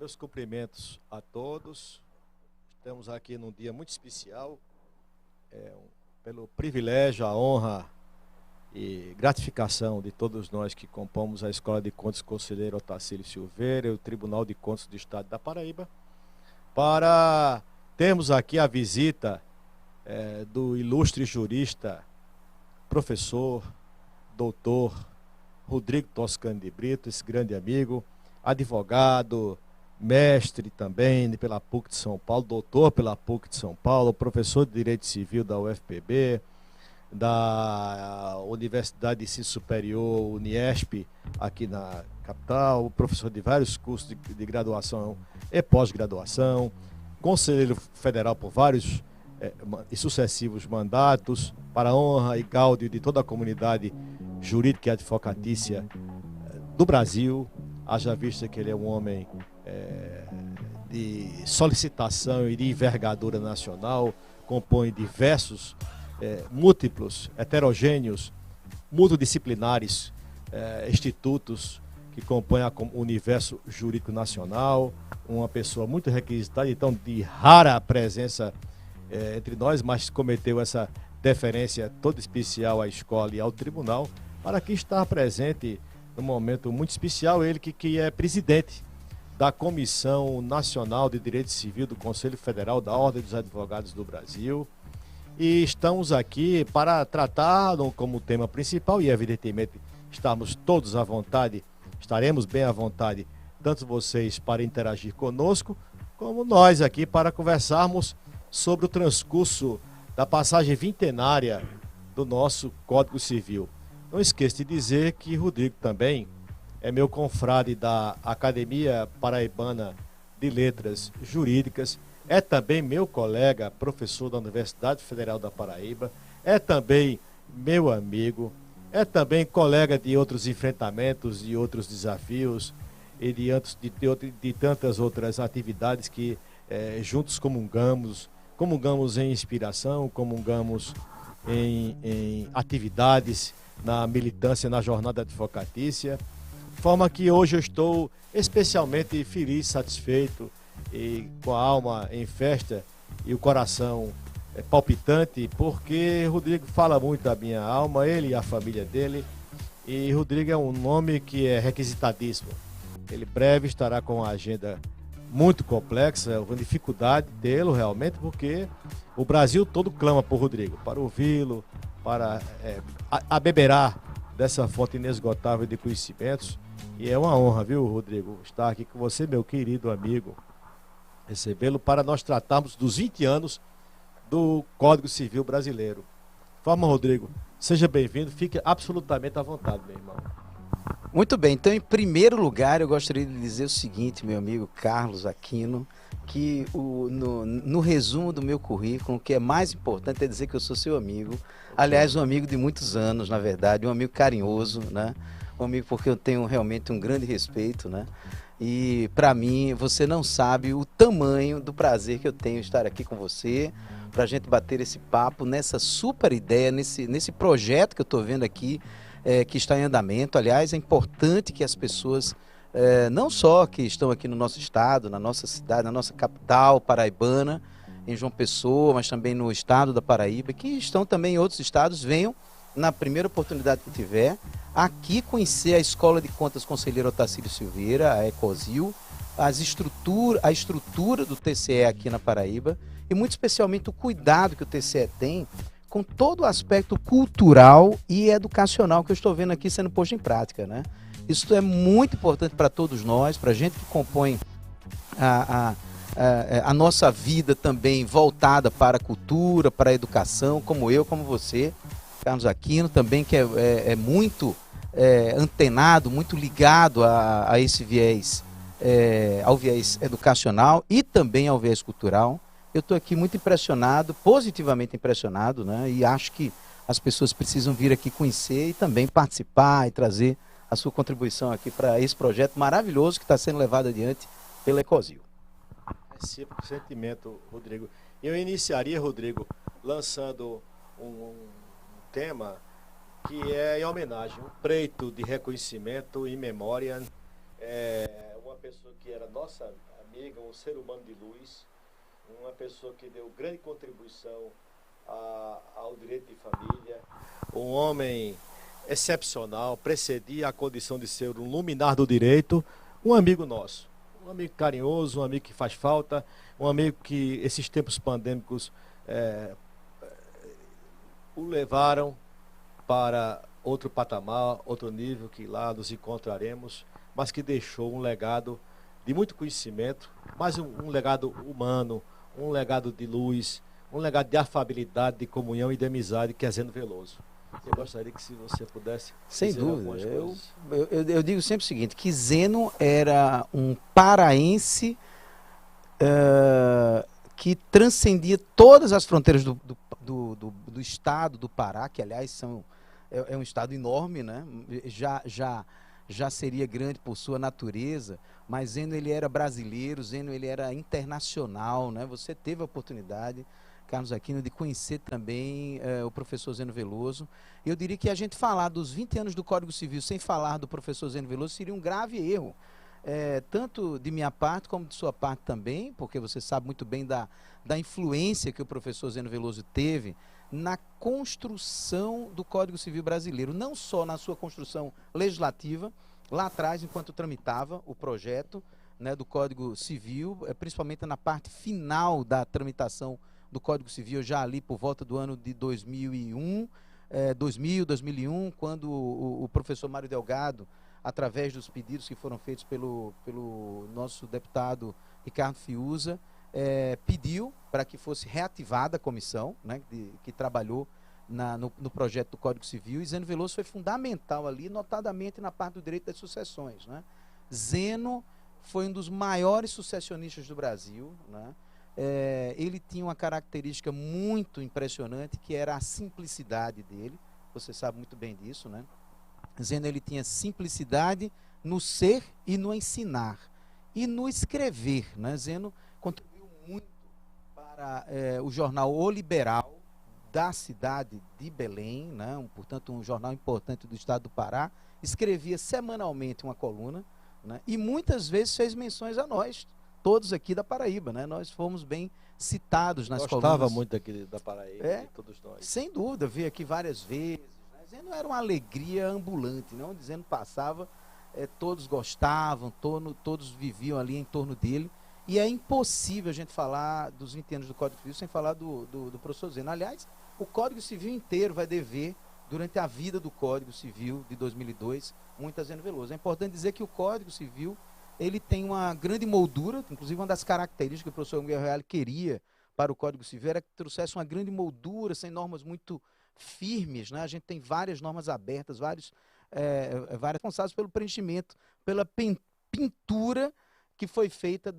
Meus cumprimentos a todos. Estamos aqui num dia muito especial, pelo privilégio, a honra e gratificação de todos nós que compomos a Escola de Contas Conselheiro Otacílio Silveira e o Tribunal de Contas do Estado da Paraíba, para termos aqui a visita do ilustre jurista, professor, doutor Rodrigo Toscano de Brito, esse grande amigo, advogado, mestre também pela PUC de São Paulo, doutor pela PUC de São Paulo, professor de Direito Civil da UFPB, da Universidade de Ensino Superior, Uniesp, aqui na capital, professor de vários cursos de graduação e pós-graduação, conselheiro federal por vários e sucessivos mandatos, para a honra e gáudio de toda a comunidade jurídica e advocatícia do Brasil, haja vista que ele é um homem de solicitação e de envergadura nacional, compõe diversos, múltiplos, heterogêneos, multidisciplinares institutos que compõem o universo jurídico nacional, uma pessoa muito requisitada, então de rara presença entre nós, mas cometeu essa deferência toda especial à escola e ao tribunal, para aqui estar presente num momento muito especial, ele que é presidente da Comissão Nacional de Direito Civil do Conselho Federal da Ordem dos Advogados do Brasil, e estamos aqui para tratar como tema principal, e evidentemente estamos todos à vontade, estaremos bem à vontade, tanto vocês para interagir conosco, como nós aqui para conversarmos sobre o transcurso da passagem vintenária do nosso Código Civil. Não esqueça de dizer que Rodrigo também é meu confrade da Academia Paraibana de Letras Jurídicas, é também meu colega, professor da Universidade Federal da Paraíba, é também meu amigo, é também colega de outros enfrentamentos e outros desafios e de tantas outras atividades que juntos comungamos em inspiração, comungamos em atividades na militância, na jornada advocatícia, de forma que hoje eu estou especialmente feliz, satisfeito e com a alma em festa e o coração palpitante, porque Rodrigo fala muito da minha alma, ele e a família dele, e Rodrigo é um nome que é requisitadíssimo. Ele breve estará com a agenda muito complexa, com dificuldade tê-lo realmente, porque o Brasil todo clama por Rodrigo, para ouvi-lo, para abeberar dessa fonte inesgotável de conhecimentos. E é uma honra, viu, Rodrigo, estar aqui com você, meu querido amigo, recebê-lo para nós tratarmos dos 20 anos do Código Civil brasileiro. Forma, Rodrigo, seja bem-vindo, fique absolutamente à vontade, meu irmão. Muito bem, então em primeiro lugar eu gostaria de dizer o seguinte, meu amigo Carlos Aquino, que no resumo do meu currículo, o que é mais importante é dizer que eu sou seu amigo, aliás, um amigo de muitos anos, na verdade, um amigo carinhoso, né? Um amigo porque eu tenho realmente um grande respeito, né? E para mim, você não sabe o tamanho do prazer que eu tenho estar aqui com você, para a gente bater esse papo nessa super ideia, nesse projeto que eu estou vendo aqui, que está em andamento. Aliás, é importante que as pessoas, não só que estão aqui no nosso estado, na nossa cidade, na nossa capital paraibana, em João Pessoa, mas também no estado da Paraíba, que estão também em outros estados, venham na primeira oportunidade que tiver, aqui conhecer a Escola de Contas Conselheiro Otacílio Silveira, a ECOSIL, a estrutura do TCE aqui na Paraíba, e muito especialmente o cuidado que o TCE tem com todo o aspecto cultural e educacional que eu estou vendo aqui sendo posto em prática, né? Isso é muito importante para todos nós, para a gente que compõe a nossa vida também voltada para a cultura, para a educação, como eu, como você, Carlos Aquino, também que é muito antenado, muito ligado a esse viés, ao viés educacional e também ao viés cultural. Eu estou aqui muito impressionado, positivamente impressionado, né? E acho que as pessoas precisam vir aqui conhecer e também participar e trazer a sua contribuição aqui para esse projeto maravilhoso que está sendo levado adiante pela ECOSIL. Recíproco sentimento, Rodrigo. Eu iniciaria, Rodrigo, lançando um tema que é em homenagem, um preito de reconhecimento e memória, uma pessoa que era amiga, um ser humano de luz, uma pessoa que deu grande contribuição ao direito de família, um homem excepcional, precedia a condição de ser um luminar do direito, um amigo nosso, um amigo carinhoso, um amigo que faz falta, um amigo que esses tempos pandêmicos o levaram para outro patamar, outro nível, que lá nos encontraremos, mas que deixou um legado de muito conhecimento, mas um legado humano, um legado de luz, um legado de afabilidade, de comunhão e de amizade, que é Zeno Veloso. Eu gostaria que, se você pudesse... Sem dúvida. Eu digo sempre o seguinte, que Zeno era um paraense que transcendia todas as fronteiras do estado do Pará, que, aliás, é um estado enorme, né? Já seria grande por sua natureza, mas Zeno, ele era brasileiro, Zeno, ele era internacional, né? Você teve a oportunidade, Carlos Aquino, de conhecer também o professor Zeno Veloso. Eu diria que a gente falar dos 20 anos do Código Civil sem falar do professor Zeno Veloso seria um grave erro, tanto de minha parte como de sua parte também, porque você sabe muito bem da influência que o professor Zeno Veloso teve na construção do Código Civil brasileiro, não só na sua construção legislativa, lá atrás, enquanto tramitava o projeto, né, do Código Civil, principalmente na parte final da tramitação do Código Civil, já ali por volta do ano de 2001, 2001, quando o professor Mário Delgado, através dos pedidos que foram feitos pelo nosso deputado Ricardo Fiuza, pediu para que fosse reativada a comissão, né, que trabalhou no projeto do Código Civil, e Zeno Veloso foi fundamental ali, notadamente na parte do direito das sucessões, né? Zeno foi um dos maiores sucessionistas do Brasil, né? Ele tinha uma característica muito impressionante, que era a simplicidade dele, você sabe muito bem disso, né? Zeno, ele tinha simplicidade no ser e no ensinar, e no escrever, né? Zeno contribuiu muito para o jornal O Liberal, da cidade de Belém, né? Portanto, um jornal importante do estado do Pará. Escrevia semanalmente uma coluna, né? E muitas vezes fez menções a nós, todos aqui da Paraíba, né? Nós fomos bem citados nas colunas. Gostava muito aqui da Paraíba, de todos nós. Sem dúvida, veio aqui várias vezes. Né? Zeno era uma alegria ambulante, não? Dizendo, passava, todos gostavam, todos viviam ali em torno dele. E é impossível a gente falar dos 20 anos do Código Civil sem falar do professor Zeno. Aliás, o Código Civil inteiro vai dever, durante a vida do Código Civil de 2002, muito a Zeno Veloso. É importante dizer que o Código Civil, ele tem uma grande moldura, inclusive uma das características que o professor Miguel Reale queria para o Código Civil era que trouxesse uma grande moldura, sem normas muito firmes, né? A gente tem várias normas abertas, várias responsáveis pelo preenchimento, pela pintura que foi feita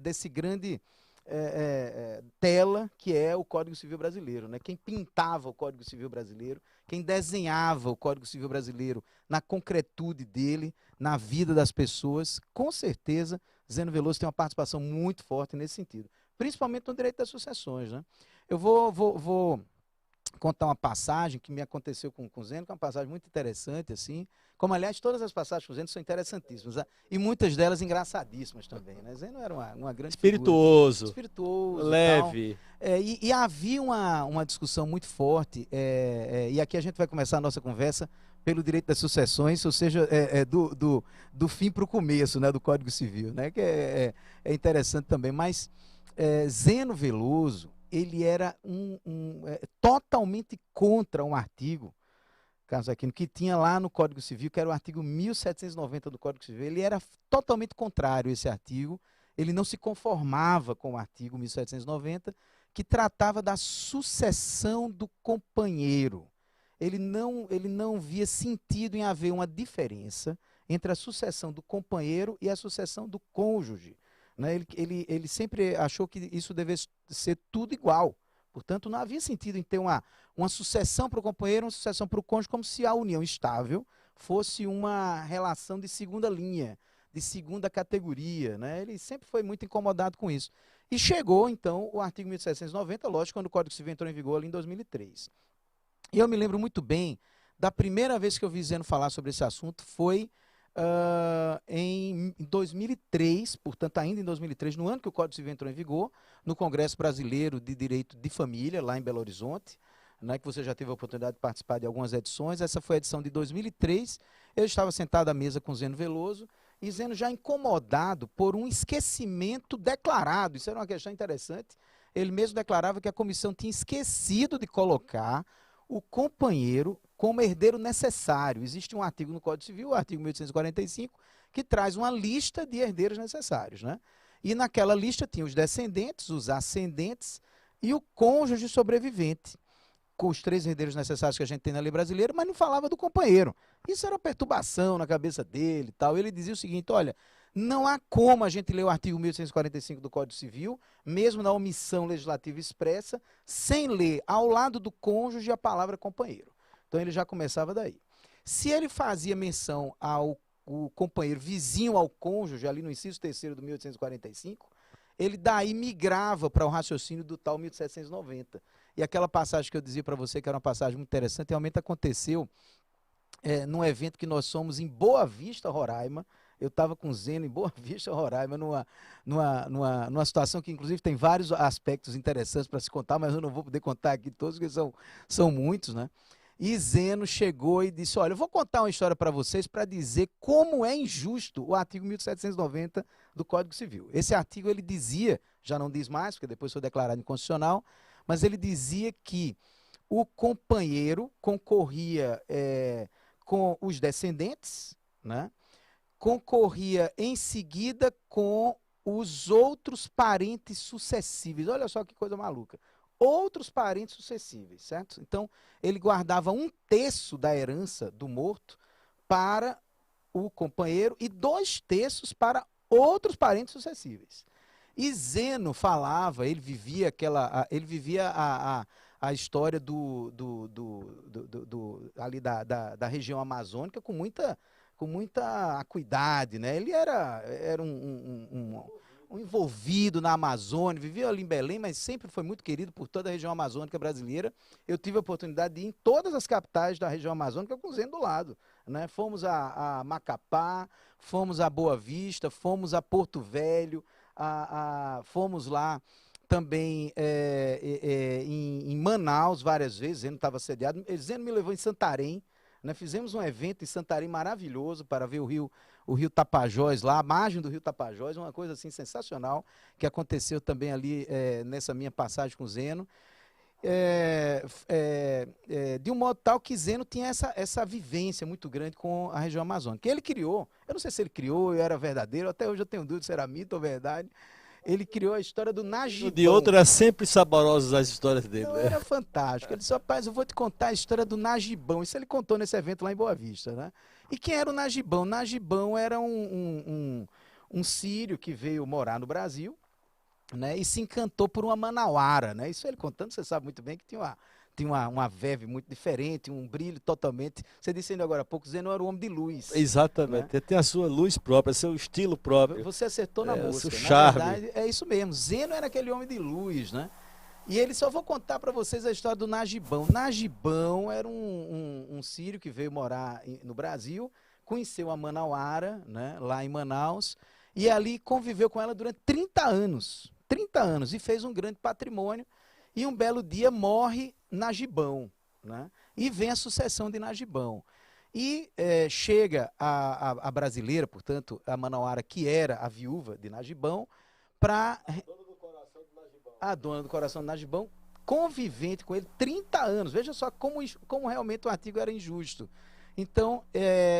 desse grande tela que é o Código Civil brasileiro, né? Quem pintava o Código Civil brasileiro, quem desenhava o Código Civil brasileiro na concretude dele, na vida das pessoas, com certeza Zeno Veloso tem uma participação muito forte nesse sentido, principalmente no direito das sucessões, né? Eu vou contar uma passagem que me aconteceu com o Zeno, que é uma passagem muito interessante, assim, como, aliás, todas as passagens com o Zeno são interessantíssimas, né? E muitas delas engraçadíssimas também, né? Zeno era uma grande espirituoso, espirituoso, leve. E havia uma discussão muito forte, e aqui a gente vai começar a nossa conversa pelo direito das sucessões, ou seja, do fim para o começo, né, do Código Civil, né, que é interessante também, mas Zeno Veloso, ele era totalmente contra um artigo, Carlos Aquino, que tinha lá no Código Civil, que era o artigo 1790 do Código Civil. Ele era totalmente contrário a esse artigo, ele não se conformava com o artigo 1790, que tratava da sucessão do companheiro. Ele não via sentido em haver uma diferença entre a sucessão do companheiro e a sucessão do cônjuge, né? Ele sempre achou que isso devesse ser tudo igual. Portanto, não havia sentido em ter uma sucessão para o companheiro, uma sucessão para o cônjuge, como se a união estável fosse uma relação de segunda linha, de segunda categoria, né? Ele sempre foi muito incomodado com isso. E chegou, então, o artigo 1790, lógico, quando o Código Civil entrou em vigor ali em 2003. E eu me lembro muito bem, da primeira vez que eu vi Zeno falar sobre esse assunto, foi em 2003, portanto, ainda em 2003, no ano que o Código Civil entrou em vigor, no Congresso Brasileiro de Direito de Família, lá em Belo Horizonte, né, que você já teve a oportunidade de participar de algumas edições. Essa foi a edição de 2003. Eu estava sentado à mesa com Zeno Veloso, e Zeno já incomodado por um esquecimento declarado. Isso era uma questão interessante. Ele mesmo declarava que a comissão tinha esquecido de colocar o companheiro como herdeiro necessário. Existe um artigo no Código Civil, o artigo 1845, que traz uma lista de herdeiros necessários, né? E naquela lista tinha os descendentes, os ascendentes e o cônjuge sobrevivente, com os 3 herdeiros necessários que a gente tem na lei brasileira, mas não falava do companheiro. Isso era uma perturbação na cabeça dele e tal. Ele dizia o seguinte: olha, não há como a gente ler o artigo 1845 do Código Civil, mesmo na omissão legislativa expressa, sem ler ao lado do cônjuge a palavra companheiro. Então ele já começava daí. Se ele fazia menção ao o companheiro vizinho ao cônjuge, ali no inciso 3º do 1845, ele daí migrava para o raciocínio do tal 1790. E aquela passagem que eu dizia para você, que era uma passagem muito interessante, realmente aconteceu num evento que nós somos em Boa Vista, Roraima. Eu estava com o Zeno em Boa Vista, Roraima, numa situação que, inclusive, tem vários aspectos interessantes para se contar, mas eu não vou poder contar aqui todos, porque são muitos, né? E Zeno chegou e disse: olha, eu vou contar uma história para vocês para dizer como é injusto o artigo 1790 do Código Civil. Esse artigo, ele dizia, já não diz mais, porque depois foi declarado inconstitucional, mas ele dizia que o companheiro concorria com os descendentes, né? Concorria em seguida com os outros parentes sucessíveis. Olha só que coisa maluca. Outros parentes sucessíveis, certo? Então, ele guardava 1/3 da herança do morto para o companheiro e 2/3 para outros parentes sucessíveis. E Zeno falava, ele vivia a história ali da região amazônica com muita acuidade, né? Ele era um envolvido na Amazônia, vivia ali em Belém, mas sempre foi muito querido por toda a região amazônica brasileira. Eu tive a oportunidade de ir em todas as capitais da região amazônica com o Zeno do lado, né? Fomos a Macapá, fomos a Boa Vista, fomos a Porto Velho, fomos lá também em Manaus várias vezes. Zeno estava sediado. Zeno me levou em Santarém, né? Fizemos um evento em Santarém maravilhoso para ver o rio Tapajós lá, a margem do rio Tapajós, uma coisa assim sensacional que aconteceu também ali nessa minha passagem com Zeno. De um modo tal que Zeno tinha essa vivência muito grande com a região amazônica. Ele criou, eu não sei se ele criou, eu era verdadeiro, até hoje eu tenho dúvida se era mito ou verdade. Ele criou a história do Nagibão. De outro, era sempre saborosas as histórias dele. Então, era fantástico. Ele disse: rapaz, eu vou te contar a história do Nagibão. Isso ele contou nesse evento lá em Boa Vista, né? E quem era o Nagibão? Nagibão era um sírio que veio morar no Brasil, né? E se encantou por uma manauara, né? Isso ele contando, você sabe muito bem que tinha uma verve muito diferente, um brilho totalmente. Você disse ainda agora há pouco, Zeno era um homem de luz. Exatamente, né? Ele tem a sua luz própria, seu estilo próprio. Você acertou na mosca. Seu charme. Na verdade, é isso mesmo. Zeno era aquele homem de luz, né? E ele, só vou contar para vocês a história do Nagibão. Nagibão era um sírio que veio morar no Brasil, conheceu a manauara, né, lá em Manaus, e ali conviveu com ela durante 30 anos. 30 anos, e fez um grande patrimônio. E um belo dia morre Nagibão, né? E vem a sucessão de Nagibão. E chega a brasileira, portanto, a manauara, que era a viúva de Nagibão, para a dona do coração de Nagibão, convivente com ele 30 anos. Veja só como realmente o artigo era injusto. Então,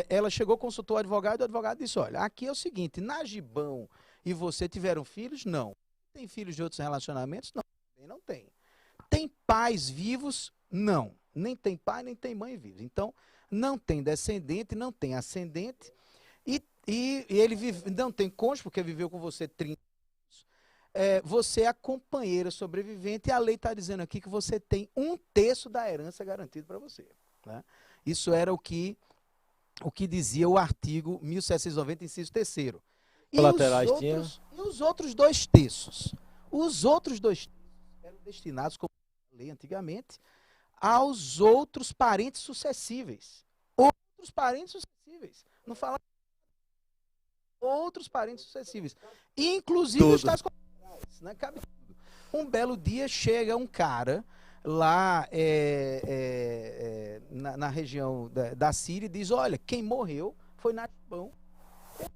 ela chegou, consultou o advogado, e o advogado disse: olha, aqui é o seguinte, Nagibão e você tiveram filhos? Não. Tem filhos de outros relacionamentos? Não. Não tem. Tem pais vivos? Não. Nem tem pai, nem tem mãe vivos. Então, não tem descendente, não tem ascendente, e ele não tem cônjuge, porque viveu com você 30 anos. Você é a companheira sobrevivente, e a lei está dizendo aqui que você tem 1/3 da herança garantido para você, né? Isso era o que dizia o artigo 1790, inciso 3º. E os outros 2/3? Os outros 2/3 eram destinados, como a lei antigamente, aos outros parentes sucessíveis. Outros parentes sucessíveis. Não falava outros parentes sucessíveis, inclusive os tais colaterais, né? Cabe tudo. Um belo dia chega um cara lá na região da Síria e diz, olha, quem morreu foi Nagibão,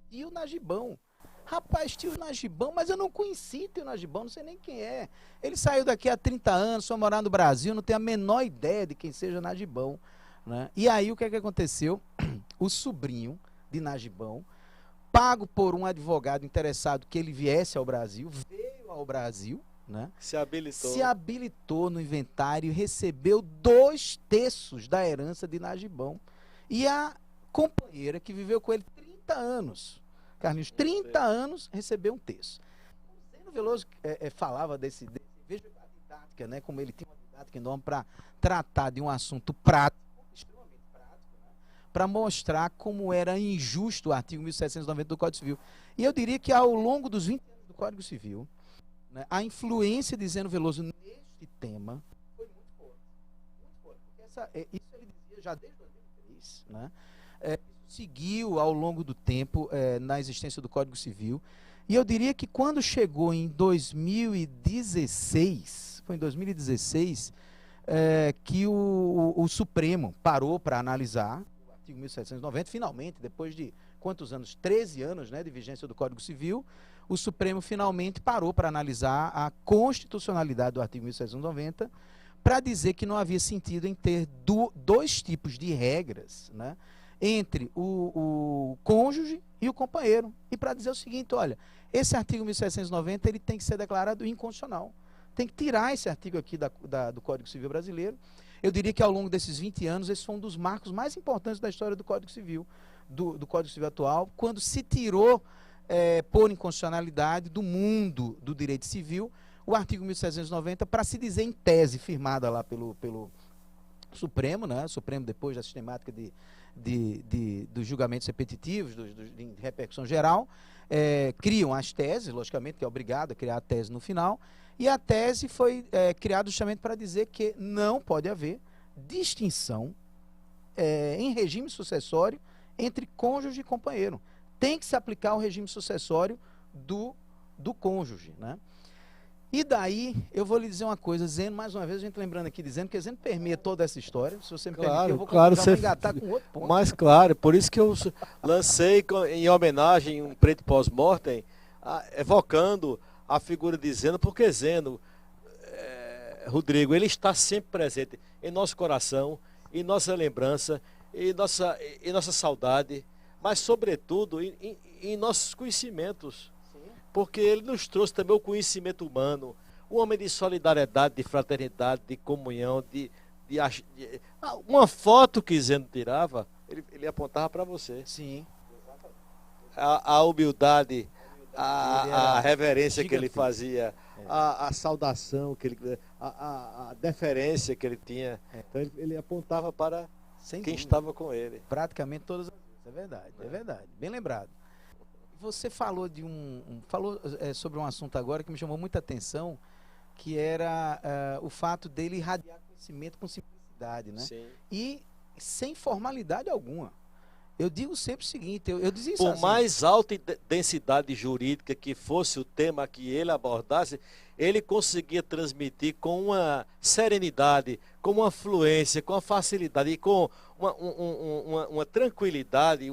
tio Nagibão. Rapaz, tio Nagibão, mas eu não conheci tio Nagibão, não sei nem quem é. Ele saiu daqui há 30 anos, foi morar no Brasil, não tenho a menor ideia de quem seja Nagibão, né? E aí o que é que aconteceu? O sobrinho de Nagibão, pago por um advogado interessado que ele viesse ao Brasil, veio ao Brasil, né? Se habilitou no inventário e recebeu 2/3 da herança de Nagibão. E a companheira que viveu com ele 30 anos, Carlinhos, 30 anos, recebeu 1/3. O Zeno Veloso falava veja a didática, né? Como ele tinha uma didática enorme para tratar de um assunto prático, extremamente prático, né? Para mostrar como era injusto o artigo 1790 do Código Civil. E eu diria que ao longo dos 20 anos do Código Civil, né, a influência de Zeno Veloso neste tema foi muito forte. Muito forte. Porque isso ele dizia já desde 2003, né? Seguiu ao longo do tempo na existência do Código Civil. E eu diria que quando chegou em 2016, foi em 2016, que o Supremo parou para analisar o artigo 1790, finalmente, depois de quantos anos? 13 anos, né, de vigência do Código Civil, o Supremo finalmente parou para analisar a constitucionalidade do artigo 1790, para dizer que não havia sentido em ter dois tipos de regras, né, entre o cônjuge e o companheiro. E para dizer o seguinte, olha, esse artigo 1790 ele tem que ser declarado inconstitucional. Tem que tirar esse artigo aqui do Código Civil brasileiro. Eu diria que ao longo desses 20 anos, esse foi um dos marcos mais importantes da história do Código Civil, do Código Civil atual, quando se tirou por inconstitucionalidade do mundo do direito civil o artigo 1790 para se dizer em tese firmada lá pelo Supremo, né? Supremo depois da sistemática dos julgamentos repetitivos, de repercussão geral, criam as teses, logicamente, que é obrigado a criar a tese no final, e a tese foi criada justamente para dizer que não pode haver distinção em regime sucessório entre cônjuge e companheiro. Tem que se aplicar o regime sucessório do cônjuge, né? E daí, eu vou lhe dizer uma coisa, Zeno, mais uma vez, a gente lembrando aqui, dizendo que Zeno permeia toda essa história. Se você me permitir, eu vou engatar com outro ponto. Mas claro, por isso que eu lancei em homenagem um preto pós-mortem, evocando a figura de Zeno, porque Zeno, Rodrigo, ele está sempre presente em nosso coração, em nossa lembrança, em nossa saudade, mas sobretudo em nossos conhecimentos. Porque ele nos trouxe também o conhecimento humano, um homem de solidariedade, de fraternidade, de comunhão, uma foto que Zeno tirava, ele apontava para você. Sim. A humildade, a reverência que ele fazia, a saudação que ele, a deferência que ele tinha. Então ele apontava para quem estava com ele. Praticamente todas as vezes, é verdade, bem lembrado. Você falou sobre um assunto agora que me chamou muita atenção, que era o fato dele irradiar conhecimento com simplicidade, né? Sim. E sem formalidade alguma. Eu digo sempre o seguinte, eu dizia isso Por assim, mais alta densidade jurídica que fosse o tema que ele abordasse, ele conseguia transmitir com uma serenidade, com uma fluência, com uma facilidade e com uma tranquilidade.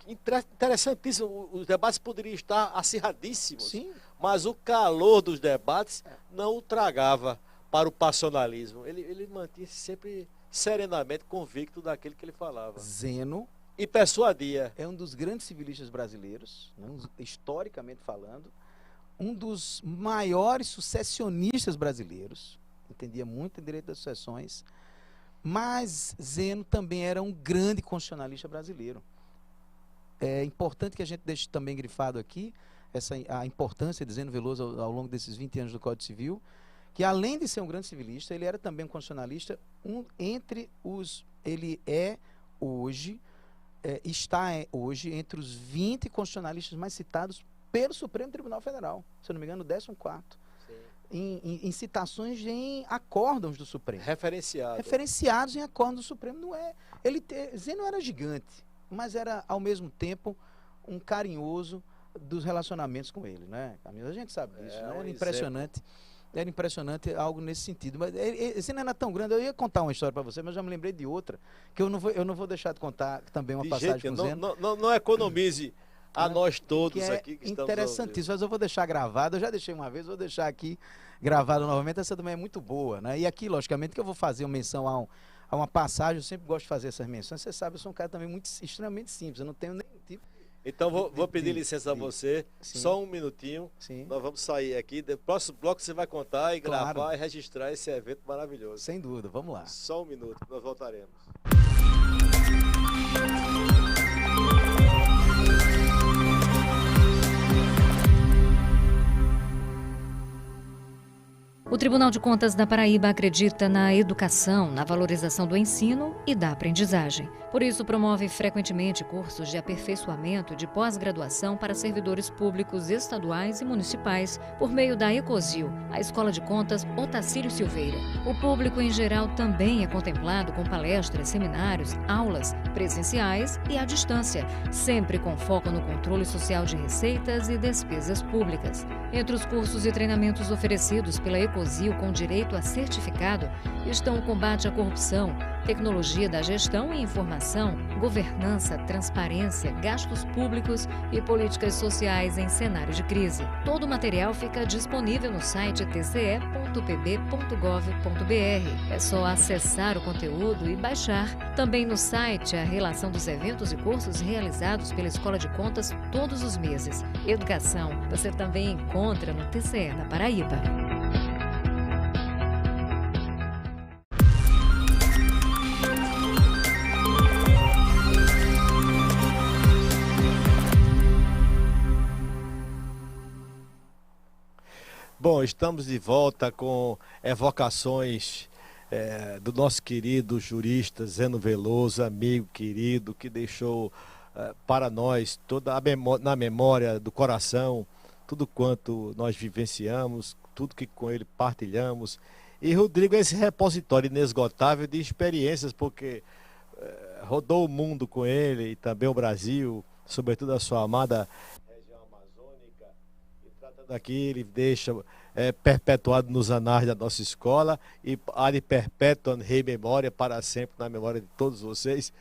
Interessantíssimo, os debates poderiam estar acirradíssimos, sim, mas o calor dos debates não o tragava para o passionalismo. Ele mantinha-se sempre serenamente convicto daquilo que ele falava. Zeno e persuadia. É um dos grandes civilistas brasileiros, né, historicamente falando, um dos maiores sucessionistas brasileiros, entendia muito em direito das sucessões, mas Zeno também era um grande constitucionalista brasileiro. É importante que a gente deixe também grifado aqui a importância de Zeno Veloso ao longo desses 20 anos do Código Civil, que além de ser um grande civilista, ele era também um constitucionalista, ele está hoje entre os 20 constitucionalistas mais citados pelo Supremo Tribunal Federal, se eu não me engano, o 14º. Em citações em acórdãos do Supremo. Referenciados em acórdãos do Supremo. Zeno era gigante, mas era, ao mesmo tempo, um carinhoso dos relacionamentos com ele, né, Camilo? A gente sabe disso, né? Era impressionante. Era impressionante algo nesse sentido. Mas esse não era tão grande. Eu ia contar uma história para você, mas já me lembrei de outra, que eu não vou deixar de contar também uma passagem com o Zeno. Não economize a nós todos que aqui que estamos interessantíssimo, mas eu vou deixar gravado. Eu já deixei uma vez, vou deixar aqui gravado novamente. Essa também é muito boa, né? E aqui, logicamente, que eu vou fazer uma menção a uma passagem. Eu sempre gosto de fazer essas menções. Você sabe, eu sou um cara também extremamente simples. Eu não tenho nenhum tipo. Então vou pedir licença a você, só um minutinho. Sim. Nós vamos sair aqui. No próximo bloco você vai contar e Claro. gravar e registrar esse evento maravilhoso. Sem dúvida, vamos lá. Só um minuto, nós voltaremos. O Tribunal de Contas da Paraíba acredita na educação, na valorização do ensino e da aprendizagem. Por isso, promove frequentemente cursos de aperfeiçoamento e de pós-graduação para servidores públicos estaduais e municipais, por meio da Ecosil, a Escola de Contas Otacílio Silveira. O público, em geral, também é contemplado com palestras, seminários, aulas presenciais e à distância, sempre com foco no controle social de receitas e despesas públicas. Entre os cursos e treinamentos oferecidos pela Ecosil com direito a certificado estão o combate à corrupção, tecnologia da gestão e informação, governança, transparência, gastos públicos e políticas sociais em cenário de crise. Todo o material fica disponível no site tce.pb.gov.br. É só acessar o conteúdo e baixar. Também no site a relação dos eventos e cursos realizados pela Escola de Contas todos os meses. Educação você também encontra no TCE da Paraíba. Bom, estamos de volta com evocações do nosso querido jurista Zeno Veloso, amigo querido, que deixou para nós toda na memória do coração tudo quanto nós vivenciamos, tudo que com ele partilhamos. E Rodrigo é esse repositório inesgotável de experiências, porque rodou o mundo com ele e também o Brasil, sobretudo a sua amada região amazônica. E tratando aqui, ele deixa perpetuado nos anais da nossa escola e ali perpétua rei memória para sempre na memória de todos vocês,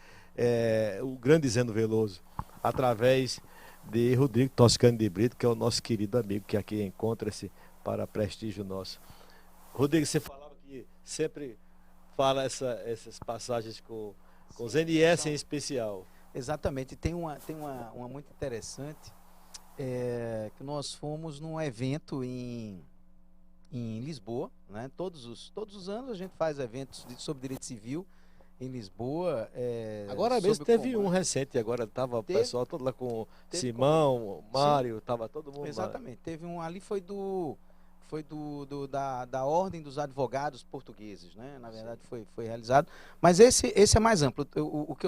o grande Zeno Veloso, através de Rodrigo Toscano de Brito, que é o nosso querido amigo que aqui encontra-se para prestígio nosso. Rodrigo, você falava que sempre fala essas passagens com o Zeno e essa em especial. Exatamente, tem uma muito interessante, que nós fomos num evento em Lisboa, né? Todos os anos a gente faz eventos sobre direito civil em Lisboa. Agora mesmo teve um recente, agora estava o pessoal todo lá com Simão, Mário, estava todo mundo. Exatamente, teve um ali, foi da Ordem dos Advogados Portugueses, né? Na verdade foi realizado, mas esse é mais amplo. O que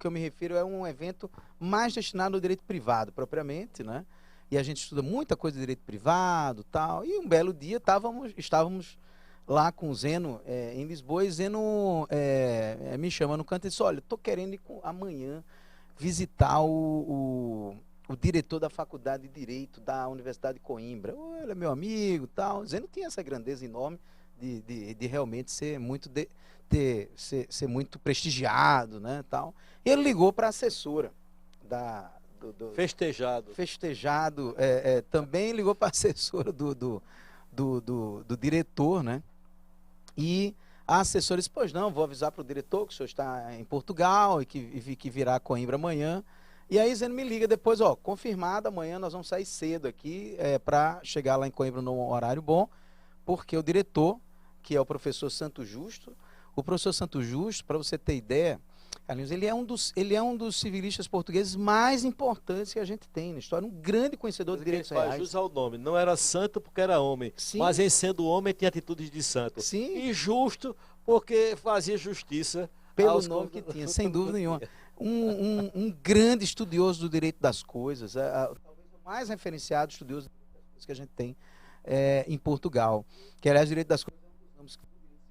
eu me refiro é um evento mais destinado ao direito privado propriamente, né? E a gente estuda muita coisa de direito privado, tal. E um belo dia estávamos lá com o Zeno em Lisboa, e Zeno me chama no canto e disse: olha, estou querendo ir amanhã visitar o diretor da Faculdade de Direito da Universidade de Coimbra. Ele é meu amigo, tal. Zeno tinha essa grandeza enorme de realmente ser muito ser muito prestigiado, né, tal. E ele ligou para a assessora festejado também ligou para a assessora do diretor, né? E a assessora disse: pois não, vou avisar para o diretor que o senhor está em Portugal e que virá a Coimbra amanhã. E aí Zeno me liga depois: ó, confirmado, amanhã nós vamos sair cedo aqui para chegar lá em Coimbra num horário bom, porque o diretor, que é o professor Santo Justo, para você ter ideia, Carlinhos, ele é um dos civilistas portugueses mais importantes que a gente tem na história, um grande conhecedor de direitos reais. Faz jus ao nome, não era santo porque era homem, sim, mas em sendo homem tinha atitudes de santo. Sim. E justo porque fazia justiça pelo nome que tinha, sem dúvida nenhuma. Um grande estudioso do direito das coisas, talvez o mais referenciado estudioso que a gente tem em Portugal, que aliás, o direito das coisas é um dos ramos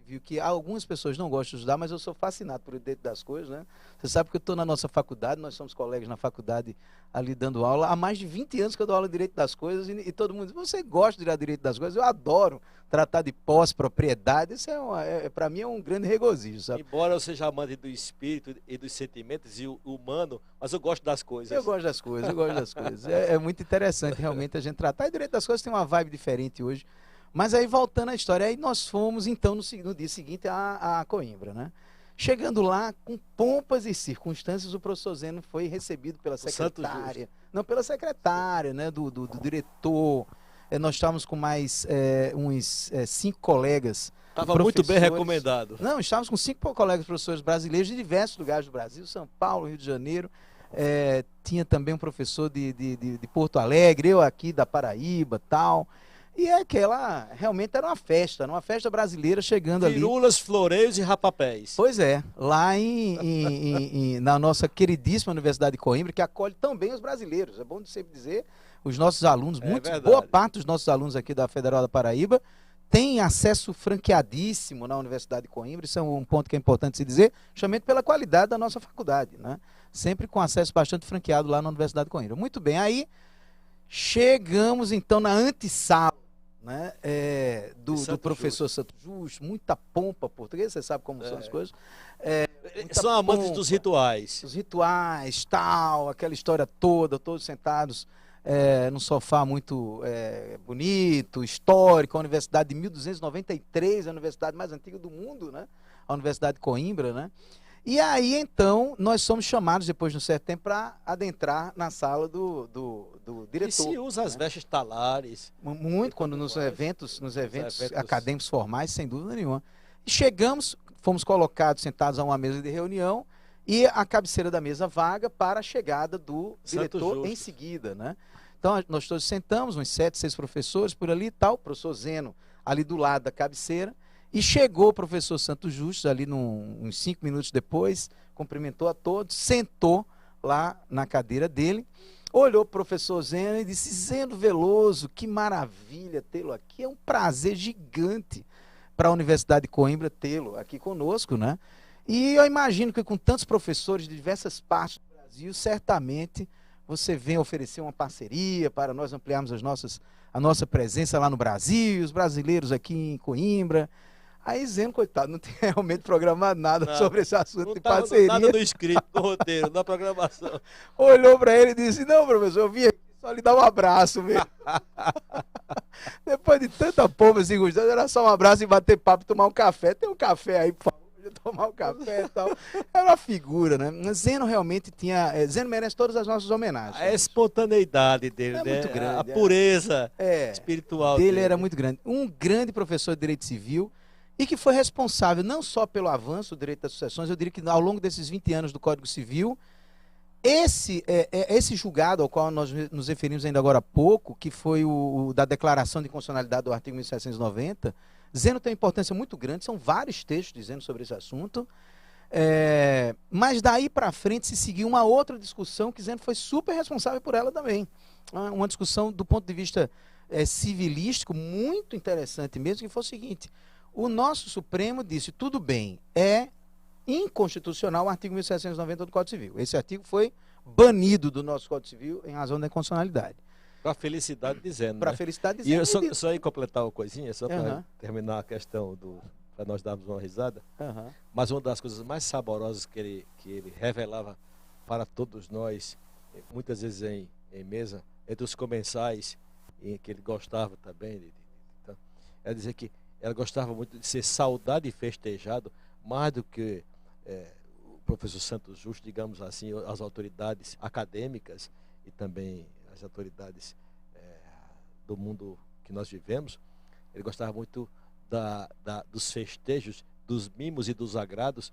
viu que algumas pessoas não gostam de estudar, mas eu sou fascinado por Direito das Coisas, né? Você sabe que eu estou na nossa faculdade, nós somos colegas na faculdade ali dando aula, há mais de 20 anos que eu dou aula de Direito das Coisas, e todo mundo diz, você gosta de dar Direito das Coisas? Eu adoro tratar de posse, propriedade, isso para mim é um grande regozijo, sabe? Embora eu seja amante do espírito e dos sentimentos e o humano, mas eu gosto das coisas. Eu gosto das coisas, eu gosto das coisas. É muito interessante realmente a gente tratar. E Direito das Coisas tem uma vibe diferente hoje. Mas aí, voltando à história, aí nós fomos, então, no dia seguinte a Coimbra, né? Chegando lá, com pompas e circunstâncias, o professor Zeno foi recebido pela secretária. Não, pela secretária, né? Do diretor. Nós estávamos com mais uns 5 colegas. Estava muito bem recomendado. Não, estávamos com 5 colegas professores brasileiros de diversos lugares do Brasil, São Paulo, Rio de Janeiro. Tinha também um professor de Porto Alegre, eu aqui da Paraíba, tal. E realmente era uma festa brasileira chegando ali. Firulas, floreios e rapapés. Pois é, lá na nossa queridíssima Universidade de Coimbra, que acolhe também os brasileiros. É bom sempre dizer, os nossos alunos, boa parte dos nossos alunos aqui da Federal da Paraíba, tem acesso franqueadíssimo na Universidade de Coimbra, isso é um ponto que é importante se dizer, justamente pela qualidade da nossa faculdade, né? Sempre com acesso bastante franqueado lá na Universidade de Coimbra. Muito bem, aí chegamos então na antessala, né, do professor Santo Justo, muita pompa portuguesa, você sabe como são as coisas. São amantes dos rituais. Os rituais, tal, aquela história toda, todos sentados num sofá muito bonito, histórico, a Universidade de 1293, a universidade mais antiga do mundo, né? A Universidade de Coimbra, né? E aí, então, nós somos chamados, depois de um certo tempo, para adentrar na sala do diretor. E se usa as vestes talares. Muito, quando nos eventos acadêmicos formais, sem dúvida nenhuma. E chegamos, fomos colocados, sentados a uma mesa de reunião, e a cabeceira da mesa vaga para a chegada do diretor em seguida, né? Então, nós todos sentamos, uns 7, 6 professores por ali e tal, o professor Zeno ali do lado da cabeceira, e chegou o professor Santos Justus ali uns 5 minutos depois, cumprimentou a todos, sentou lá na cadeira dele, olhou para o professor Zeno e disse, Zeno Veloso, que maravilha tê-lo aqui, é um prazer gigante para a Universidade de Coimbra tê-lo aqui conosco, né? E eu imagino que com tantos professores de diversas partes do Brasil, certamente você vem oferecer uma parceria para nós ampliarmos a nossa presença lá no Brasil, os brasileiros aqui em Coimbra. Aí Zeno, coitado, não tem realmente programado nada sobre esse assunto de parceria. Nada no script, no roteiro, na programação. Olhou para ele e disse, não, professor, eu vim aqui só lhe dar um abraço mesmo. Depois de tanta pompa assim, era só um abraço e bater papo e tomar um café. Tem um café aí, por favor, tomar um café e tal. Era uma figura, né? Zeno realmente tinha... Zeno merece todas as nossas homenagens. A espontaneidade dele, né? Muito grande. A pureza espiritual dele era muito grande. Um grande professor de Direito Civil, e que foi responsável não só pelo avanço do direito das sucessões, eu diria que ao longo desses 20 anos do Código Civil, esse julgado ao qual nós nos referimos ainda agora há pouco, que foi o da declaração de constitucionalidade do artigo 1790, Zeno tem uma importância muito grande, são vários textos dizendo sobre esse assunto, mas daí para frente se seguiu uma outra discussão que Zeno foi super responsável por ela também, uma discussão do ponto de vista civilístico muito interessante mesmo, que foi o seguinte: o nosso Supremo disse, tudo bem, é inconstitucional o artigo 1790 do Código Civil. Esse artigo foi banido do nosso Código Civil em razão da inconstitucionalidade. Para a felicidade de Zeno. Para a felicidade de Zeno. E eu só ia completar uma coisinha, só para terminar a questão, para nós darmos uma risada. Mas uma das coisas mais saborosas que ele revelava para todos nós, muitas vezes em mesa, entre os comensais, e que ele gostava também, é dizer que ela gostava muito de ser saudado e festejado, mais do que o professor Santos Justo, digamos assim, as autoridades acadêmicas e também as autoridades do mundo que nós vivemos. Ele gostava muito dos festejos, dos mimos e dos agrados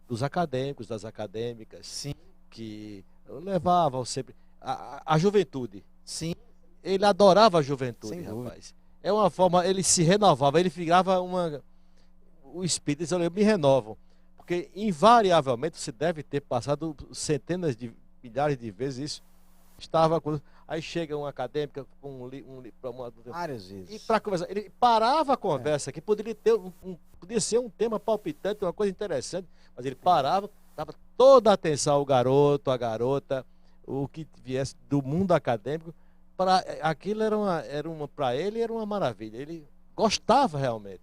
dos acadêmicos, das acadêmicas. Sim. Que levavam sempre a juventude. Sim. Ele adorava a juventude, rapaz. É uma forma, ele se renovava, ele virava o espírito, ele dizia, eu me renovo. Porque invariavelmente você deve ter passado centenas de milhares de vezes isso. estava com... Aí chega um acadêmico com Várias vezes. e para conversar, ele parava a conversa, que poderia ter podia ser um tema palpitante, uma coisa interessante, mas ele parava, dava toda a atenção ao garoto, à garota, o que viesse do mundo acadêmico, para aquilo para ele era uma maravilha. Ele gostava realmente.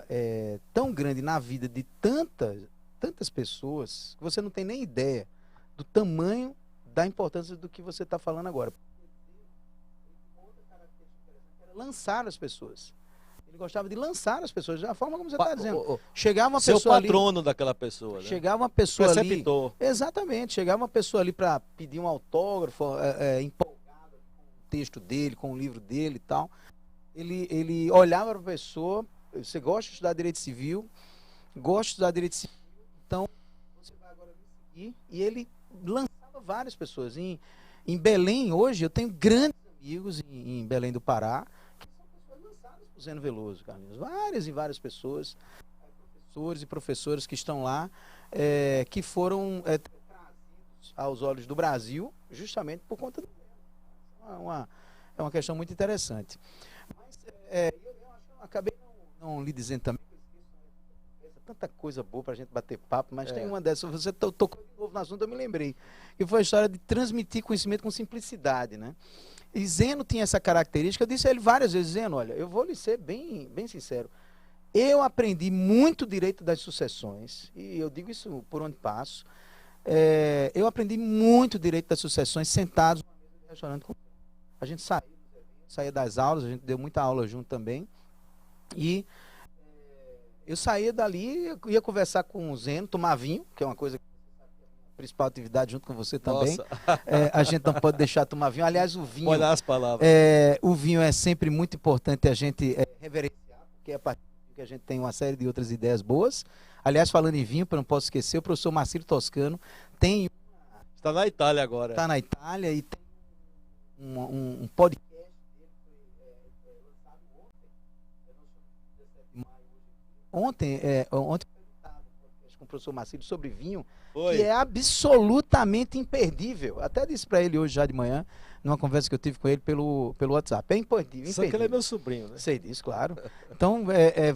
É tão grande na vida de tantas pessoas que você não tem nem ideia do tamanho da importância do que você está falando agora. Lançar as pessoas. Ele gostava de lançar as pessoas, da forma como você está dizendo. Chegava uma pessoa ali, patrono daquela pessoa, né? Chegava uma pessoa preceptor. Ali. Exatamente, chegava uma pessoa ali para pedir um autógrafo, empolgado com o texto dele, com o livro dele e tal. Ele olhava para a pessoa, você gosta de estudar direito civil, então você vai agora me seguir. E ele lançava várias pessoas. Em Belém, hoje, eu tenho grandes amigos em Belém do Pará, que são pessoas lançadas por Zeno Veloso, Carlinhos. Várias pessoas, professores e professoras que estão lá, que foram trazidos aos olhos do Brasil, justamente por conta do é uma questão muito interessante. Mas eu acabei não lhe dizendo também, tanta coisa boa pra gente bater papo, mas tem uma dessas, você tocou de novo no assunto, eu me lembrei, que foi a história de transmitir conhecimento com simplicidade, né? E Zeno tinha essa característica, eu disse a ele várias vezes, Zeno, olha, eu vou lhe ser bem sincero, eu aprendi muito direito das sucessões, e eu digo isso por onde passo, eu aprendi muito direito das sucessões sentados no restaurante. A gente saía das aulas, a gente deu muita aula junto também, e eu saía dali, ia conversar com o Zeno, tomar vinho, que é uma coisa que é a principal atividade junto com você também. A gente não pode deixar de tomar vinho. Aliás, o vinho. Olha as palavras. O vinho é sempre muito importante a gente reverenciar, porque é a partir do que a gente tem uma série de outras ideias boas. Aliás, falando em vinho, não posso esquecer, o professor Marcílio Toscano tem. Está na Itália agora. Está na Itália e tem um podcast. Ontem foi com o professor Marcílio sobre vinho, que é absolutamente imperdível. Até disse para ele hoje já de manhã, numa conversa que eu tive com ele pelo WhatsApp. É imperdível. Só que ele é meu sobrinho, né? Sei disso, claro. Então,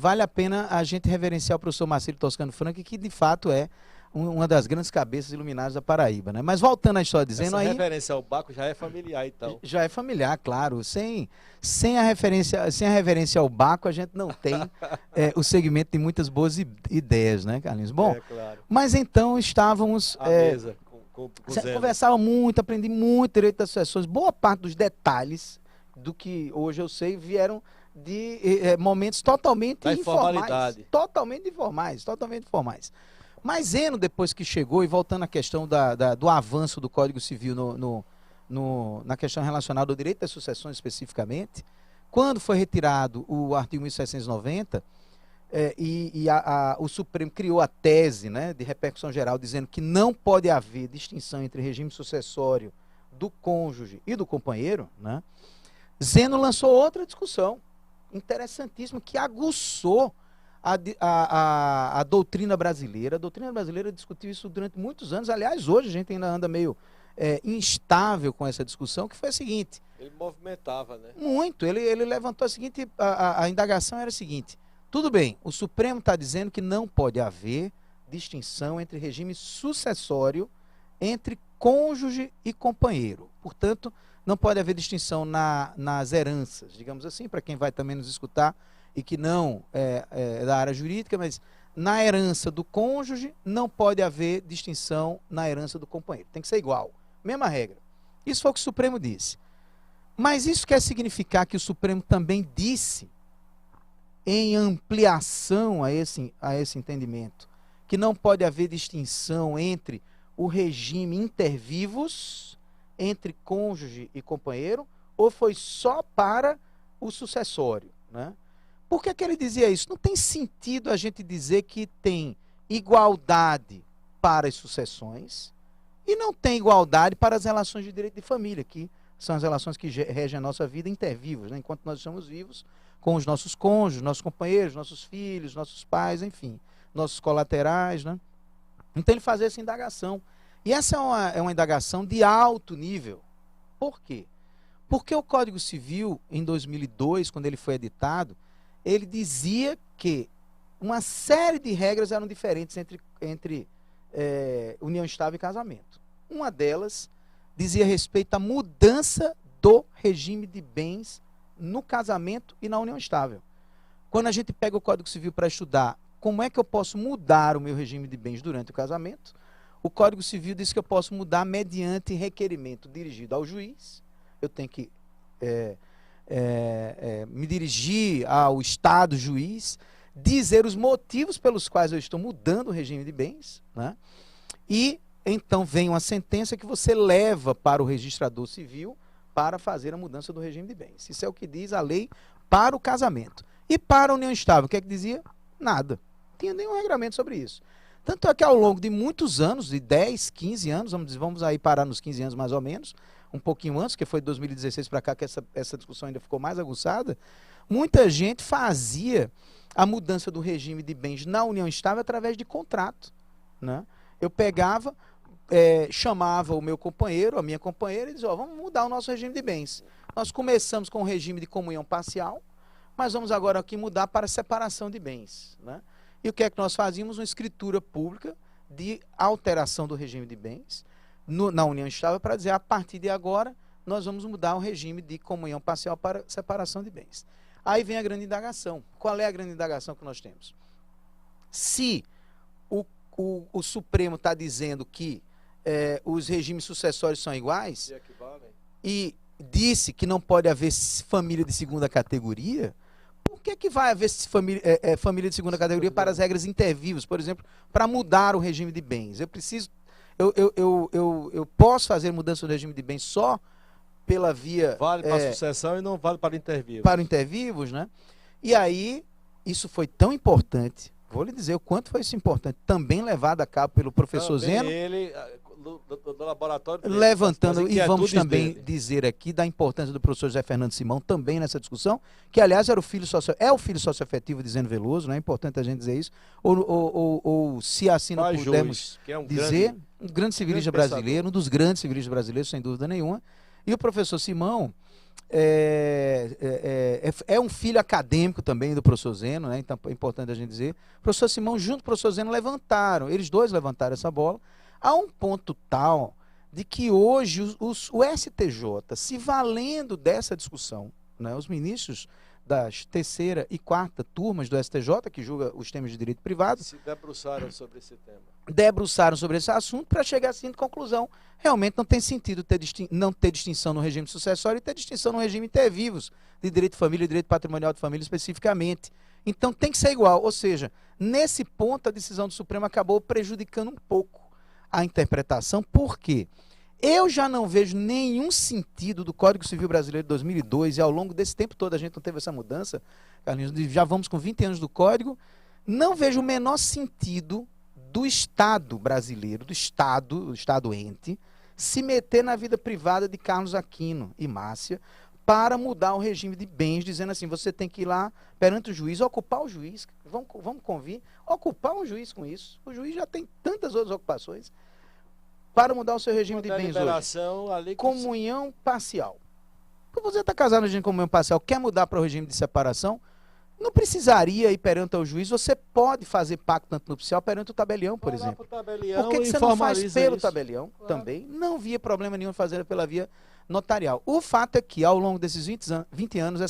vale a pena a gente reverenciar o professor Marcílio Toscano Franco, que de fato é uma das grandes cabeças iluminadas da Paraíba, né? Mas voltando à história, dizendo aí... Essa referência ao Baco já é familiar, então. Já é familiar, claro. Sem a referência ao Baco, a gente não tem o segmento de muitas boas ideias, né, Carlinhos? Bom, claro. Mas então estávamos... À mesa, com Zeno. Conversava muito, aprendi muito direito das sucessões. Boa parte dos detalhes do que hoje eu sei vieram de momentos totalmente informais. Totalmente informais. Mas Zeno, depois que chegou, e voltando à questão do avanço do Código Civil na questão relacionada ao direito das sucessões especificamente, quando foi retirado o artigo 1790, o Supremo criou a tese, né, de repercussão geral, dizendo que não pode haver distinção entre regime sucessório do cônjuge e do companheiro, né, Zeno lançou outra discussão interessantíssima que aguçou a doutrina brasileira. A doutrina brasileira discutiu isso durante muitos anos. Aliás, hoje a gente ainda anda meio instável com essa discussão, que foi a seguinte. Ele movimentava, né? Muito. Ele levantou a seguinte... A indagação era a seguinte. Tudo bem, o Supremo está dizendo que não pode haver distinção entre regime sucessório entre cônjuge e companheiro. Portanto, não pode haver distinção nas heranças, digamos assim, para quem vai também nos escutar, e que não é da área jurídica, mas na herança do cônjuge não pode haver distinção na herança do companheiro. Tem que ser igual. Mesma regra. Isso foi o que o Supremo disse. Mas isso quer significar que o Supremo também disse, em ampliação a esse entendimento, que não pode haver distinção entre o regime inter vivos, entre cônjuge e companheiro, ou foi só para o sucessório, né? Por que ele dizia isso? Não tem sentido a gente dizer que tem igualdade para as sucessões e não tem igualdade para as relações de direito de família, que são as relações que regem a nossa vida intervivos, né? Enquanto nós estamos vivos com os nossos cônjuges, nossos companheiros, nossos filhos, nossos pais, enfim, nossos colaterais, né? Então ele fazia essa indagação. E essa é uma indagação de alto nível. Por quê? Porque o Código Civil, em 2002, quando ele foi editado, ele dizia que uma série de regras eram diferentes entre união estável e casamento. Uma delas dizia respeito à mudança do regime de bens no casamento e na união estável. Quando a gente pega o Código Civil para estudar como é que eu posso mudar o meu regime de bens durante o casamento, o Código Civil diz que eu posso mudar mediante requerimento dirigido ao juiz. Eu tenho que me dirigir ao Estado juiz, dizer os motivos pelos quais eu estou mudando o regime de bens, né? E então vem uma sentença que você leva para o registrador civil para fazer a mudança do regime de bens. Isso é o que diz a lei para o casamento. E para a união estável, o que é que dizia? Nada. Não tinha nenhum regramento sobre isso. Tanto é que ao longo de muitos anos, de 10, 15 anos, vamos aí parar nos 15 anos mais ou menos, um pouquinho antes, que foi de 2016 para cá que essa discussão ainda ficou mais aguçada, muita gente fazia a mudança do regime de bens na união estável através de contrato, né? Eu pegava, chamava o meu companheiro, a minha companheira, e dizia, vamos mudar o nosso regime de bens. Nós começamos com o regime de comunhão parcial, mas vamos agora aqui mudar para separação de bens, né? E o que é que nós fazíamos? Uma escritura pública de alteração do regime de bens na união estável para dizer, a partir de agora, nós vamos mudar o regime de comunhão parcial para separação de bens. Aí vem a grande indagação. Qual é a grande indagação que nós temos? Se o Supremo está dizendo que os regimes sucessórios são iguais e disse que não pode haver família de segunda categoria, por que vai haver família de segunda categoria para as regras intervivas, por exemplo, para mudar o regime de bens? Eu posso fazer mudança do regime de bens só pela via... Vale para a sucessão e não vale para intervivos. Para intervivos, né? E aí, isso foi tão importante, vou lhe dizer o quanto foi isso importante, também levado a cabo pelo professor Zeno. Ele, do laboratório dele, levantando, e vamos também dizer aqui da importância do professor José Fernando Simão também nessa discussão, que aliás é o filho socioafetivo de Zeno Veloso, não é importante a gente dizer isso, ou se assim não pudermos dizer, um grande civilista brasileiro, um dos grandes civilistas brasileiros, sem dúvida nenhuma. E o professor Simão é um filho acadêmico também do professor Zeno, né? Então é importante a gente dizer. O professor Simão junto com o professor Zeno eles dois levantaram essa bola, a um ponto tal de que hoje o STJ, se valendo dessa discussão, né, os ministros das terceira e quarta turmas do STJ, que julga os temas de direito privado, se debruçaram sobre esse tema. Debruçaram sobre esse assunto para chegar à seguinte conclusão: realmente não tem sentido não ter distinção no regime sucessório e ter distinção no regime intervivos de direito de família e direito patrimonial de família especificamente. Então tem que ser igual. Ou seja, nesse ponto a decisão do Supremo acabou prejudicando um pouco a interpretação. Por quê? Eu já não vejo nenhum sentido do Código Civil Brasileiro de 2002, e ao longo desse tempo todo a gente não teve essa mudança, Carlinhos, já vamos com 20 anos do Código, não vejo o menor sentido do Estado brasileiro, do Estado ente, se meter na vida privada de Carlos Aquino e Márcia para mudar o regime de bens, dizendo assim, você tem que ir lá perante o juiz, ocupar o juiz, vamos convir, ocupar um juiz com isso. O juiz já tem tantas outras ocupações para mudar o seu regime de bens hoje. Comunhão parcial. Quando você está casado no regime de comunhão parcial, quer mudar para o regime de separação, não precisaria ir perante o juiz, você pode fazer pacto tanto nupcial perante o tabelião, por exemplo. Por que você não faz pelo tabelião também? Não via problema nenhum fazer pela via notarial. O fato é que, ao longo desses 20 anos,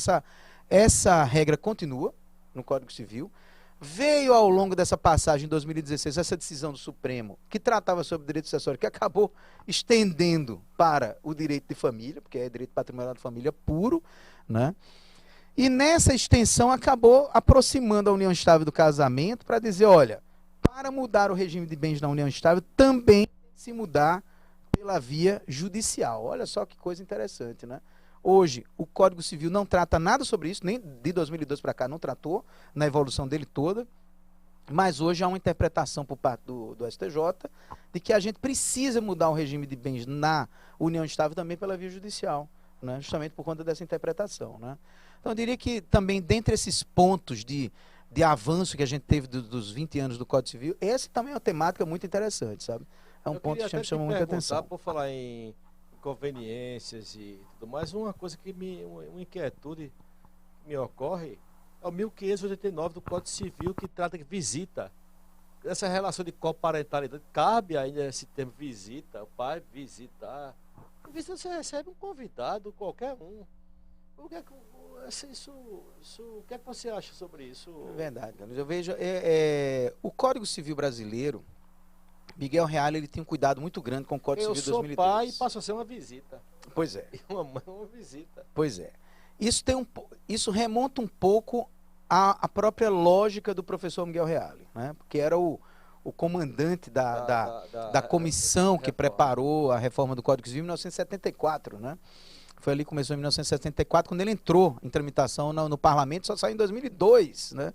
essa regra continua no Código Civil. Veio ao longo dessa passagem, em 2016, essa decisão do Supremo, que tratava sobre o direito sucessório, que acabou estendendo para o direito de família, porque é direito patrimonial de família puro, né? E nessa extensão acabou aproximando a união estável do casamento para dizer, olha, para mudar o regime de bens na união estável, também se mudar pela via judicial. Olha só que coisa interessante, né? Hoje, o Código Civil não trata nada sobre isso, nem de 2002 para cá não tratou, na evolução dele toda, mas hoje há uma interpretação por parte do STJ de que a gente precisa mudar o regime de bens na união estável também pela via judicial, né? Justamente por conta dessa interpretação, né? Então, eu diria que também, dentre esses pontos de avanço que a gente teve dos 20 anos do Código Civil, essa também é uma temática muito interessante, sabe? é um ponto que sempre chama muita atenção. Por falar em inconveniências e tudo mais, uma coisa que uma inquietude que me ocorre é o 1589 do Código Civil, que trata de visita. Essa relação de coparentalidade, cabe ainda esse termo visita, o pai visitar. Visita, você recebe um convidado, qualquer um. O que é que, o que é que você acha sobre isso? É verdade, Carlos. Eu vejo o Código Civil brasileiro, Miguel Reale, ele tem um cuidado muito grande com o Código Civil de 2002. Eu sou pai e passo a ser uma visita. Pois é. E uma mãe uma visita. Pois é. Isso remonta um pouco à própria lógica do professor Miguel Reale, né? Porque era o comandante da comissão que preparou a reforma do Código Civil em 1974, né? Foi ali que começou em 1974, quando ele entrou em tramitação no parlamento, só saiu em 2002, né?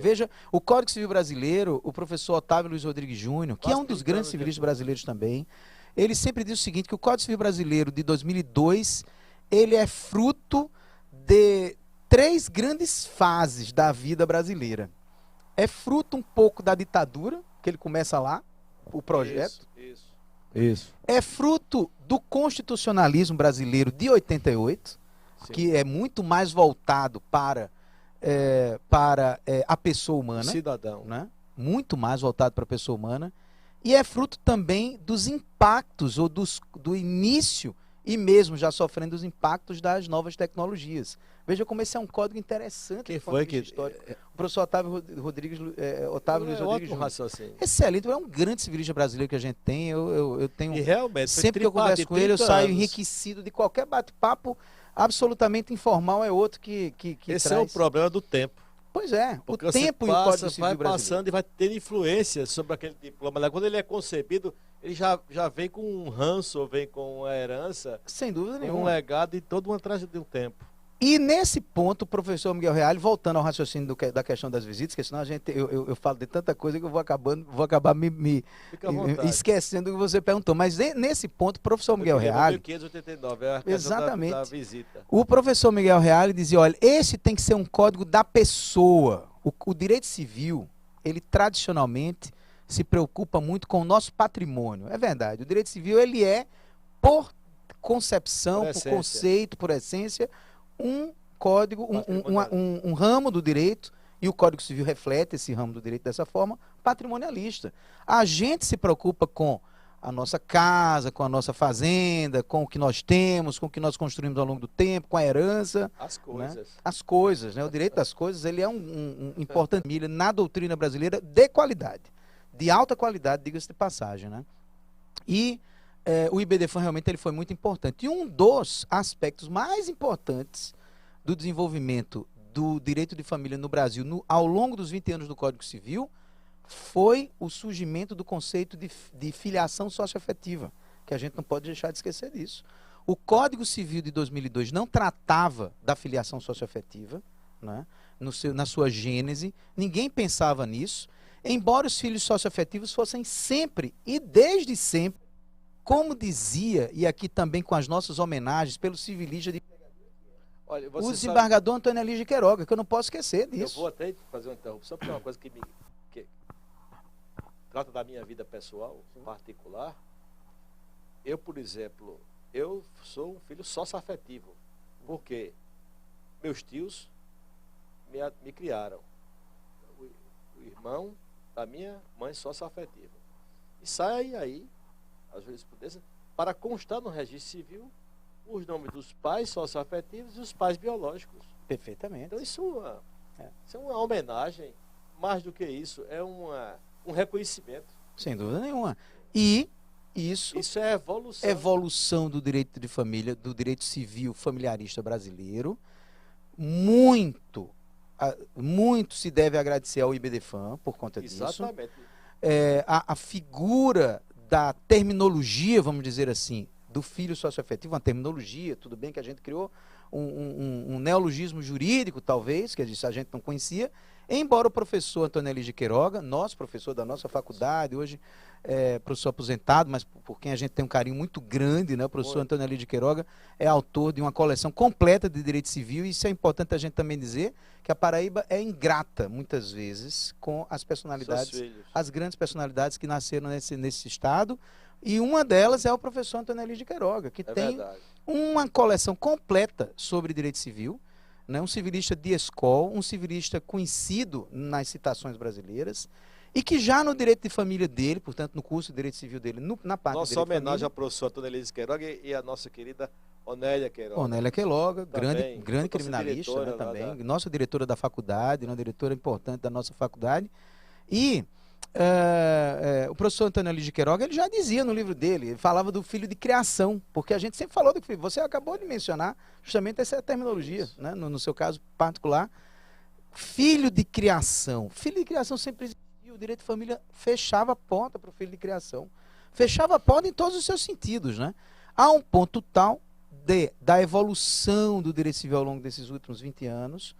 Veja, o Código Civil brasileiro, o professor Otávio Luiz Rodrigues Júnior, que é um dos grandes civilistas brasileiros também, ele sempre diz o seguinte, que o Código Civil brasileiro de 2002, ele é fruto de 3 grandes fases da vida brasileira. É fruto um pouco da ditadura, que ele começa lá, o projeto. Isso. É fruto do constitucionalismo brasileiro de 88, sim, que é muito mais voltado para a pessoa humana. Cidadão. Né? Muito mais voltado para a pessoa humana. E é fruto também dos impactos, ou do início, e mesmo já sofrendo os impactos das novas tecnologias. Veja como esse é um código interessante. Quem foi que histórico. O professor Otávio Luiz Rodrigues Júnior. Excelente, é um grande civilista brasileiro que a gente tem. Eu tenho. E realmente, sempre que eu converso com ele, eu saio enriquecido de qualquer bate-papo absolutamente informal. É outro que esse traz. É o problema do tempo. Pois é, porque o tempo e o Código Civil vai brasileiro. passando e vai ter influência sobre aquele diploma. Quando ele é concebido, ele já vem com um ranço, vem com uma herança. Sem dúvida nenhuma. Um legado e toda uma trajetória de um tempo. E nesse ponto, o professor Miguel Reale, voltando ao raciocínio da questão das visitas, porque senão eu falo de tanta coisa que eu vou acabar me esquecendo do que você perguntou. Mas nesse ponto, o professor Miguel Reale... 1589, é a exatamente, da visita. O professor Miguel Reale dizia, olha, esse tem que ser um código da pessoa. O direito civil, ele tradicionalmente se preocupa muito com o nosso patrimônio. É verdade, o direito civil, ele é, por concepção, por conceito, por essência, um código, um ramo do direito, e o Código Civil reflete esse ramo do direito dessa forma, patrimonialista. A gente se preocupa com a nossa casa, com a nossa fazenda, com o que nós temos, com o que nós construímos ao longo do tempo, com a herança. As coisas. Né? As coisas, né? O direito das coisas, ele é um importante milha na doutrina brasileira de qualidade, de alta qualidade, diga-se de passagem, né? E o IBDFAN realmente ele foi muito importante. E um dos aspectos mais importantes do desenvolvimento do direito de família no Brasil ao longo dos 20 anos do Código Civil foi o surgimento do conceito de filiação socioafetiva, que a gente não pode deixar de esquecer disso. O Código Civil de 2002 não tratava da filiação socioafetiva, né, na sua gênese, ninguém pensava nisso, embora os filhos socioafetivos fossem sempre e desde sempre, como dizia, e aqui também com as nossas homenagens, pelo civilista de Olha, o desembargador Antônio Elígio de Queiroga, que eu não posso esquecer disso. Eu vou até fazer uma interrupção, porque é uma coisa que trata da minha vida pessoal, particular. Eu, por exemplo, eu sou um filho socioafetivo, porque meus tios me criaram. O irmão da minha mãe socioafetiva. E sai aí a jurisprudência, para constar no registro civil os nomes dos pais socioafetivos e os pais biológicos. Perfeitamente. Então isso é uma homenagem, mais do que isso, é um reconhecimento. Sem dúvida nenhuma. E isso é evolução. Evolução do direito de família, do direito civil familiarista brasileiro. Muito se deve agradecer ao IBDFAN por conta disso. Exatamente. A figura da terminologia, vamos dizer assim, do filho socioafetivo, uma terminologia, tudo bem que a gente criou um neologismo jurídico, talvez, que a gente não conhecia, Embora o professor Antonelli de Queiroga, nosso professor da nossa faculdade, hoje professor aposentado, mas por quem a gente tem um carinho muito grande, né? O professor Antonelli de Queiroga é autor de uma coleção completa de direito civil, e isso é importante a gente também dizer, que a Paraíba é ingrata, muitas vezes, com as personalidades, as grandes personalidades que nasceram nesse estado, e uma delas é o professor Antonelli de Queiroga, que tem uma coleção completa sobre direito civil, né? Um civilista de escola, um civilista conhecido nas citações brasileiras, e que já no direito de família dele, portanto no curso de direito civil dele, na parte nossa de direito homenagem família, ao professor Antonelli de Queiroga e à nossa querida Onélia Queiroga. Onélia Queiroga, Também, grande criminalista, né, também, nossa diretora da faculdade, uma diretora importante da nossa faculdade. E o professor Antonelli de Queiroga, ele já dizia no livro dele, ele falava do filho de criação, porque a gente sempre falou do filho. Você acabou de mencionar justamente essa terminologia, né, no seu caso particular. Filho de criação. Filho de criação sempre existiu. O direito de família fechava a porta para o filho de criação. Fechava a porta em todos os seus sentidos, né? Há um ponto tal da evolução do direito civil ao longo desses últimos 20 anos,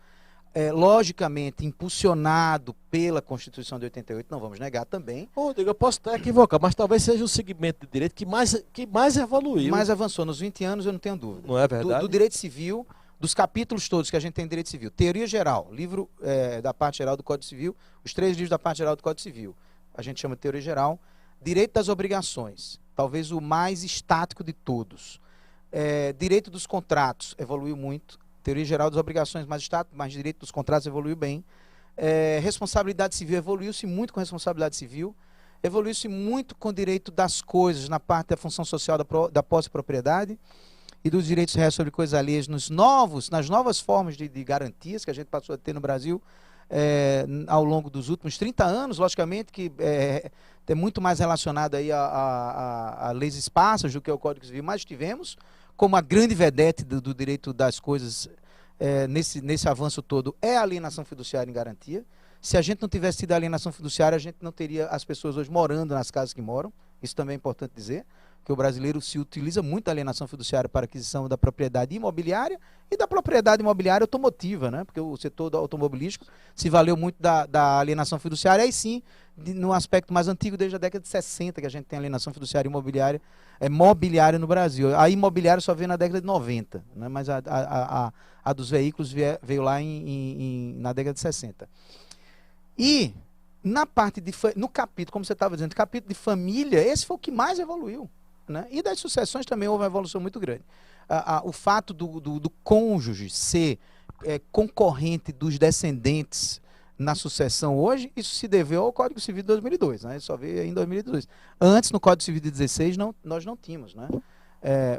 logicamente impulsionado pela Constituição de 88, não vamos negar também. Rodrigo, eu posso estar equivocado, mas talvez seja o segmento de direito que mais evoluiu. Mais avançou nos 20 anos, eu não tenho dúvida. Não é verdade? Do direito civil, dos capítulos todos que a gente tem em direito civil. Teoria geral, livro da parte geral do Código Civil, os 3 livros da parte geral do Código Civil. A gente chama de teoria geral. Direito das obrigações, talvez o mais estático de todos. Direito dos contratos, evoluiu muito. Teoria geral das obrigações, mais estático, mas direito dos contratos evoluiu bem. Responsabilidade civil, evoluiu-se muito com responsabilidade civil. Evoluiu-se muito com direito das coisas, na parte da função social da posse e propriedade, e dos direitos reais sobre coisas alheias nas novas formas de garantias que a gente passou a ter no Brasil ao longo dos últimos 30 anos, logicamente, que é muito mais relacionado aí a leis esparsas do que ao Código Civil, mas tivemos como a grande vedete do direito das coisas nesse avanço todo é a alienação fiduciária em garantia. Se a gente não tivesse tido a alienação fiduciária, a gente não teria as pessoas hoje morando nas casas que moram. Isso também é importante dizer, que o brasileiro se utiliza muito da alienação fiduciária para aquisição da propriedade imobiliária e da propriedade imobiliária automotiva, né? Porque o setor automobilístico se valeu muito da alienação fiduciária, aí sim, no aspecto mais antigo, desde a década de 60, que a gente tem alienação fiduciária imobiliária, mobiliária no Brasil. A imobiliária só veio na década de 90, né? Mas a dos veículos veio lá na década de 60. E na parte no capítulo, como você estava dizendo, capítulo de família, esse foi o que mais evoluiu, né? E das sucessões também houve uma evolução muito grande. O fato do cônjuge ser concorrente dos descendentes na sucessão hoje, isso se deveu ao Código Civil de 2002, né? Só veio em 2002. Antes, no Código Civil de 16, nós não tínhamos, né?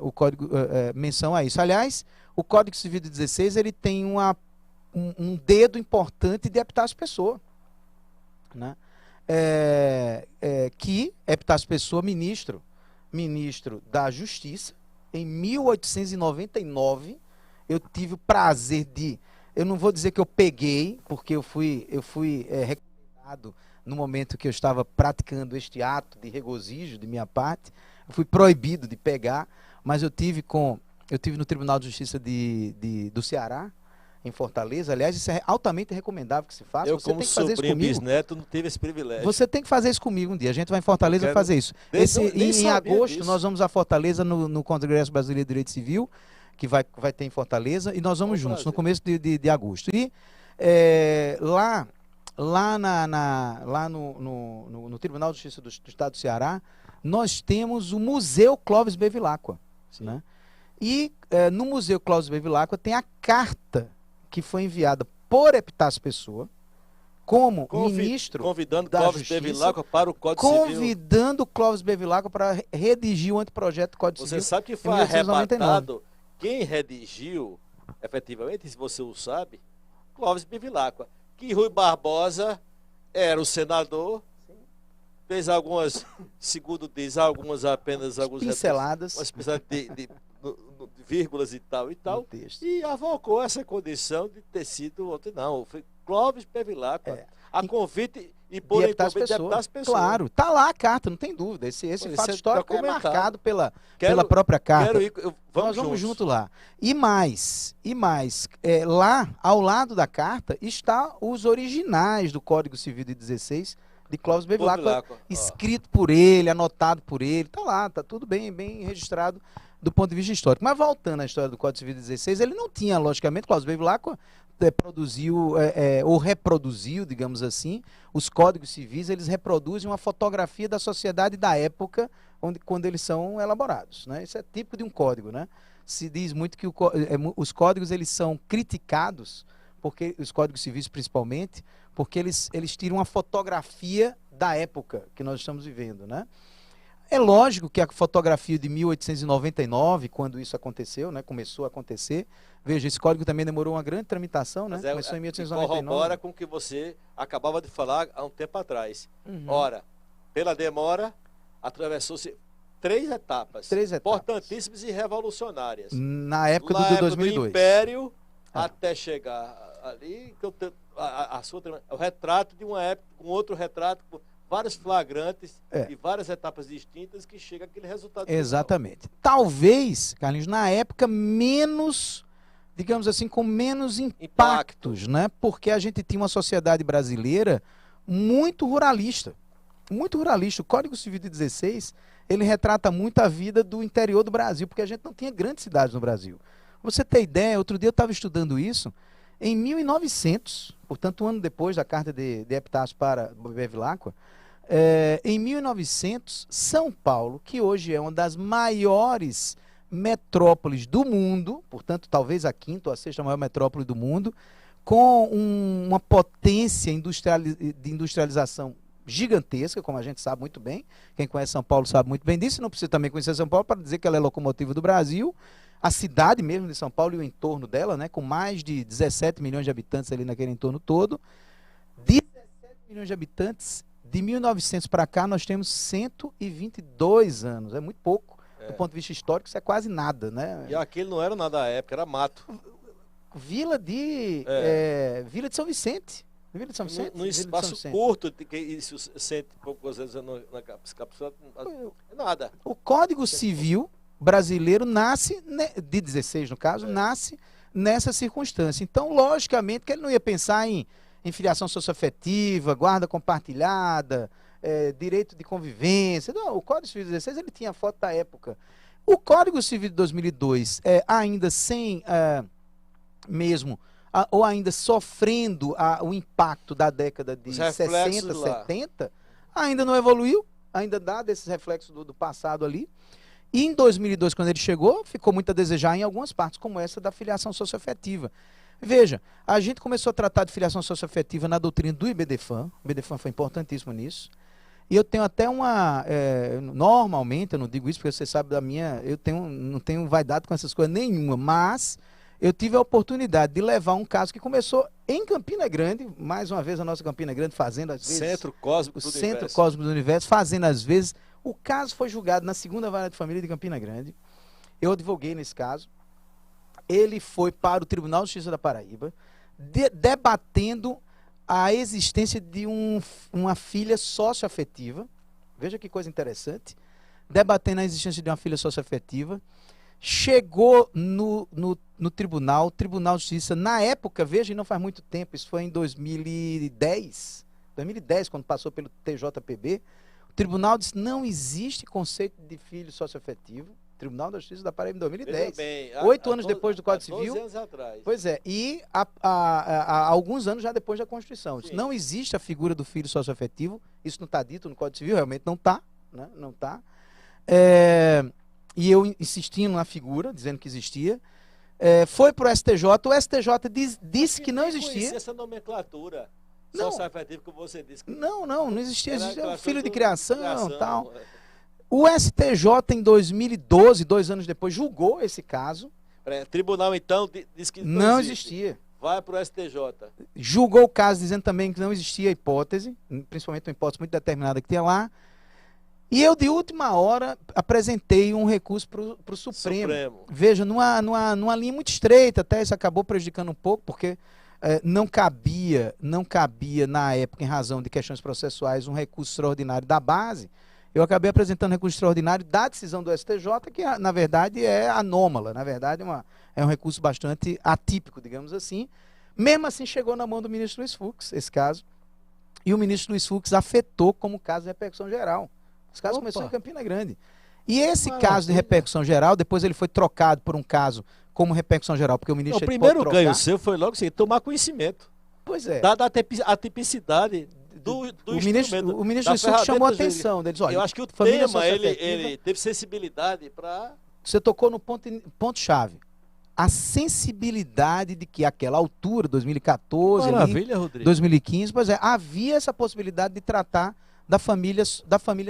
O código menção a isso. Aliás, o Código Civil de 16 ele tem um dedo importante de Epitácio Pessoa, né? Que Epitácio Pessoa, ministro da Justiça, em 1899, eu tive o prazer eu não vou dizer que eu peguei, porque eu fui recomendado no momento que eu estava praticando este ato de regozijo de minha parte, eu fui proibido de pegar, mas eu tive no Tribunal de Justiça do Ceará, em Fortaleza. Aliás, isso é altamente recomendável que se faça. Eu, você como tem que fazer isso sobrinho comigo. Bisneto, não tive esse privilégio. Você tem que fazer isso comigo um dia. A gente vai em Fortaleza fazer isso. Em agosto, nós vamos a Fortaleza no Congresso Brasileiro de Direito Civil, que vai ter em Fortaleza, e nós vamos juntos, no começo de agosto. E lá no Tribunal de Justiça do Estado do Ceará, nós temos o Museu Clóvis Bevilacqua, né? E no Museu Clóvis Bevilacqua tem a carta que foi enviada por Epitácio Pessoa, como ministro convidando da Clóvis Justiça, Bevilacqua para o Código Civil. Convidando o Clóvis Bevilacqua para redigir o anteprojeto do Código Civil. Você sabe que foi arrebatado quem redigiu, efetivamente, se você o sabe, Clóvis Bevilacqua. Que Rui Barbosa era o senador, fez algumas, segundo diz, algumas pinceladas, umas pinceladas de vírgulas e tal, e avocou essa condição de ter sido, não, foi Clóvis Bevilacqua, a convite de pôr em deputar as pessoas. Claro, tá lá a carta, não tem dúvida. Esse fato histórico é marcado pela própria carta. Nós vamos junto lá. E mais, lá, ao lado da carta, está os originais do Código Civil de 16, de Clóvis Bevilacqua, escrito por ele, anotado por ele, tá lá, tá tudo bem registrado do ponto de vista histórico. Mas voltando à história do Código Civil de 16, ele não tinha, logicamente, Clóvis Bevilacqua produziu ou reproduziu, digamos assim, os códigos civis, eles reproduzem uma fotografia da sociedade da época quando eles são elaborados, né? Isso é típico de um código, né? Se diz muito que os códigos eles são criticados, porque os códigos civis principalmente, porque eles tiram uma fotografia da época que nós estamos vivendo, né? É lógico que a fotografia de 1899, quando isso aconteceu, né, começou a acontecer, veja, esse código também demorou uma grande tramitação, né? Começou em 1899. Corrobora com o que você acabava de falar há um tempo atrás. Ora, pela demora, atravessou-se três etapas importantíssimas e revolucionárias. Na época do 2002. Do Império até chegar ali, o retrato de uma época, com outro retrato, com vários flagrantes e várias etapas distintas que chega aquele resultado. Exatamente. Final. Talvez, Carlinhos, na época menos, digamos assim, com menos impactos, né? Porque a gente tinha uma sociedade brasileira muito ruralista. Muito ruralista. O Código Civil de 16, ele retrata muito a vida do interior do Brasil, porque a gente não tinha grandes cidades no Brasil. Pra você ter ideia, outro dia eu estava estudando isso, em 1900, portanto um ano depois da carta de Epitácio para Bevilacqua, em 1900, São Paulo, que hoje é uma das maiores metrópoles do mundo, portanto talvez a quinta ou a sexta maior metrópole do mundo, com uma potência de industrialização gigantesca, como a gente sabe muito bem, quem conhece São Paulo sabe muito bem disso, não precisa também conhecer São Paulo para dizer que ela é locomotiva do Brasil. A cidade mesmo de São Paulo e o entorno dela, né, com mais de 17 milhões de habitantes ali naquele entorno todo. 17 milhões de habitantes, de 1900 para cá nós temos 122 anos, é muito pouco. Do ponto de vista histórico, isso é quase nada, né? E aquilo não era nada à época, era mato. Vila de São Vicente. Vila de São Vicente? Num espaço curto, que isso sente poucas vezes na cápsula, nada. O Código Civil brasileiro nasce, de 16 no caso, nasce nessa circunstância. Então, logicamente, que ele não ia pensar em filiação socioafetiva, guarda compartilhada, direito de convivência. Não, o Código Civil de 16 ele tinha a foto da época. O Código Civil de 2002, ainda sem ou ainda sofrendo o impacto da década de 60, 70, ainda não evoluiu, ainda dá desses reflexos do passado ali. E em 2002, quando ele chegou, ficou muito a desejar em algumas partes, como essa da filiação socioafetiva. Veja, a gente começou a tratar de filiação socioafetiva na doutrina do IBDFAM. O IBDFAM foi importantíssimo nisso. E eu tenho até normalmente, eu não digo isso porque você sabe da minha, não tenho vaidade com essas coisas nenhuma, mas eu tive a oportunidade de levar um caso que começou em Campina Grande, mais uma vez a nossa Campina Grande fazendo às vezes... Centro Cósmico do Universo, fazendo às vezes... O caso foi julgado na segunda vara de família de Campina Grande. Eu advoguei nesse caso. Ele foi para o Tribunal de Justiça da Paraíba, debatendo a existência de uma filha socioafetiva. Veja que coisa interessante. Debatendo a existência de uma filha socioafetiva. Chegou no tribunal, Tribunal de Justiça, na época, veja, e não faz muito tempo, isso foi em 2010, quando passou pelo TJPB, o tribunal disse, não existe conceito de filho socioafetivo. Tribunal da Justiça da Paraíba em 2010. 8 anos depois do Código Civil. 12 anos atrás. Pois é, e há alguns anos já depois da Constituição. Sim. Não existe a figura do filho socioafetivo, isso não está dito no Código Civil, realmente não está, né? Não está. E eu insistindo na figura, dizendo que existia. Foi para o STJ, o STJ disse que não existia. Essa nomenclatura socioafetiva que você disse. Não existia. Existia filho de criação e tal. O STJ, em 2012, 2 anos depois, julgou esse caso. Tribunal, então, disse que não existia. Vai para o STJ. Julgou o caso, dizendo também que não existia hipótese, principalmente uma hipótese muito determinada que tinha lá. E eu, de última hora, apresentei um recurso para o Supremo. Veja, numa linha muito estreita, até isso acabou prejudicando um pouco, porque não cabia na época, em razão de questões processuais, um recurso extraordinário da base. Eu acabei apresentando recurso extraordinário da decisão do STJ, que na verdade é anômala, na verdade é um recurso bastante atípico, digamos assim. Mesmo assim chegou na mão do ministro Luiz Fux, esse caso, e o ministro Luiz Fux afetou como caso de repercussão geral. Esse caso começou em Campina Grande. E esse caso de repercussão geral, depois ele foi trocado por um caso como repercussão geral, porque o ministro... O primeiro ganho seu foi logo assim, tomar conhecimento. Pois é. Dada a tipicidade do o ministro Luiz Fux chamou a atenção deles. Olha, eu acho que o tema, ele teve sensibilidade para... Você tocou no ponto-chave. A sensibilidade de que àquela altura, 2014, Maravilha, Rodrigo. 2015, pois é, havia essa possibilidade de tratar da família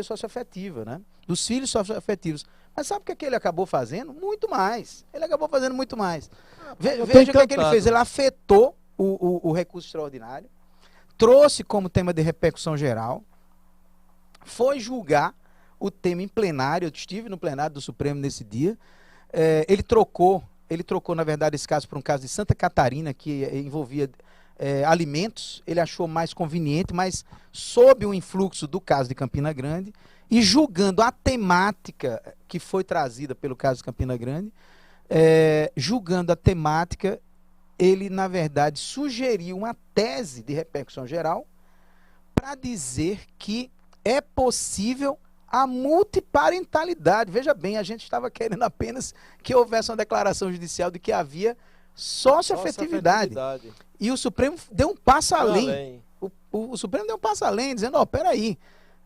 socioafetiva, né? Dos filhos socioafetivos. Mas sabe o que ele acabou fazendo? Muito mais. Ele acabou fazendo muito mais. Veja o que ele fez. Ele afetou o recurso extraordinário, trouxe como tema de repercussão geral, foi julgar o tema em plenário. Eu estive no plenário do Supremo nesse dia. Ele trocou, na verdade, esse caso por um caso de Santa Catarina, que envolvia alimentos. Ele achou mais conveniente, mas sob o influxo do caso de Campina Grande e julgando a temática que foi trazida pelo caso de Campina Grande, julgando a temática, ele, na verdade, sugeriu uma tese de repercussão geral para dizer que é possível a multiparentalidade. Veja bem, a gente estava querendo apenas que houvesse uma declaração judicial de que havia socioafetividade. E o Supremo deu um passo além. O Supremo deu um passo além, dizendo, peraí,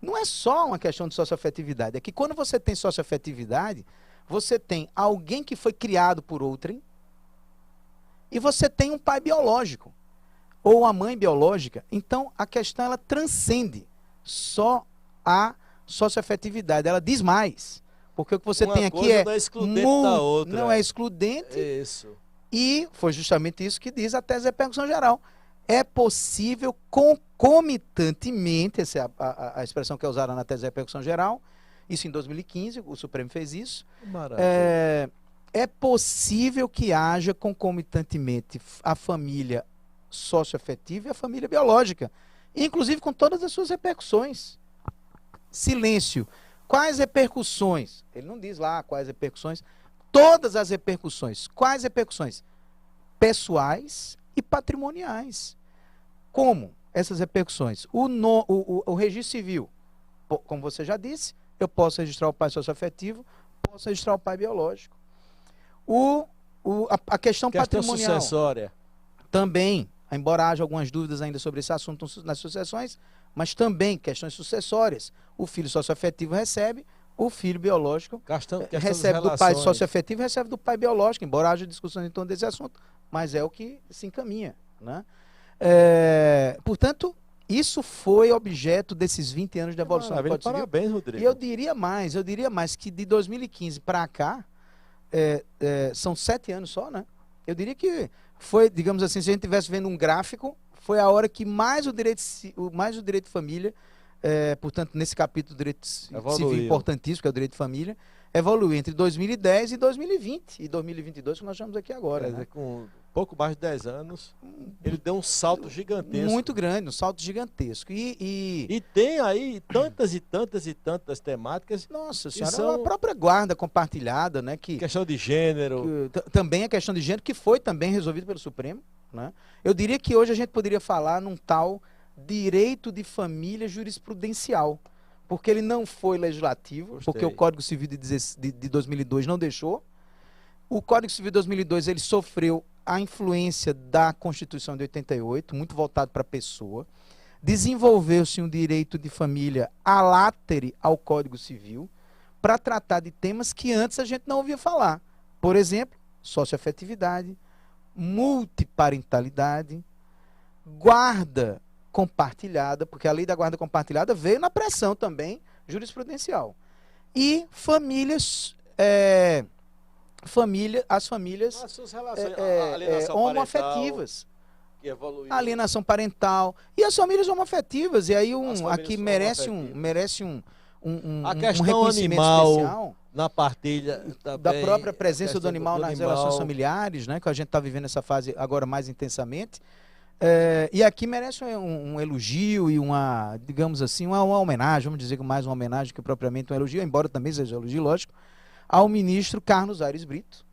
não é só uma questão de socioafetividade, é que quando você tem socioafetividade, você tem alguém que foi criado por outrem, e você tem um pai biológico, ou uma mãe biológica. Então, a questão, ela transcende só a socioafetividade. Ela diz mais. Porque o que você tem aqui não é excludente da outra. Não é excludente. Isso. E foi justamente isso que diz a tese de repercussão geral. É possível concomitantemente, essa é a expressão que é usada na tese de repercussão geral, isso em 2015, o Supremo fez isso. É possível que haja concomitantemente a família socioafetiva e a família biológica, inclusive com todas as suas repercussões. Silêncio. Quais repercussões? Ele não diz lá quais repercussões. Todas as repercussões. Quais repercussões? Pessoais e patrimoniais. Como essas repercussões? O registro civil, como você já disse, eu posso registrar o pai socioafetivo, posso registrar o pai biológico. A questão patrimonial sucessória também, embora haja algumas dúvidas ainda sobre esse assunto nas sucessões, mas também questões sucessórias. O filho socioafetivo recebe, o filho biológico recebe do pai socioafetivo, recebe do pai biológico, embora haja discussões em torno desse assunto, mas é o que se encaminha, né? Portanto, isso foi objeto desses 20 anos de evolução do Código Civil. Parabéns, Rodrigo. E eu diria mais que de 2015 para cá, são 7 anos só, né? Eu diria que foi, digamos assim, se a gente estivesse vendo um gráfico, foi a hora que mais o direito de família, portanto, nesse capítulo do direito civil importantíssimo, que é o direito de família, evoluiu entre 2010 e 2020, e 2022, que nós estamos aqui agora. Né? Com pouco mais de 10 anos, ele deu um salto gigantesco. Muito grande, um salto gigantesco. E tem aí tantas e tantas e tantas temáticas. Nossa senhora, a própria guarda compartilhada, né? Questão de gênero. Também a questão de gênero, que foi também resolvida pelo Supremo. Né? Eu diria que hoje a gente poderia falar num tal direito de família jurisprudencial, porque ele não foi legislativo, Gostei. Porque o Código Civil de 2002 não deixou. O Código Civil de 2002 ele sofreu a influência da Constituição de 88, muito voltado para a pessoa. Desenvolveu-se um direito de família a látere ao Código Civil para tratar de temas que antes a gente não ouvia falar. Por exemplo, socioafetividade, multiparentalidade, guarda compartilhada, porque a lei da guarda compartilhada veio na pressão também jurisprudencial. E famílias, as famílias homoafetivas. Alienação parental. E as famílias homoafetivas. E aí aqui merece um reconhecimento animal, especial. Na partilha também, da própria presença do animal nas relações familiares, né, que a gente está vivendo essa fase agora mais intensamente. E aqui merece um elogio e uma, digamos assim, uma homenagem, vamos dizer que mais uma homenagem que propriamente um elogio, embora também seja um elogio, lógico, ao ministro Carlos Aires Brito,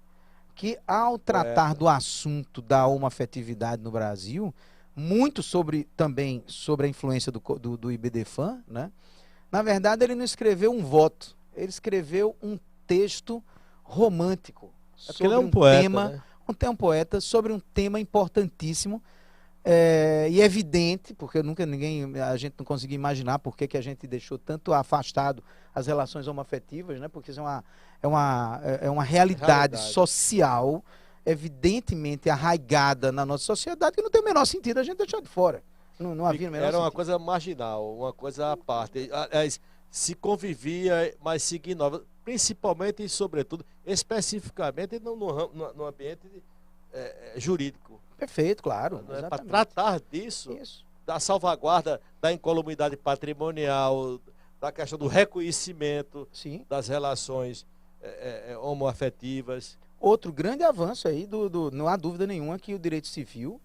que ao tratar do assunto da homoafetividade no Brasil, muito também sobre a influência do IBDFAN, né? Na verdade, ele não escreveu um voto, ele escreveu um texto romântico sobre ele é um poeta, tema, né? um poeta sobre um tema importantíssimo. E evidente, porque a gente não conseguia imaginar por que a gente deixou tanto afastado as relações homoafetivas, né? Porque isso é uma realidade social, evidentemente arraigada na nossa sociedade, que não tem o menor sentido a gente deixar de fora. Não havia o menor Era uma sentido. coisa marginal, uma coisa à parte. Aliás, se convivia, mas se ignorava, principalmente e sobretudo, especificamente no ambiente jurídico. Perfeito, claro. Para tratar disso, da salvaguarda da incolumidade patrimonial, da questão do reconhecimento das relações homoafetivas. Outro grande avanço aí, não há dúvida nenhuma que o direito civil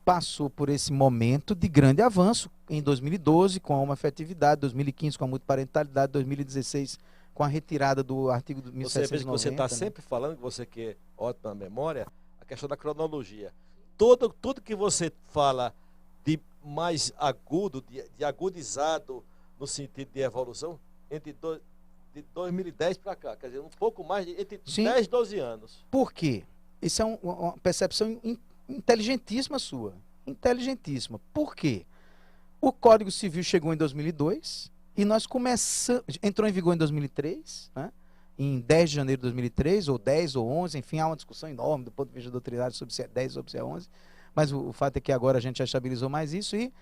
passou por esse momento de grande avanço em 2012 com a homoafetividade, 2015 com a multiparentalidade, 2016 com a retirada do artigo 1790. Você veja que você está sempre falando, que você que é ótima memória, a questão da cronologia. Tudo que você fala de mais agudo, de agudizado no sentido de evolução, de 2010 para cá, quer dizer, um pouco mais, entre 10 e 12 anos. Por quê? Isso é uma percepção inteligentíssima sua. Inteligentíssima. Por quê? O Código Civil chegou em 2002 e nós entrou em vigor em 2003, né? Em 10 de janeiro de 2003, ou 10 ou 11, enfim, há uma discussão enorme do ponto de vista doutrinário sobre se é 10 ou se é 11, mas o fato é que agora a gente já estabilizou mais isso e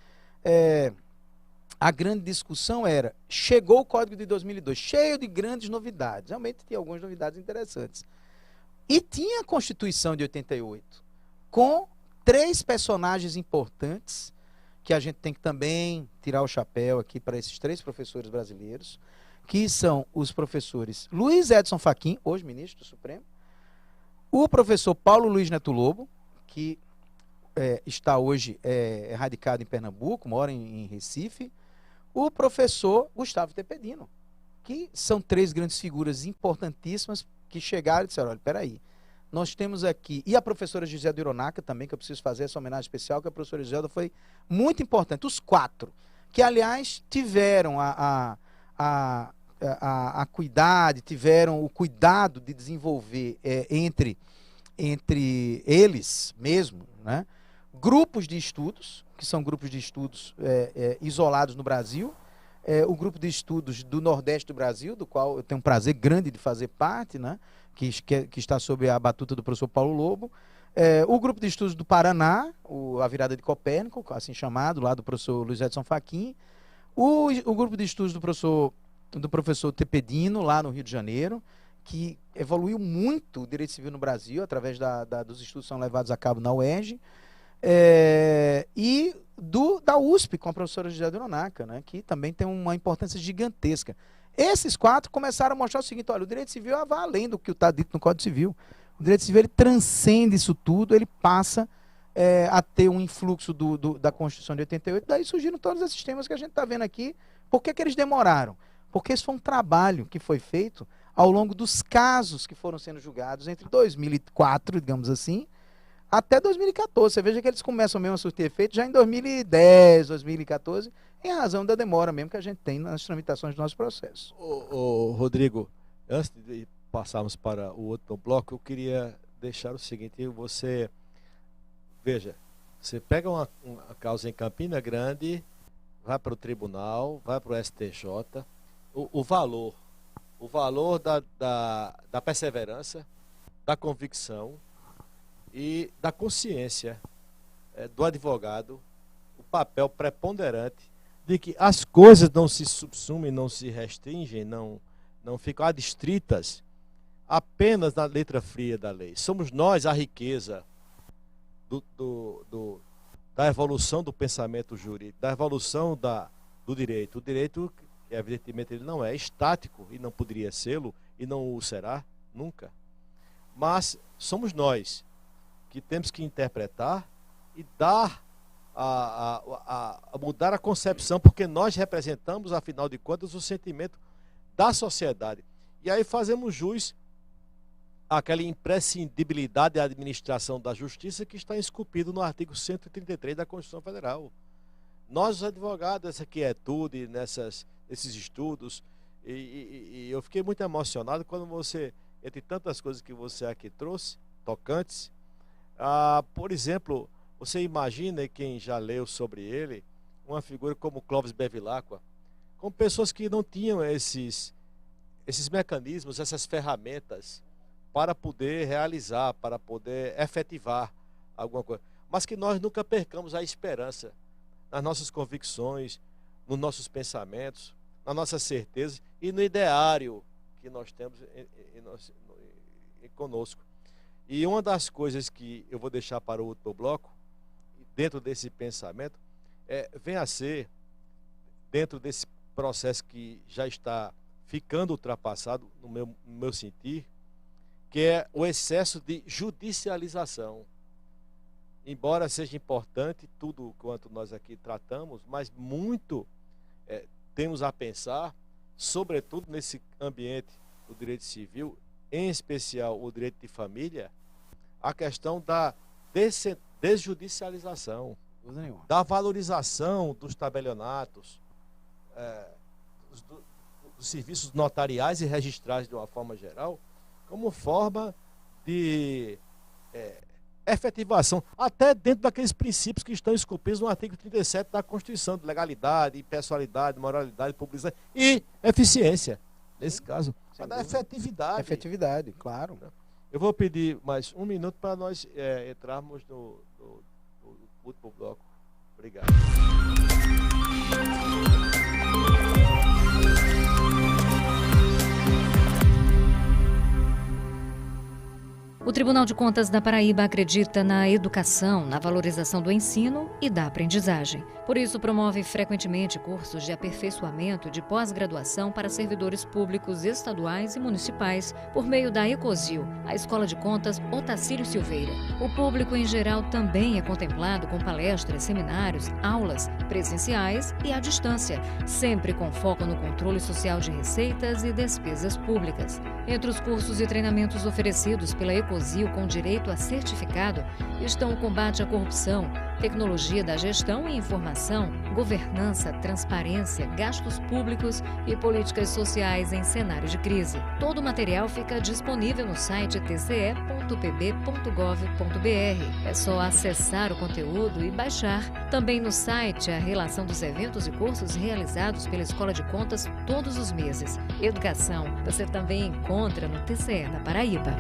a grande discussão era, chegou o Código de 2002, cheio de grandes novidades, realmente tinha algumas novidades interessantes, e tinha a Constituição de 88, com 3 personagens importantes, que a gente tem que também tirar o chapéu aqui para esses 3 professores brasileiros, que são os professores Luiz Edson Fachin, hoje ministro do Supremo, o professor Paulo Luiz Neto Lobo, que está hoje radicado em Pernambuco, mora em Recife, o professor Gustavo Tepedino, que são 3 grandes figuras importantíssimas que chegaram e disseram, olha, peraí, nós temos aqui, e a professora Giselda Hironaca também, que eu preciso fazer essa homenagem especial, que a professora Giselda foi muito importante, os 4, que aliás tiveram a cuidade, tiveram o cuidado de desenvolver entre eles mesmo, né, grupos de estudos, que são grupos de estudos isolados no Brasil, o grupo de estudos do Nordeste do Brasil, do qual eu tenho um prazer grande de fazer parte, né, que está sob a batuta do professor Paulo Lobo, o grupo de estudos do Paraná, a Virada de Copérnico, assim chamado, lá do professor Luiz Edson Fachin, o grupo de estudos do professor Tepedino, lá no Rio de Janeiro, que evoluiu muito o direito civil no Brasil, através dos estudos que são levados a cabo na UERJ, e da USP, com a professora Giselda Hironaca, né, que também tem uma importância gigantesca. Esses 4 começaram a mostrar o seguinte, olha, o direito civil vai além do que está dito no Código Civil. O direito civil ele transcende isso tudo, ele passa a ter um influxo da Constituição de 88, daí surgiram todos esses temas que a gente está vendo aqui. Por que eles demoraram? Porque esse foi um trabalho que foi feito ao longo dos casos que foram sendo julgados entre 2004, digamos assim, até 2014. Você veja que eles começam mesmo a surtir efeito já em 2010, 2014, em razão da demora mesmo que a gente tem nas tramitações do nosso processo. Rodrigo, antes de passarmos para o outro bloco, eu queria deixar o seguinte, você pega uma causa em Campina Grande, vai para o tribunal, vai para o STJ, o valor da perseverança, da convicção e da consciência do advogado, o papel preponderante de que as coisas não se subsumem, não se restringem, não ficam adstritas apenas na letra fria da lei. Somos nós a riqueza da evolução do pensamento jurídico, da evolução do direito. O direito, evidentemente, ele não é estático e não poderia sê-lo e não o será nunca. Mas somos nós que temos que interpretar e dar a mudar a concepção, porque nós representamos, afinal de contas, o sentimento da sociedade. E aí fazemos jus àquela imprescindibilidade da administração da justiça que está esculpido no artigo 133 da Constituição Federal. Nós, os advogados, essa quietude, nesses estudos, e eu fiquei muito emocionado quando você, entre tantas coisas que você aqui trouxe, tocantes, por exemplo, você imagina, quem já leu sobre ele, uma figura como Clóvis Bevilacqua, com pessoas que não tinham esses mecanismos, essas ferramentas para poder realizar, para poder efetivar alguma coisa. Mas que nós nunca percamos a esperança nas nossas convicções, nos nossos pensamentos, nas nossas certezas e no ideário que nós temos conosco. E uma das coisas que eu vou deixar para o último bloco, dentro desse pensamento, vem a ser, dentro desse processo que já está ficando ultrapassado, no meu sentir, que é o excesso de judicialização. Embora seja importante tudo quanto nós aqui tratamos, mas muito temos a pensar, sobretudo nesse ambiente do direito civil, em especial o direito de família, a questão da desjudicialização, da valorização dos tabelionatos, dos serviços notariais e registrais de uma forma geral, como forma de efetivação, até dentro daqueles princípios que estão esculpidos no artigo 37 da Constituição, de legalidade, impessoalidade, moralidade, publicidade e eficiência, nesse caso, para dar efetividade. Efetividade, claro. Eu vou pedir mais um minuto para nós entrarmos no último bloco. Obrigado. O Tribunal de Contas da Paraíba acredita na educação, na valorização do ensino e da aprendizagem. Por isso, promove frequentemente cursos de aperfeiçoamento de pós-graduação para servidores públicos estaduais e municipais, por meio da Ecosil, a Escola de Contas Otacílio Silveira. O público, em geral, também é contemplado com palestras, seminários, aulas presenciais e à distância, sempre com foco no controle social de receitas e despesas públicas. Entre os cursos e treinamentos oferecidos pela Ecosil com direito a certificado estão o combate à corrupção, tecnologia da gestão e informação, governança, transparência, gastos públicos e políticas sociais em cenário de crise. Todo o material fica disponível no site tce.pb.gov.br. É só acessar o conteúdo e baixar. Também no site a relação dos eventos e cursos realizados pela Escola de Contas todos os meses. Educação você também encontra no TCE da Paraíba.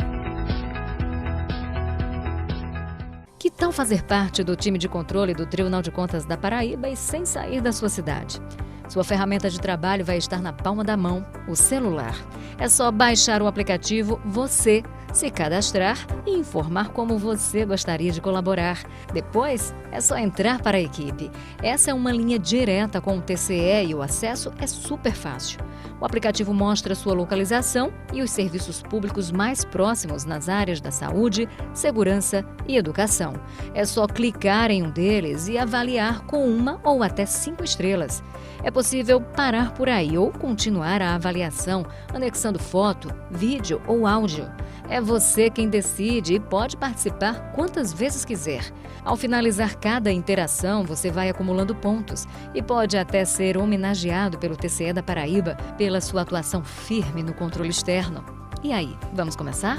Que tal fazer parte do time de controle do Tribunal de Contas da Paraíba e sem sair da sua cidade? Sua ferramenta de trabalho vai estar na palma da mão, o celular. É só baixar o aplicativo Você, se cadastrar e informar como você gostaria de colaborar. Depois, é só entrar para a equipe. Essa é uma linha direta com o TCE e o acesso é super fácil. O aplicativo mostra sua localização e os serviços públicos mais próximos nas áreas da saúde, segurança e educação. É só clicar em um deles e avaliar com 1 ou até 5 estrelas. É possível parar por aí ou continuar a avaliação, anexando foto, vídeo ou áudio. É você quem decide e pode participar quantas vezes quiser. Ao finalizar cada interação, você vai acumulando pontos e pode até ser homenageado pelo TCE da Paraíba pela sua atuação firme no controle externo. E aí, vamos começar?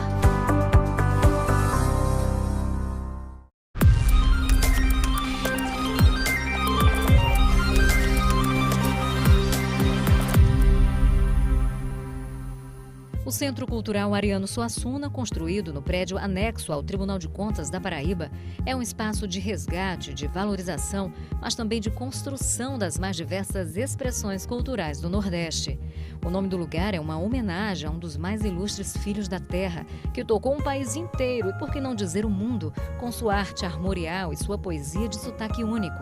O Centro Cultural Ariano Suassuna, construído no prédio anexo ao Tribunal de Contas da Paraíba, é um espaço de resgate, de valorização, mas também de construção das mais diversas expressões culturais do Nordeste. O nome do lugar é uma homenagem a um dos mais ilustres filhos da terra, que tocou um país inteiro e, por que não dizer o mundo, com sua arte armorial e sua poesia de sotaque único.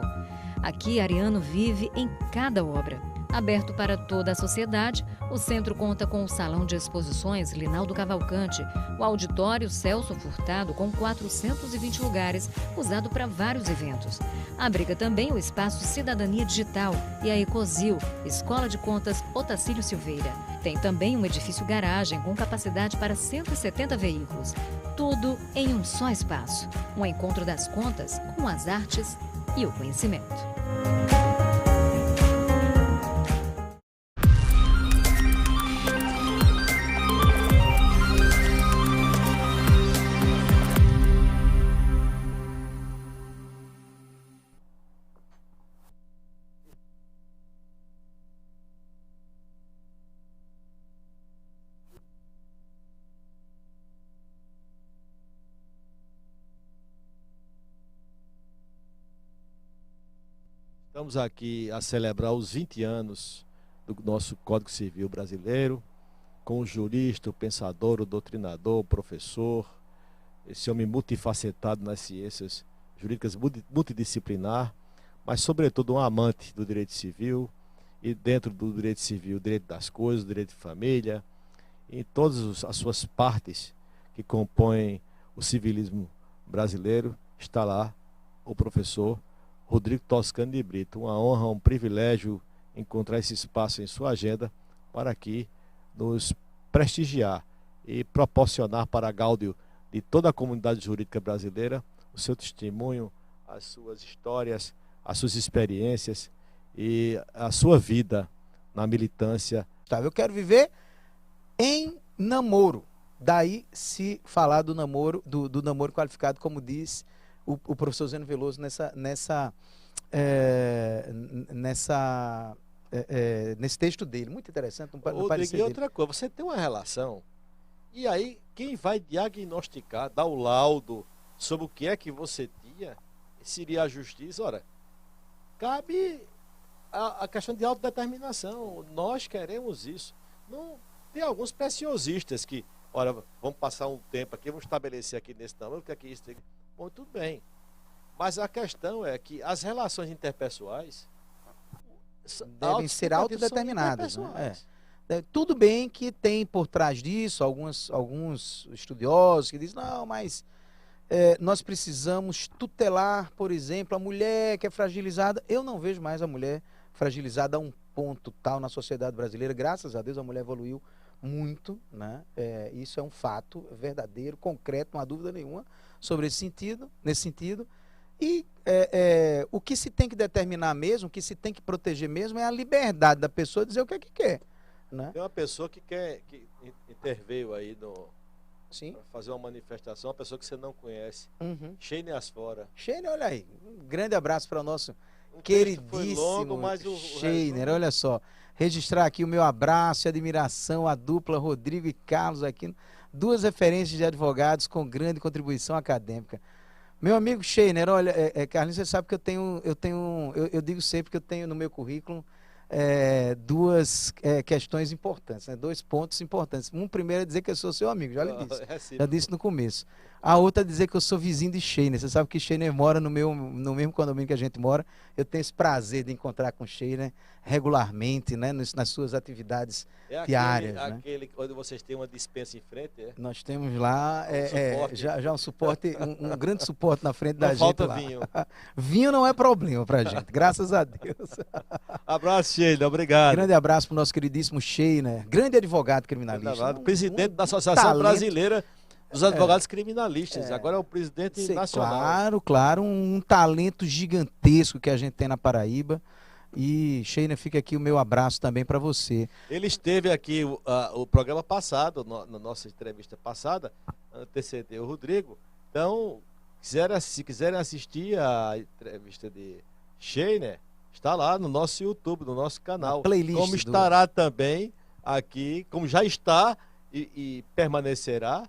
Aqui, Ariano vive em cada obra. Aberto para toda a sociedade, o centro conta com o Salão de Exposições Linaldo Cavalcante, o Auditório Celso Furtado com 420 lugares, usado para vários eventos. Abriga também o Espaço Cidadania Digital e a Ecosil, Escola de Contas Otacílio Silveira. Tem também um edifício garagem com capacidade para 170 veículos. Tudo em um só espaço. Um encontro das contas com as artes e o conhecimento. Estamos aqui a celebrar os 20 anos do nosso Código Civil brasileiro, com o jurista, o pensador, o doutrinador, o professor, esse homem multifacetado nas ciências jurídicas multidisciplinar, mas sobretudo um amante do direito civil, e dentro do direito civil, o direito das coisas, o direito de família, em todas as suas partes que compõem o civilismo brasileiro, está lá o professor Rodrigo Toscano de Brito. Uma honra, um privilégio encontrar esse espaço em sua agenda para aqui nos prestigiar e proporcionar para a gáudio de toda a comunidade jurídica brasileira o seu testemunho, as suas histórias, as suas experiências e a sua vida na militância. Eu quero viver em namoro. Daí se falar do namoro, do namoro qualificado, como diz o professor Zeno Veloso nesse texto dele. Muito interessante. Rodrigo, e outra coisa, você tem uma relação, e aí quem vai diagnosticar, dar o laudo sobre o que é que você tinha, seria a justiça. Ora, cabe a questão de autodeterminação. Nós queremos isso. Não, tem alguns preciosistas que, olha, vamos passar um tempo aqui, vamos estabelecer aqui nesse namoro, o que é que isso tem. Bom, tudo bem. Mas a questão é que as relações interpessoais devem ser autodeterminadas. Né? Tudo bem que tem por trás disso alguns estudiosos que dizem, não, mas nós precisamos tutelar, por exemplo, a mulher que é fragilizada. Eu não vejo mais a mulher fragilizada a um ponto tal na sociedade brasileira. Graças a Deus a mulher evoluiu muito, né? Isso é um fato verdadeiro, concreto, não há dúvida nenhuma sobre nesse sentido. E o que se tem que determinar mesmo, o que se tem que proteger mesmo é a liberdade da pessoa dizer o que é que quer. Né? Tem uma pessoa que interveio aí Sim. Para fazer uma manifestação, uma pessoa que você não conhece. Sheine Asfora. Sheine, olha aí, um grande abraço para o nosso queridíssimo Sheiner, olha só. Registrar aqui o meu abraço e admiração à dupla Rodrigo e Carlos aqui, duas referências de advogados com grande contribuição acadêmica. Meu amigo Sheiner, olha, Carlinhos, você sabe que eu digo sempre que eu tenho no meu currículo duas questões importantes, né? 2 pontos importantes. Primeiro é dizer que eu sou seu amigo, já lhe disse, já disse no começo. A outra é dizer que eu sou vizinho de Sheiner. Você sabe que Sheiner mora no mesmo condomínio que a gente mora. Eu tenho esse prazer de encontrar com Sheiner regularmente, né, nas suas atividades diárias. Aquele onde vocês têm uma dispensa em frente? Nós temos lá já um suporte, um grande suporte na frente da gente. Falta lá. Vinho. Vinho não é problema pra gente, graças a Deus. Abraço, Sheiner, obrigado. Grande abraço pro nosso queridíssimo Sheiner, grande advogado criminalista. Presidente da Associação Brasileira dos Advogados Criminalistas, agora é o presidente nacional. Claro, um talento gigantesco que a gente tem na Paraíba. E, Sheiner, fica aqui o meu abraço também para você. Ele esteve aqui o programa passado, na nossa entrevista passada, antecedeu o Rodrigo. Então, se quiserem assistir a entrevista de Sheiner, está lá no nosso YouTube, no nosso canal. Como estará também aqui, como já está e permanecerá,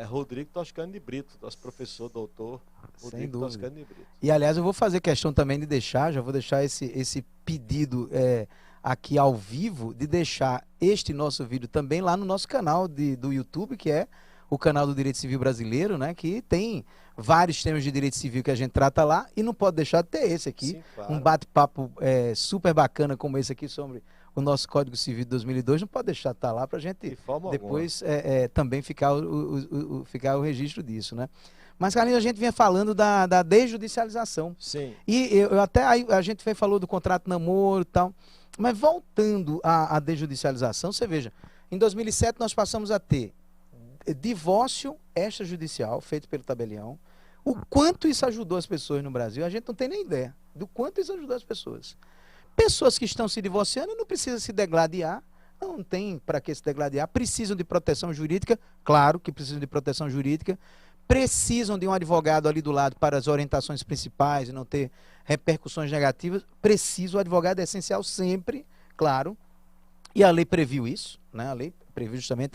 Rodrigo Toscano de Brito, nosso professor, doutor Rodrigo Toscano de Brito. E, aliás, eu vou fazer questão também de já vou deixar esse pedido aqui ao vivo, de deixar este nosso vídeo também lá no nosso canal do YouTube, que é o canal do Direito Civil Brasileiro, né? Que tem vários temas de direito civil que a gente trata lá e não pode deixar de ter esse aqui. Sim, claro. Um bate-papo super bacana como esse aqui sobre o nosso Código Civil de 2002, não pode deixar de estar lá para a gente De forma depois também ficar o registro disso, né? Mas, Carlinhos, a gente vinha falando da desjudicialização. Sim. E até aí a gente falou do contrato namoro e tal. Mas voltando à desjudicialização, você veja, em 2007 nós passamos a ter divórcio extrajudicial feito pelo tabelião. O quanto isso ajudou as pessoas no Brasil, a gente não tem nem ideia do quanto isso ajudou as pessoas. Pessoas que estão se divorciando não precisam se degladiar, não tem para que se degladiar, precisam de proteção jurídica, claro que precisam de proteção jurídica, precisam de um advogado ali do lado para as orientações principais e não ter repercussões negativas, o advogado é essencial sempre, claro, e a lei previu isso, né? A lei previu justamente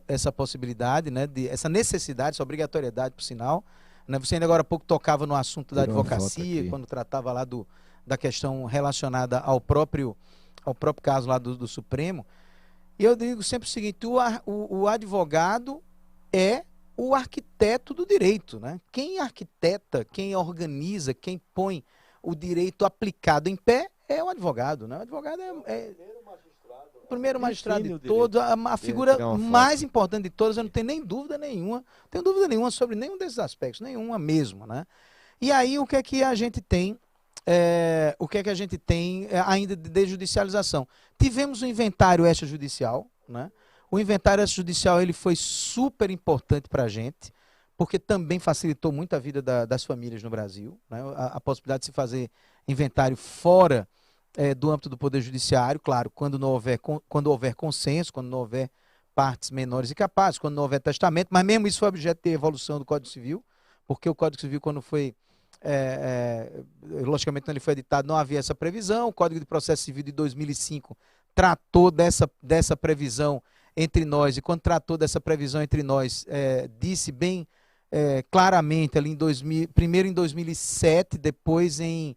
essa possibilidade, né? Essa necessidade, essa obrigatoriedade, por sinal, né? Você ainda agora há pouco tocava no assunto da advocacia, quando tratava lá da questão relacionada ao próprio caso lá do Supremo, e eu digo sempre o seguinte, o advogado é o arquiteto do direito, né? Quem arquiteta, quem organiza, quem põe o direito aplicado em pé é o advogado, né? O advogado é o primeiro magistrado de todos, a figura mais importante de todas, eu não tenho nem dúvida nenhuma, não tenho dúvida nenhuma sobre nenhum desses aspectos, nenhuma mesmo, né? E aí o que é que a gente tem? Ainda de desjudicialização? Tivemos um inventário extrajudicial, né? O inventário extrajudicial ele foi super importante para a gente, porque também facilitou muito a vida das famílias no Brasil, né? A possibilidade de se fazer inventário fora do âmbito do Poder Judiciário, claro, quando houver consenso, quando não houver partes menores e capazes, quando não houver testamento, mas mesmo isso foi objeto de evolução do Código Civil, porque o Código Civil, quando foi logicamente, quando ele foi editado, não havia essa previsão. O Código de Processo Civil de 2005 tratou dessa previsão entre nós, e quando tratou dessa previsão entre nós, disse bem claramente, ali primeiro em 2007, depois em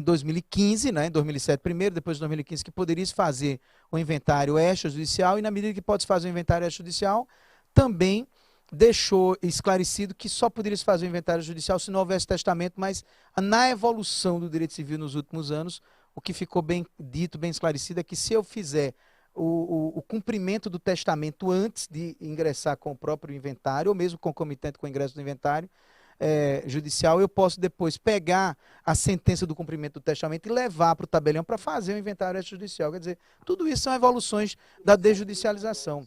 2015, né? Em 2007 primeiro, depois em 2015, que poderia se fazer o inventário extrajudicial, e na medida que pode se fazer o inventário extrajudicial, também deixou esclarecido que só poderia se fazer o inventário judicial se não houvesse testamento, mas na evolução do direito civil nos últimos anos, o que ficou bem dito, bem esclarecido, é que se eu fizer o cumprimento do testamento antes de ingressar com o próprio inventário, ou mesmo concomitante com o ingresso do inventário judicial, eu posso depois pegar a sentença do cumprimento do testamento e levar para o tabelião para fazer o inventário extrajudicial. Quer dizer, tudo isso são evoluções da desjudicialização.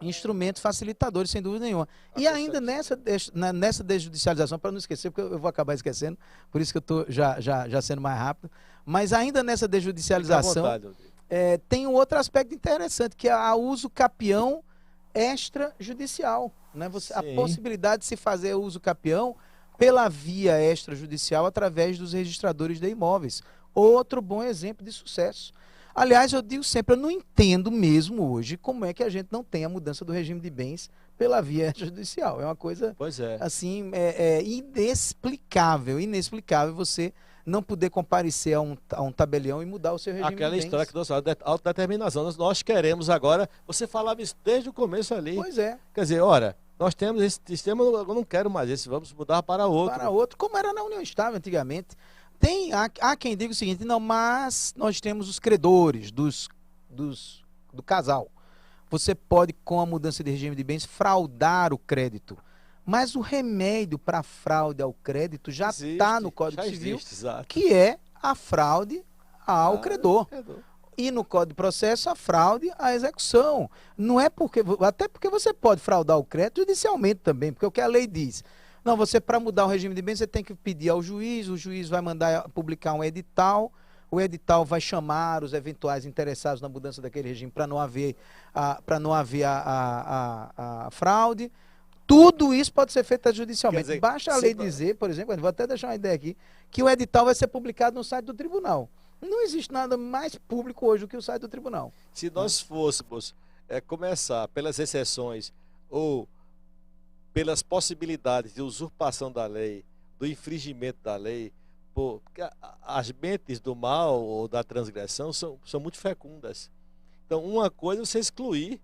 Instrumentos facilitadores, sem dúvida nenhuma. E ainda nessa desjudicialização, para não esquecer, porque eu vou acabar esquecendo, por isso que eu estou já sendo mais rápido, mas ainda nessa desjudicialização, tem um outro aspecto interessante, que é o uso capião extrajudicial, né? A possibilidade de se fazer uso capião pela via extrajudicial através dos registradores de imóveis. Outro bom exemplo de sucesso. Aliás, eu digo sempre, eu não entendo mesmo hoje como é que a gente não tem a mudança do regime de bens pela via extrajudicial. É uma coisa, assim, inexplicável você não poder comparecer a um tabelião e mudar o seu regime de bens. Aquela história que nós falamos, de autodeterminação. Nós queremos agora, você falava isso desde o começo ali. Pois é. Quer dizer, ora, nós temos esse sistema, eu não quero mais esse, vamos mudar para outro. Para outro, como era na União Estável antigamente. Há quem diga o seguinte, não, mas nós temos os credores do casal. Você pode, com a mudança de regime de bens, fraudar o crédito. Mas o remédio para a fraude ao crédito já está no Código Civil, que é a fraude ao credor. E no Código de Processo, a fraude à execução. Não é até porque você pode fraudar o crédito judicialmente também, porque o que a lei diz... Não, para mudar o regime de bens, você tem que pedir ao juiz, o juiz vai mandar publicar um edital, o edital vai chamar os eventuais interessados na mudança daquele regime para não haver a fraude. Tudo isso pode ser feito judicialmente. Dizer, basta a lei dizer, por exemplo, vou até deixar uma ideia aqui, que o edital vai ser publicado no site do tribunal. Não existe nada mais público hoje do que o site do tribunal. Se nós fôssemos começar pelas exceções ou pelas possibilidades de usurpação da lei, do infringimento da lei, porque as mentes do mal ou da transgressão são muito fecundas. Então, uma coisa é você excluir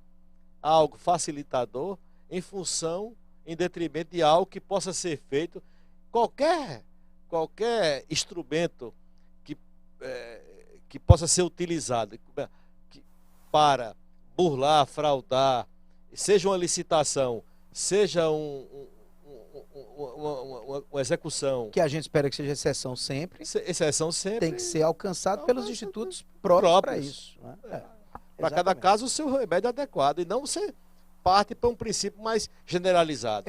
algo facilitador em função, em detrimento de algo que possa ser feito. Qualquer instrumento que possa ser utilizado para burlar, fraudar, seja uma licitação, seja uma execução. Que a gente espera que seja exceção sempre. Exceção sempre. Tem que ser alcançado pelos institutos próprios para isso. Né? Para cada caso, o seu remédio adequado. E não você parte para um princípio mais generalizado.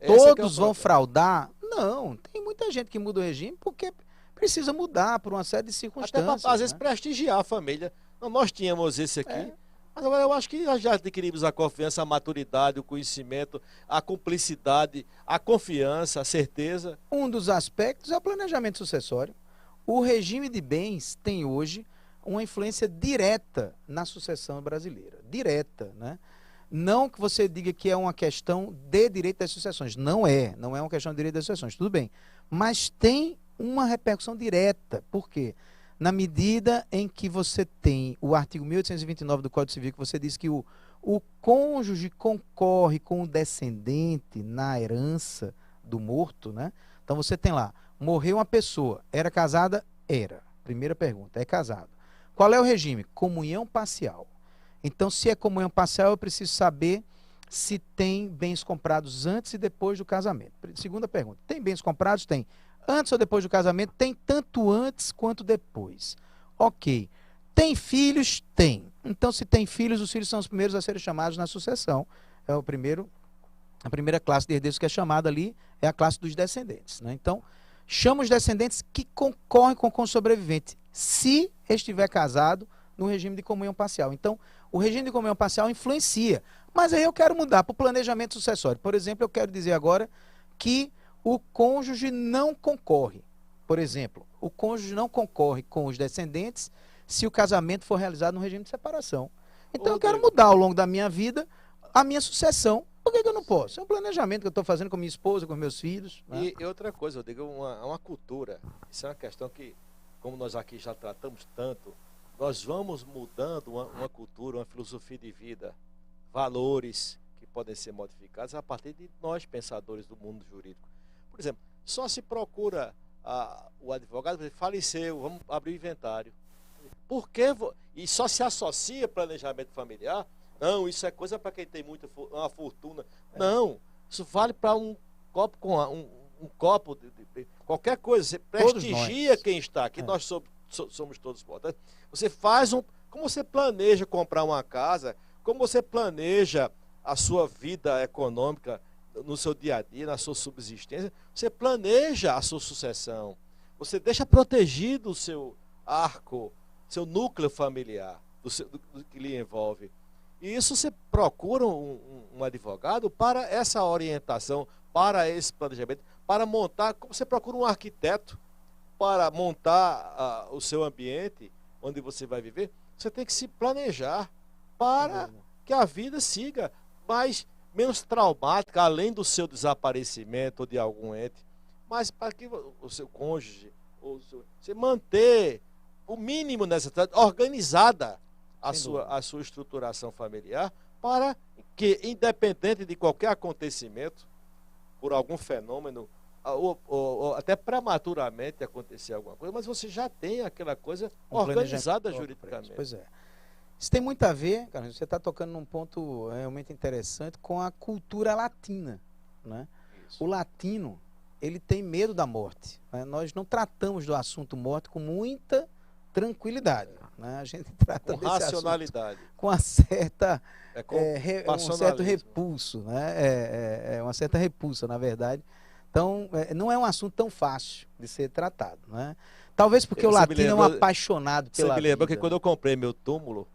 Todos vão fraudar? Não. Tem muita gente que muda o regime porque precisa mudar por uma série de circunstâncias. Até para, às vezes, prestigiar a família. Nós tínhamos esse aqui. Mas agora eu acho que nós já adquirimos a confiança, a maturidade, o conhecimento, a cumplicidade, a confiança, a certeza. Um dos aspectos é o planejamento sucessório. O regime de bens tem hoje uma influência direta na sucessão brasileira. Direta, né? Não que você diga que é uma questão de direito das sucessões. Não é uma questão de direito das sucessões, tudo bem. Mas tem uma repercussão direta. Por quê? Na medida em que você tem o artigo 1829 do Código Civil, que você diz que o cônjuge concorre com o descendente na herança do morto, né? Então você tem lá, morreu uma pessoa, era casada? Era. Primeira pergunta, é casado. Qual é o regime? Comunhão parcial. Então, se é comunhão parcial, eu preciso saber se tem bens comprados antes e depois do casamento. Segunda pergunta, tem bens comprados? Tem. Antes ou depois do casamento? Tem tanto antes quanto depois. Ok. Tem filhos? Tem. Então, se tem filhos, os filhos são os primeiros a serem chamados na sucessão. É a primeira classe de herdeiros que é chamada ali, é a classe dos descendentes. Né? Então, chama os descendentes que concorrem com o sobrevivente, se estiver casado no regime de comunhão parcial. Então, o regime de comunhão parcial influencia. Mas aí eu quero mudar para o planejamento sucessório. Por exemplo, eu quero dizer agora que o cônjuge não concorre. Por exemplo, o cônjuge não concorre com os descendentes se o casamento for realizado no regime de separação. Então eu quero mudar ao longo da minha vida a minha sucessão. Por que eu não posso? É um planejamento que eu estou fazendo com minha esposa, com meus filhos. Né? E outra coisa, eu digo, uma cultura. Isso é uma questão que, como nós aqui já tratamos tanto, nós vamos mudando uma cultura, uma filosofia de vida, valores que podem ser modificados a partir de nós, pensadores do mundo jurídico. Por exemplo, só se procura o advogado, faleceu, vamos abrir o inventário. Por que? E só se associa planejamento familiar? Não, isso é coisa para quem tem uma fortuna. Não, isso vale para um copo com um copo de qualquer coisa. Você prestigia quem está aqui. Nós somos todos importantes. Você faz como você planeja comprar uma casa, como você planeja a sua vida econômica no seu dia a dia, na sua subsistência, você planeja a sua sucessão. Você deixa protegido o seu arco, seu núcleo familiar, do que lhe envolve. E isso você procura um advogado para essa orientação, para esse planejamento, para montar, como você procura um arquiteto para montar o seu ambiente, onde você vai viver, você tem que se planejar para que a vida siga menos traumática, além do seu desaparecimento ou de algum ente, mas para que o seu cônjuge, você manter o mínimo necessário, organizada a sua estruturação familiar, para que, independente de qualquer acontecimento, por algum fenômeno, ou até prematuramente acontecer alguma coisa, mas você já tem aquela coisa organizada juridicamente. Pois é. Isso tem muito a ver, cara, você está tocando num ponto realmente interessante com a cultura latina. Né? O latino, ele tem medo da morte. Né? Nós não tratamos do assunto morte com muita tranquilidade. Né? A gente trata com racionalidade. Com uma certa, um certo repulso. Né? Uma certa repulsa, na verdade. Então, não é um assunto tão fácil de ser tratado. Né? Talvez porque o latino é um apaixonado pela vida. Você me lembrou que quando eu comprei meu túmulo,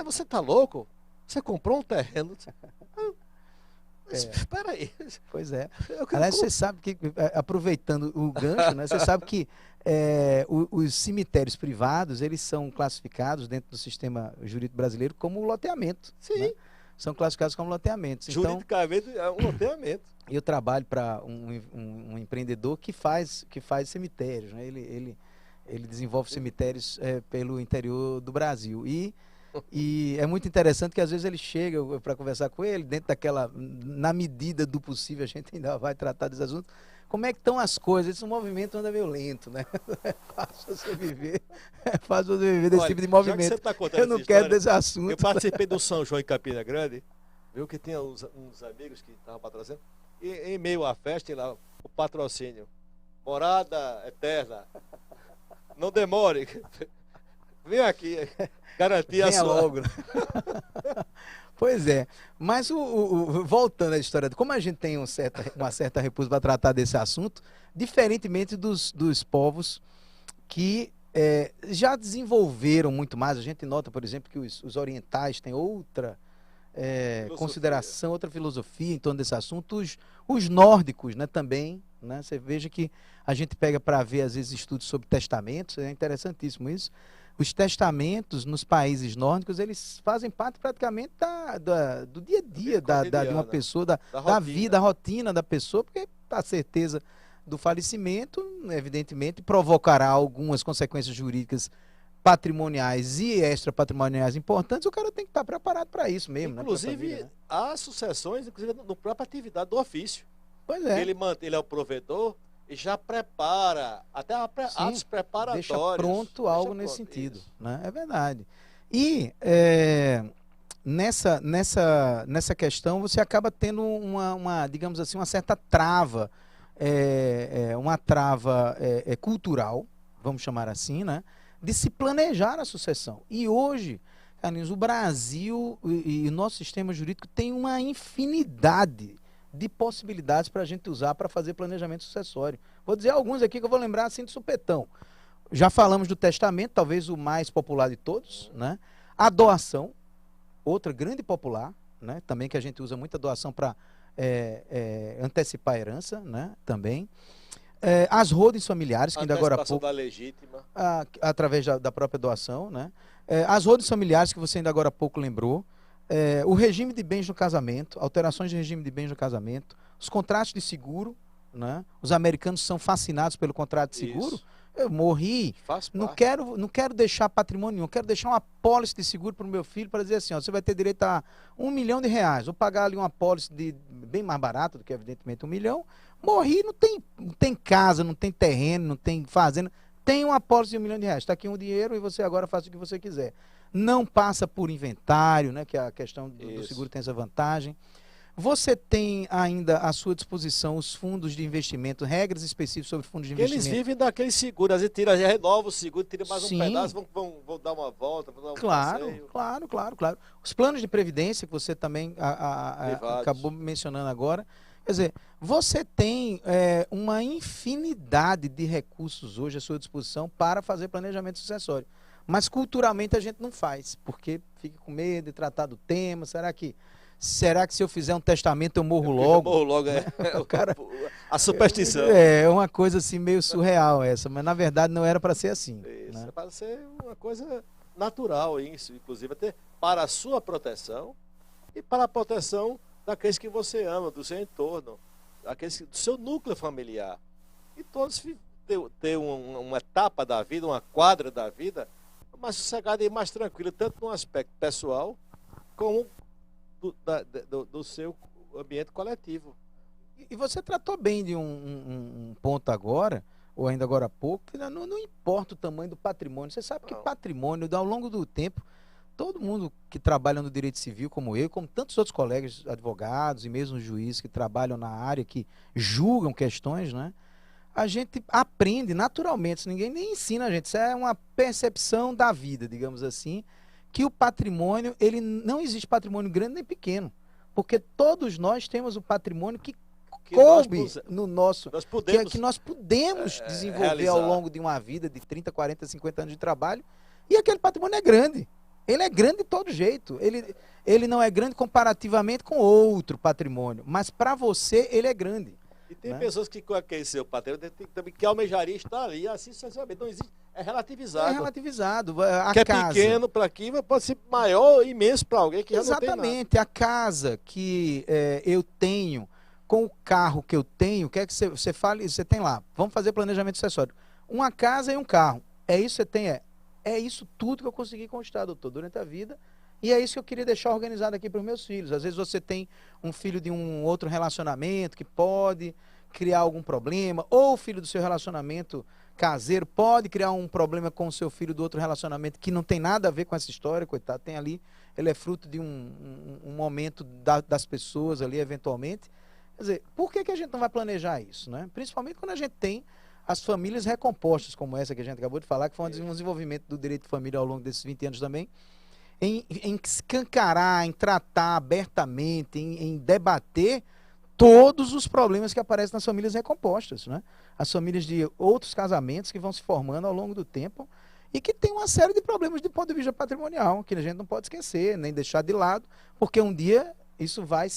você tá louco? Você comprou um terreno? Espera aí. Pois é. Aliás, você sabe que, aproveitando o gancho, né, você sabe que os cemitérios privados, eles são classificados dentro do sistema jurídico brasileiro como loteamento. Sim. Né? São classificados como loteamentos. Juridicamente é um loteamento. Eu trabalho para um empreendedor que faz cemitérios. Né? Ele desenvolve cemitérios pelo interior do Brasil. E E é muito interessante que às vezes ele chega para conversar com ele, dentro daquela, na medida do possível, a gente ainda vai tratar desse assunto. Como é que estão as coisas? Esse movimento anda meio lento, né? É fácil você viver, desse tipo de movimento. Já que você tá eu não quero desse assunto. Eu participei do São João em Campina Grande, viu que tinha uns amigos que estavam patrocinando, e em meio à festa, tem lá o patrocínio. Morada eterna. Não demore. Vem aqui, garantir a sua. Logo. Pois é, mas voltando à história, como a gente tem uma certa repulsa para tratar desse assunto, diferentemente dos povos que já desenvolveram muito mais, a gente nota, por exemplo, que os orientais têm outra consideração, outra filosofia em torno desse assunto, os nórdicos, né, também, né, você veja que a gente pega para ver, às vezes, estudos sobre testamentos, é interessantíssimo isso. Os testamentos nos países nórdicos, eles fazem parte praticamente do dia a dia de uma pessoa, da vida, da rotina da pessoa, porque a certeza do falecimento, evidentemente, provocará algumas consequências jurídicas patrimoniais e extrapatrimoniais importantes, o cara tem que estar preparado para isso mesmo. Inclusive, né, vida, né? há sucessões, inclusive, no própria atividade do ofício. Pois é. Ele é o provedor e já prepara, até atos preparatórios. Deixa pronto algo nesse sentido. Né? É verdade. E nessa questão você acaba tendo digamos assim, uma certa trava, uma trava cultural, vamos chamar assim, né? De se planejar a sucessão. E hoje, Carlinhos, o Brasil e o nosso sistema jurídico tem uma infinidade de possibilidades para a gente usar para fazer planejamento sucessório. Vou dizer alguns aqui que eu vou lembrar assim de supetão. Já falamos do testamento, talvez o mais popular de todos, né? A doação, outra grande popular, né? Também que a gente usa muita doação para antecipar a herança, né? Também. As holdings familiares, que ainda agora há pouco... da legítima. Através da própria doação, né? As holdings familiares, que você ainda agora há pouco lembrou. O regime de bens no casamento, alterações de regime de bens no casamento, os contratos de seguro, né? Os americanos são fascinados pelo contrato de seguro. Isso. Eu morri, não quero deixar patrimônio nenhum, quero deixar uma apólice de seguro para o meu filho para dizer assim, ó, você vai ter direito a R$1 milhão, vou pagar ali uma apólice bem mais barata do que evidentemente R$1 milhão, morri, não tem casa, não tem terreno, não tem fazenda, tem uma apólice de R$1 milhão, está aqui um dinheiro e você agora faz o que você quiser. Não passa por inventário, né, que a questão do seguro tem essa vantagem. Você tem ainda à sua disposição os fundos de investimento, regras específicas sobre fundos de investimento. Eles vivem daquele seguro, às vezes já renova o seguro, tira mais um pedaço, vão dar uma volta, vão dar um passeio. Claro. Os planos de previdência, que você também acabou mencionando agora. Quer dizer, você tem uma infinidade de recursos hoje à sua disposição para fazer planejamento sucessório. Mas culturalmente a gente não faz, porque fica com medo de tratar do tema. Será que se eu fizer um testamento eu morro logo? Eu morro logo, o cara, a superstição. É uma coisa assim meio surreal essa, mas na verdade não era para ser assim. Isso, né? É para ser uma coisa natural isso, inclusive até para a sua proteção e para a proteção daqueles que você ama, do seu entorno, do seu núcleo familiar. E todos ter uma etapa da vida, uma quadra da vida mais sossegada e mais tranquila, tanto no aspecto pessoal como do seu ambiente coletivo. E você tratou bem de um ponto agora, ou ainda agora há pouco, que não importa o tamanho do patrimônio. Você sabe que patrimônio, ao longo do tempo, todo mundo que trabalha no direito civil, como eu, como tantos outros colegas advogados e mesmo juízes que trabalham na área, que julgam questões, né? A gente aprende naturalmente, ninguém nem ensina a gente, isso é uma percepção da vida, digamos assim, que o patrimônio, não existe patrimônio grande nem pequeno, porque todos nós temos o patrimônio que coube no nosso, que nós podemos desenvolver realizar ao longo de uma vida de 30, 40, 50 anos de trabalho, e aquele patrimônio é grande. Ele é grande de todo jeito. Ele não é grande comparativamente com outro patrimônio, mas para você ele é grande. E tem pessoas que com aquele seu patrimônio que almejaria estar ali, assim sucessivamente. Não existe, é relativizado. É relativizado. Que é pequeno para aqui, mas pode ser maior, imenso para alguém que já não tem nada. Exatamente. A casa que eu tenho, com o carro que eu tenho, quer que você fale, você tem lá, vamos fazer planejamento sucessório. Uma casa e um carro. É isso que você tem? É isso tudo que eu consegui conquistar, doutor, durante a vida. E é isso que eu queria deixar organizado aqui para os meus filhos. Às vezes você tem um filho de um outro relacionamento que pode criar algum problema, ou o filho do seu relacionamento caseiro pode criar um problema com o seu filho do outro relacionamento que não tem nada a ver com essa história, coitado, tem ali, ele é fruto de um momento das pessoas ali, eventualmente. Quer dizer, por que a gente não vai planejar isso, né? Principalmente quando a gente tem as famílias recompostas, como essa que a gente acabou de falar, que foi um desenvolvimento do direito de família ao longo desses 20 anos também, em escancarar, em tratar abertamente, em debater todos os problemas que aparecem nas famílias recompostas, né? As famílias de outros casamentos que vão se formando ao longo do tempo e que tem uma série de problemas do ponto de vista patrimonial, que a gente não pode esquecer, nem deixar de lado, porque um dia isso vai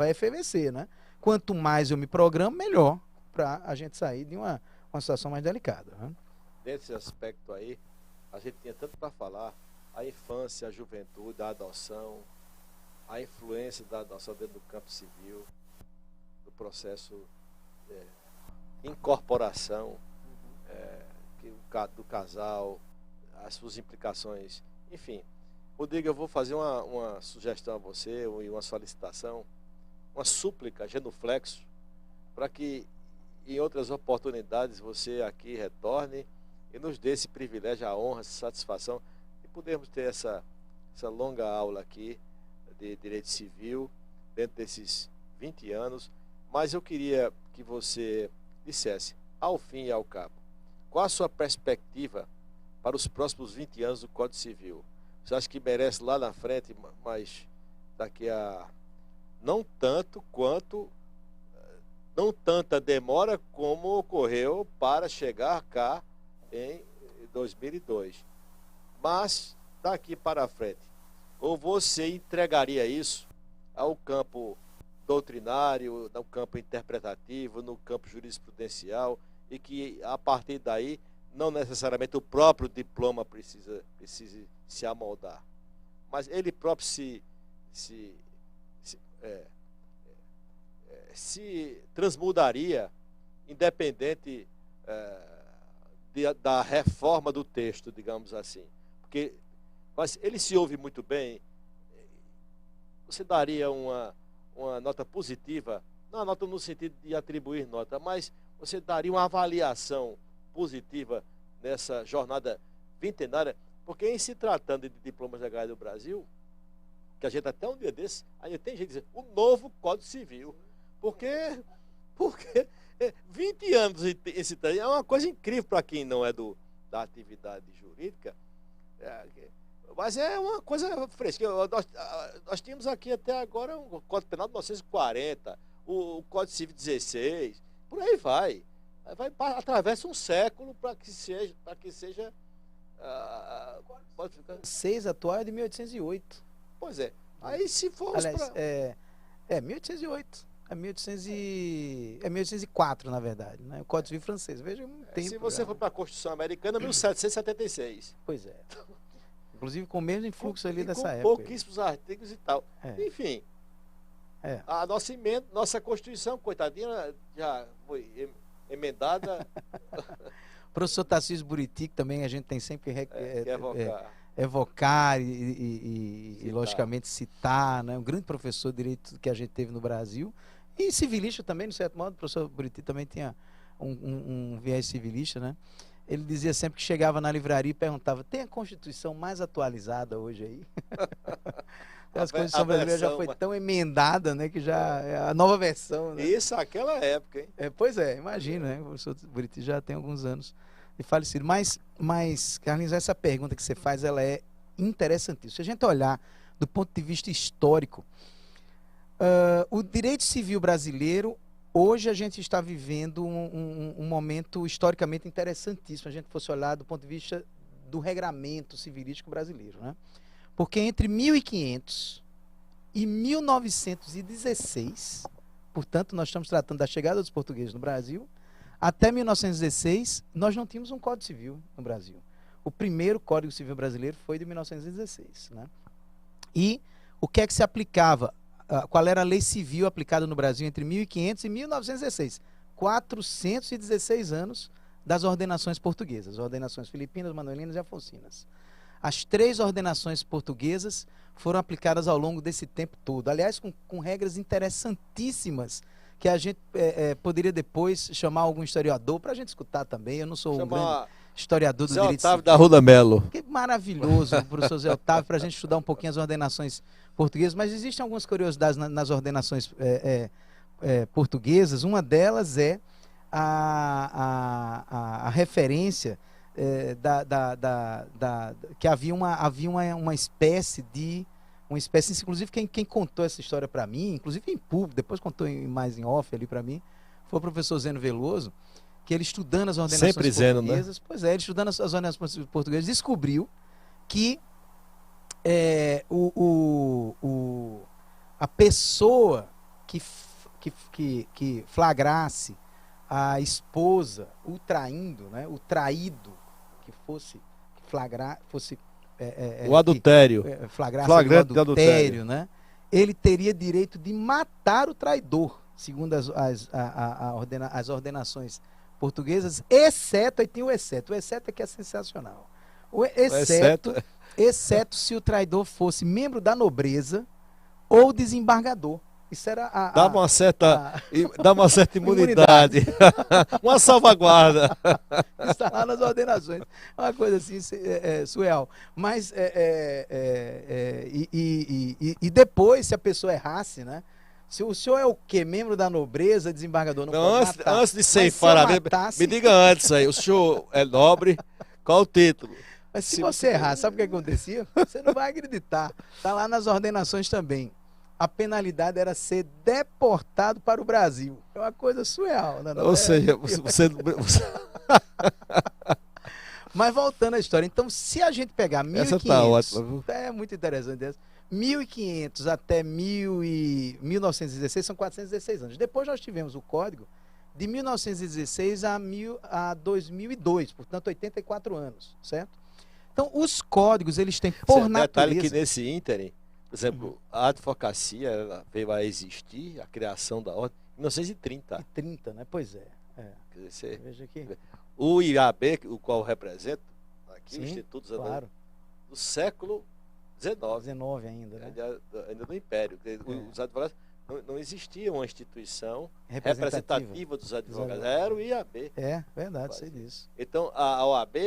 efervescer, né? Quanto mais eu me programo, melhor para a gente sair de uma situação mais delicada, né? Nesse aspecto aí, a gente tinha tanto para falar, a infância, a juventude, a adoção, a influência da adoção dentro do campo civil, do processo de incorporação do casal, as suas implicações, enfim. Rodrigo, eu vou fazer uma sugestão a você, e uma solicitação, uma súplica, genuflexo, para que em outras oportunidades você aqui retorne e nos dê esse privilégio, a honra, essa satisfação de podermos ter essa longa aula aqui de direito civil dentro desses 20 anos. Mas eu queria que você dissesse, ao fim e ao cabo, qual a sua perspectiva para os próximos 20 anos do Código Civil? Você acha que merece lá na frente, mas daqui a não tanta demora como ocorreu para chegar cá em 2002. Mas daqui para frente, ou você entregaria isso ao campo doutrinário, no campo interpretativo, no campo jurisprudencial, e que a partir daí não necessariamente o próprio diploma precise se amoldar, mas ele próprio se transmudaria, independente da reforma do texto, digamos assim. Mas ele se ouve muito bem. Você daria uma nota positiva, não a nota no sentido de atribuir nota, mas você daria uma avaliação positiva nessa jornada vintenária, porque em se tratando de diplomas legais do Brasil, que a gente até um dia desse, ainda tem gente dizendo, o novo Código Civil, porque 20 anos esse é uma coisa incrível para quem não é da atividade jurídica, mas é uma coisa fresca. Nós tínhamos aqui até agora um Código Penal de 1940, o Código Civil 16, por aí vai. Atravessa um século para que seja pode ficar... 6 atual é de 1808. Pois é. Aí se formos para... É 1808. É 1804, na verdade, né? O Código Civil francês. Veja um tempo. Se você for para a Constituição Americana, 1776. Pois é. Inclusive com o mesmo influxo ali dessa época. Pouquíssimos artigos e tal. Enfim. A nossa Constituição, coitadinha, já foi emendada. O professor Tarcísio Buriti, que também a gente tem sempre que evocar e logicamente citar, né? Um grande professor de direito que a gente teve no Brasil. E civilista também, de certo modo. O professor Buriti também tinha um viés civilista, né? Ele dizia sempre que chegava na livraria e perguntava, tem a Constituição mais atualizada hoje aí? A Constituição brasileira já foi tão emendada, né, que já é a nova versão. Né? Isso, aquela época, hein? Pois é, imagina, né? O professor Buriti já tem alguns anos de falecido. Mas, Carlinhos, essa pergunta que você faz, ela é interessantíssima. Se a gente olhar do ponto de vista histórico, o direito civil brasileiro, hoje a gente está vivendo um momento historicamente interessantíssimo, se a gente fosse olhar do ponto de vista do regramento civilístico brasileiro, né? Porque entre 1500 e 1916, portanto, nós estamos tratando da chegada dos portugueses no Brasil, até 1916, nós não tínhamos um Código Civil no Brasil. O primeiro Código Civil brasileiro foi de 1916, né? E o que é que se aplicava? Qual era a lei civil aplicada no Brasil entre 1500 e 1916? 416 anos das ordenações portuguesas, ordenações filipinas, manuelinas e afonsinas. As 3 ordenações portuguesas foram aplicadas ao longo desse tempo todo. Aliás, com regras interessantíssimas, que a gente poderia depois chamar algum historiador para a gente escutar também. Eu não sou um grande historiador do Zé direito Otávio civil. da Ruda Melo. Que maravilhoso, o professor Zé Otávio, para a gente estudar um pouquinho as ordenações portuguesas. Mas existem algumas curiosidades nas ordenações portuguesas. Uma delas é a referência que havia uma espécie, inclusive quem contou essa história para mim, inclusive em público, depois contou mais em off ali para mim, foi o professor Zeno Veloso, que ele estudando as ordenações Sempre Zeno, portuguesas, né? Pois é, ele estudando as ordenações portuguesas, descobriu que a pessoa que flagrasse a esposa o traindo, né, o traído, que fosse o adultério, flagrante do adultério, né, ele teria direito de matar o traidor, segundo as ordenações portuguesas, exceto, aí tem o exceto é que é sensacional, exceto se o traidor fosse membro da nobreza ou desembargador. Isso era dava uma certa imunidade. Uma salvaguarda. Está lá nas ordenações. Uma coisa assim surreal. Mas depois, se a pessoa errasse, né? Se o senhor é o quê? Membro da nobreza, desembargador, não pode matar. Antes de ceifar a me diga antes aí, o senhor é nobre, qual o título? Mas se você errar, sabe o que acontecia? Você não vai acreditar. Está lá nas ordenações também. A penalidade era ser deportado para o Brasil. É uma coisa surreal. Né? Ou seja, você... Mas voltando à história, então se a gente pegar 1500... Essa tá ótima. É muito interessante essa. 1500 até 1916 são 416 anos. Depois nós tivemos o código de 1916 a 2002, portanto 84 anos, certo? Então os códigos, eles têm por natureza... Detalhe que nesse ínterim, por exemplo, a advocacia ela veio a existir, a criação da ordem, em 1930. 30, né? Pois é. Quer dizer, veja aqui. O IAB, o qual eu represento, aqui, Sim, o Instituto claro. do século XIX. 19 ainda, né? Ainda do Império. Os advogados, não existia uma instituição representativa dos advogados. Era o IAB. É, verdade, sei disso. Então, a OAB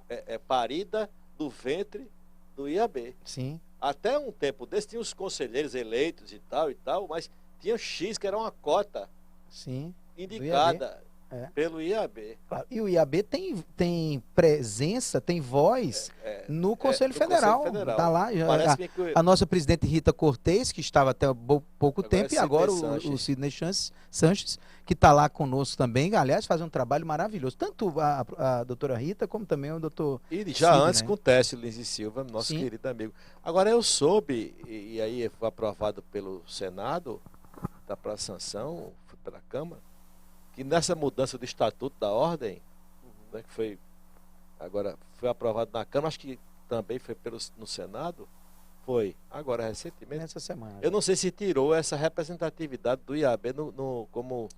é parida do ventre do IAB. Sim. Até um tempo desse, tinha os conselheiros eleitos e tal, mas tinha X, que era uma cota indicada pelo IAB. Claro. E o IAB tem presença, tem voz no Conselho Federal. Está lá. A nossa presidente Rita Cortez, que estava até pouco tempo, e agora o Sidney Sanches, que está lá conosco também. Aliás, faz um trabalho maravilhoso. Tanto a doutora Rita, como também o doutor E já Sidney, antes com o Técio Lins e Silva, nosso querido amigo. Agora eu soube, e aí foi aprovado pelo Senado, está para sanção, foi pela Câmara, que nessa mudança do Estatuto da Ordem, né, que agora foi aprovado na Câmara, acho que também foi no Senado, foi agora recentemente. Nessa semana. Eu não sei se tirou essa representatividade do IAB como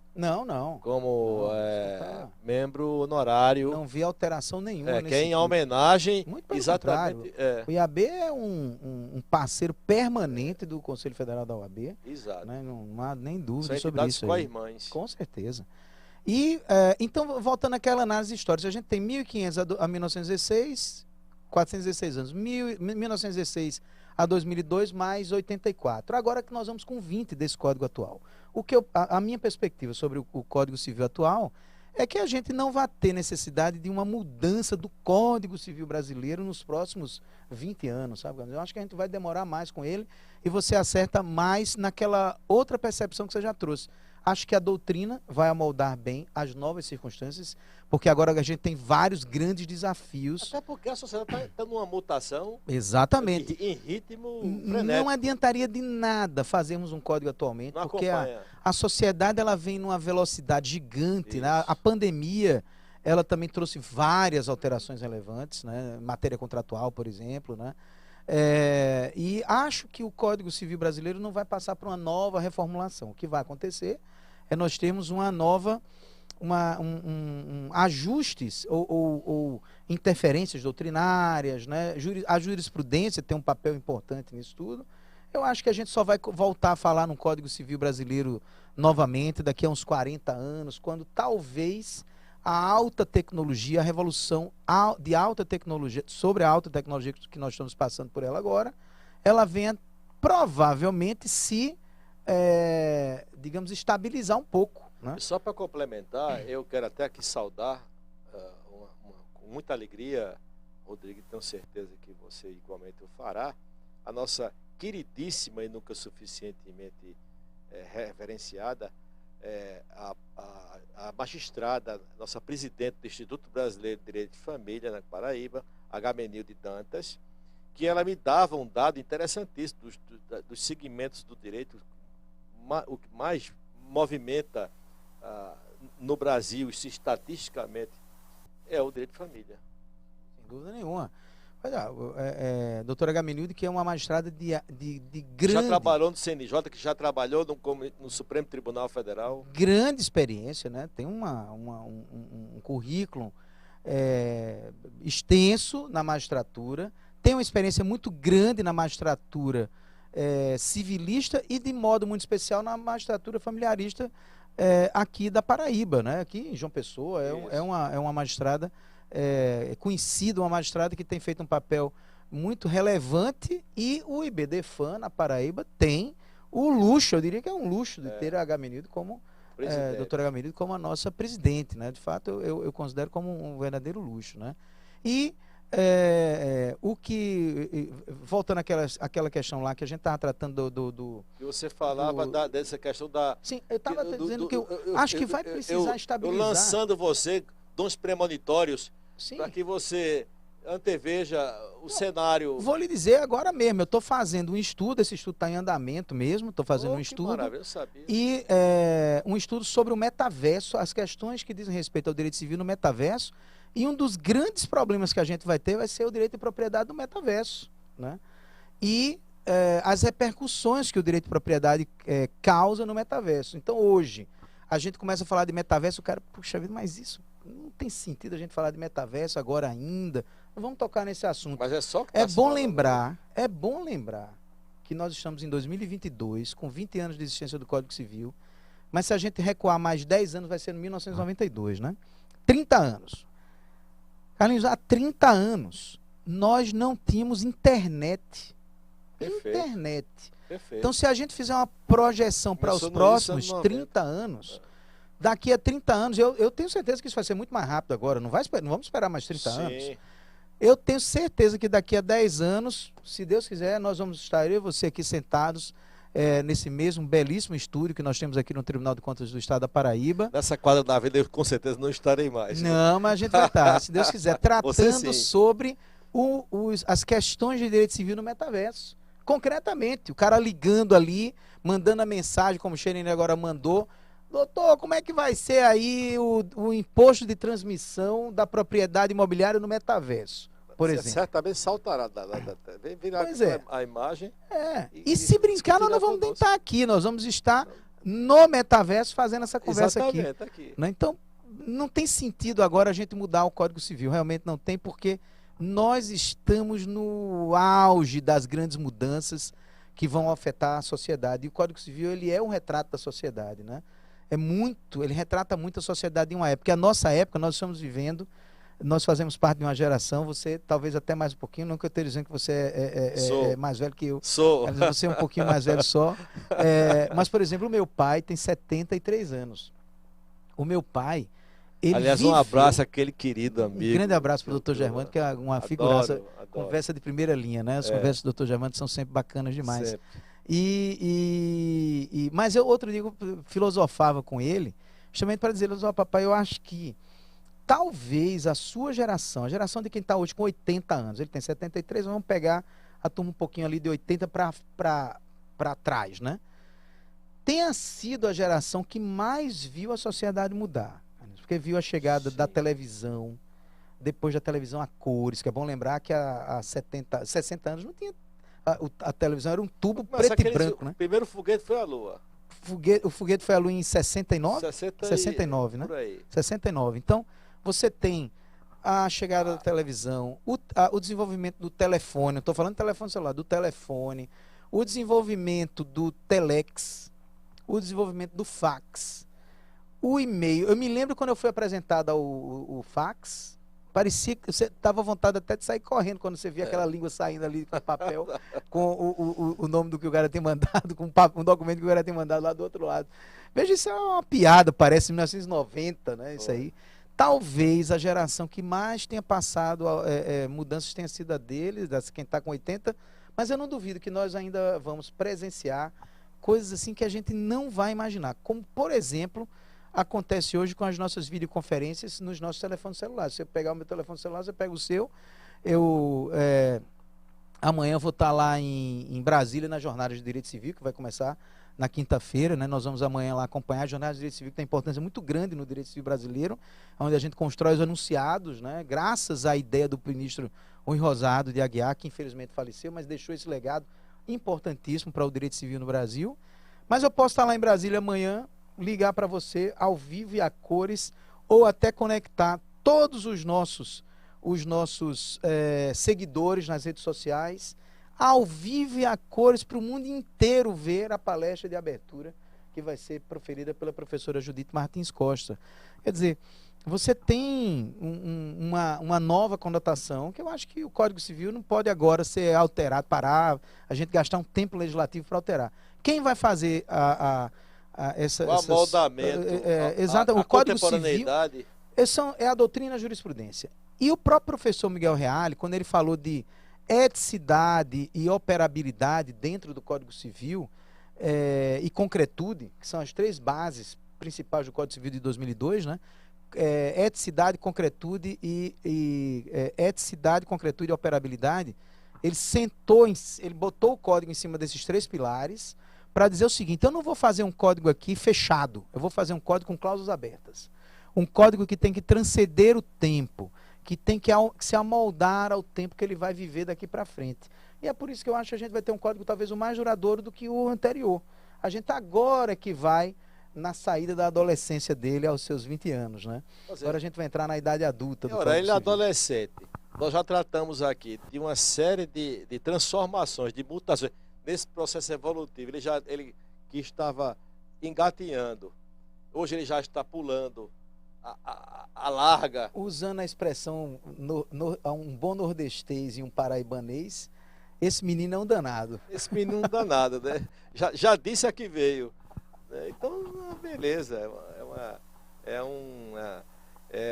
membro honorário. Não vi alteração nenhuma. Que é em homenagem. Muito pelo exatamente. O IAB é um parceiro permanente do Conselho Federal da OAB. Exato. Né? Não há nem dúvida sobre isso. Co-irmãs. Com certeza. E, então, voltando àquela análise histórica, a gente tem 1500 a 1916, 416 anos. 1916 a 2002, mais 84. Agora que nós vamos com 20 desse Código atual. A minha perspectiva sobre o Código Civil atual é que a gente não vai ter necessidade de uma mudança do Código Civil brasileiro nos próximos 20 anos, sabe? Eu acho que a gente vai demorar mais com ele e você acerta mais naquela outra percepção que você já trouxe. Acho que a doutrina vai amoldar bem as novas circunstâncias, porque agora a gente tem vários grandes desafios. Até porque a sociedade está numa mutação. Exatamente. Em ritmo frenético. Não adiantaria de nada fazermos um código atualmente, não porque a sociedade ela vem numa velocidade gigante. Né? A pandemia ela também trouxe várias alterações relevantes, né? Matéria contratual, por exemplo, né? E acho que o Código Civil brasileiro não vai passar por uma nova reformulação. O que vai acontecer é nós termos uma nova ajustes ou interferências doutrinárias, né? A jurisprudência tem um papel importante nisso tudo. Eu acho que a gente só vai voltar a falar no Código Civil brasileiro novamente daqui a uns 40 anos, quando talvez a alta tecnologia, a revolução de alta tecnologia, sobre a alta tecnologia que nós estamos passando por ela agora, ela venha provavelmente se, digamos, estabilizar um pouco. Né? Só para complementar, eu quero até aqui saudar, com muita alegria, Rodrigo, tenho certeza que você igualmente o fará, a nossa queridíssima e nunca suficientemente reverenciada, a magistrada, nossa presidente do Instituto Brasileiro de Direito de Família, na Paraíba, Agamenilde Dantas, que ela me dava um dado interessantíssimo dos segmentos do direito, o que mais movimenta no Brasil, isso estatisticamente, é o direito de família. Sem dúvida nenhuma. Doutora Agamenilde, que é uma magistrada de grande... Já trabalhou no CNJ, que já trabalhou no Supremo Tribunal Federal. Grande experiência, né? Tem um currículo extenso na magistratura, tem uma experiência muito grande na magistratura civilista e, de modo muito especial, na magistratura familiarista aqui da Paraíba, né? Aqui em João Pessoa, é uma magistrada... conhecida, uma magistrada que tem feito um papel muito relevante, e o IBDFAM na Paraíba tem o luxo, eu diria que é um luxo de ter a Agamenilde como doutora Agamenilde como a nossa presidente, né? De fato, eu considero como um verdadeiro luxo, né? E o que, voltando àquela questão lá que a gente estava tratando que você falava dessa questão da... Sim, eu estava dizendo que eu acho que vai precisar estabilizar. Eu lançando você dons premonitórios para que você anteveja o cenário. Vou lhe dizer agora mesmo, eu estou fazendo um estudo, esse estudo está em andamento mesmo, estou fazendo um estudo. Maravilha, eu sabia. E um estudo sobre o metaverso, as questões que dizem respeito ao direito civil no metaverso, e um dos grandes problemas que a gente vai ter vai ser o direito de propriedade do metaverso, né? E as repercussões que o direito de propriedade causa no metaverso. Então hoje, a gente começa a falar de metaverso, o cara, puxa vida, mas isso não tem sentido a gente falar de metaverso agora ainda. Não vamos tocar nesse assunto. Mas é só que é bom lembrar que nós estamos em 2022, com 20 anos de existência do Código Civil, mas se a gente recuar mais 10 anos, vai ser em 1992, né? 30 anos. Carlinhos, há 30 anos, nós não tínhamos internet. Perfeito. Internet. Perfeito. Então, se a gente fizer uma projeção para os próximos 30 anos, daqui a 30 anos, eu tenho certeza que isso vai ser muito mais rápido agora, não vamos esperar mais 30 anos. Eu tenho certeza que daqui a 10 anos, se Deus quiser, nós vamos estar, eu e você aqui sentados, nesse mesmo belíssimo estúdio que nós temos aqui no Tribunal de Contas do Estado da Paraíba. Nessa quadra da vida eu com certeza não estarei mais. Não, mas a gente vai estar, se Deus quiser, tratando sobre as questões de direito civil no metaverso. Concretamente, o cara ligando ali, mandando a mensagem, como o Xerine agora mandou: doutor, como é que vai ser aí o imposto de transmissão da propriedade imobiliária no metaverso, por exemplo? Certamente saltará. Vem virar a imagem. E se brincar, nós não vamos nem estar aqui, nós vamos estar no metaverso fazendo essa conversa aqui. Né? Então, não tem sentido agora a gente mudar o Código Civil, realmente não tem, porque nós estamos no auge das grandes mudanças que vão afetar a sociedade. E o Código Civil, ele é um retrato da sociedade, né? Ele retrata muito a sociedade em uma época. Porque a nossa época, nós estamos vivendo, nós fazemos parte de uma geração, você talvez até mais um pouquinho, não que eu esteja dizendo que você é mais velho que eu. Sou. Você é um pouquinho mais velho só. Mas, por exemplo, o meu pai tem 73 anos. O meu pai... Aliás, um abraço àquele querido amigo. Um grande abraço para o doutor Germano, que é uma figuraça, conversa de primeira linha, né? As conversas do doutor Germano são sempre bacanas demais. Sempre. Mas eu outro dia eu filosofava com ele, justamente para dizer: papai, eu acho que talvez a sua geração, a geração de quem está hoje com 80 anos, ele tem 73, vamos pegar a turma um pouquinho ali de 80 para trás, né? Tenha sido a geração que mais viu a sociedade mudar. Porque viu a chegada da televisão, depois da televisão a cores, que é bom lembrar que há 60 anos não tinha... A televisão era um tubo preto e branco, né? O primeiro foguete foi a Lua. o foguete foi à Lua em 69? 69, né? Por aí. 69. Então, você tem a chegada da televisão, o desenvolvimento do telefone, eu estou falando de telefone celular, do telefone, o desenvolvimento do telex, o desenvolvimento do fax, o e-mail. Eu me lembro quando eu fui apresentado o fax, parecia que você tava à vontade até de sair correndo quando você via aquela língua saindo ali com papel, com o nome do que o cara tem mandado, com um documento que o cara tem mandado lá do outro lado. Veja, isso é uma piada, parece 1990, né? Isso aí. Talvez a geração que mais tenha passado mudanças tenha sido a deles, quem está com 80, mas eu não duvido que nós ainda vamos presenciar coisas assim que a gente não vai imaginar. Como, por exemplo, acontece hoje com as nossas videoconferências nos nossos telefones celulares. Se eu pegar o meu telefone celular, você pega o seu. Amanhã eu vou estar lá em Brasília, na Jornada de Direito Civil, que vai começar na quinta-feira, né? Nós vamos amanhã lá acompanhar a Jornada de Direito Civil, que tem importância muito grande no direito civil brasileiro, onde a gente constrói os enunciados, né? Graças à ideia do ministro Rui Rosado de Aguiar, que infelizmente faleceu, mas deixou esse legado importantíssimo para o direito civil no Brasil. Mas eu posso estar lá em Brasília amanhã, ligar para você ao vivo e a cores, ou até conectar todos os nossos seguidores nas redes sociais, ao vivo e a cores, para o mundo inteiro ver a palestra de abertura que vai ser proferida pela professora Judite Martins Costa. Quer dizer, você tem uma nova conotação, que eu acho que o Código Civil não pode agora ser alterado, parar, a gente gastar um tempo legislativo para alterar. Quem vai fazer o amoldamento, o Código Civil é a doutrina e a jurisprudência. E o próprio professor Miguel Reale, quando ele falou de eticidade e operabilidade dentro do Código Civil e concretude, que são as três bases principais do Código Civil de 2002, né? Eticidade, concretude eticidade, concretude e operabilidade. Ele botou o código em cima desses três pilares para dizer o seguinte: eu não vou fazer um código aqui fechado, eu vou fazer um código com cláusulas abertas. Um código que tem que transcender o tempo, que tem que se amoldar ao tempo que ele vai viver daqui para frente. E é por isso que eu acho que a gente vai ter um código talvez o mais duradouro do que o anterior. A gente agora que vai na saída da adolescência dele aos seus 20 anos, né? Agora a gente vai entrar na idade adulta. Ele é adolescente. Nós já tratamos aqui de uma série de transformações, de mutações. Nesse processo evolutivo, ele que estava engatinhando, hoje ele já está pulando a larga. Usando a expressão um bom nordestês e um paraibanês, esse menino é um danado. Esse menino é um danado, né? Já disse a que veio. Então, beleza. É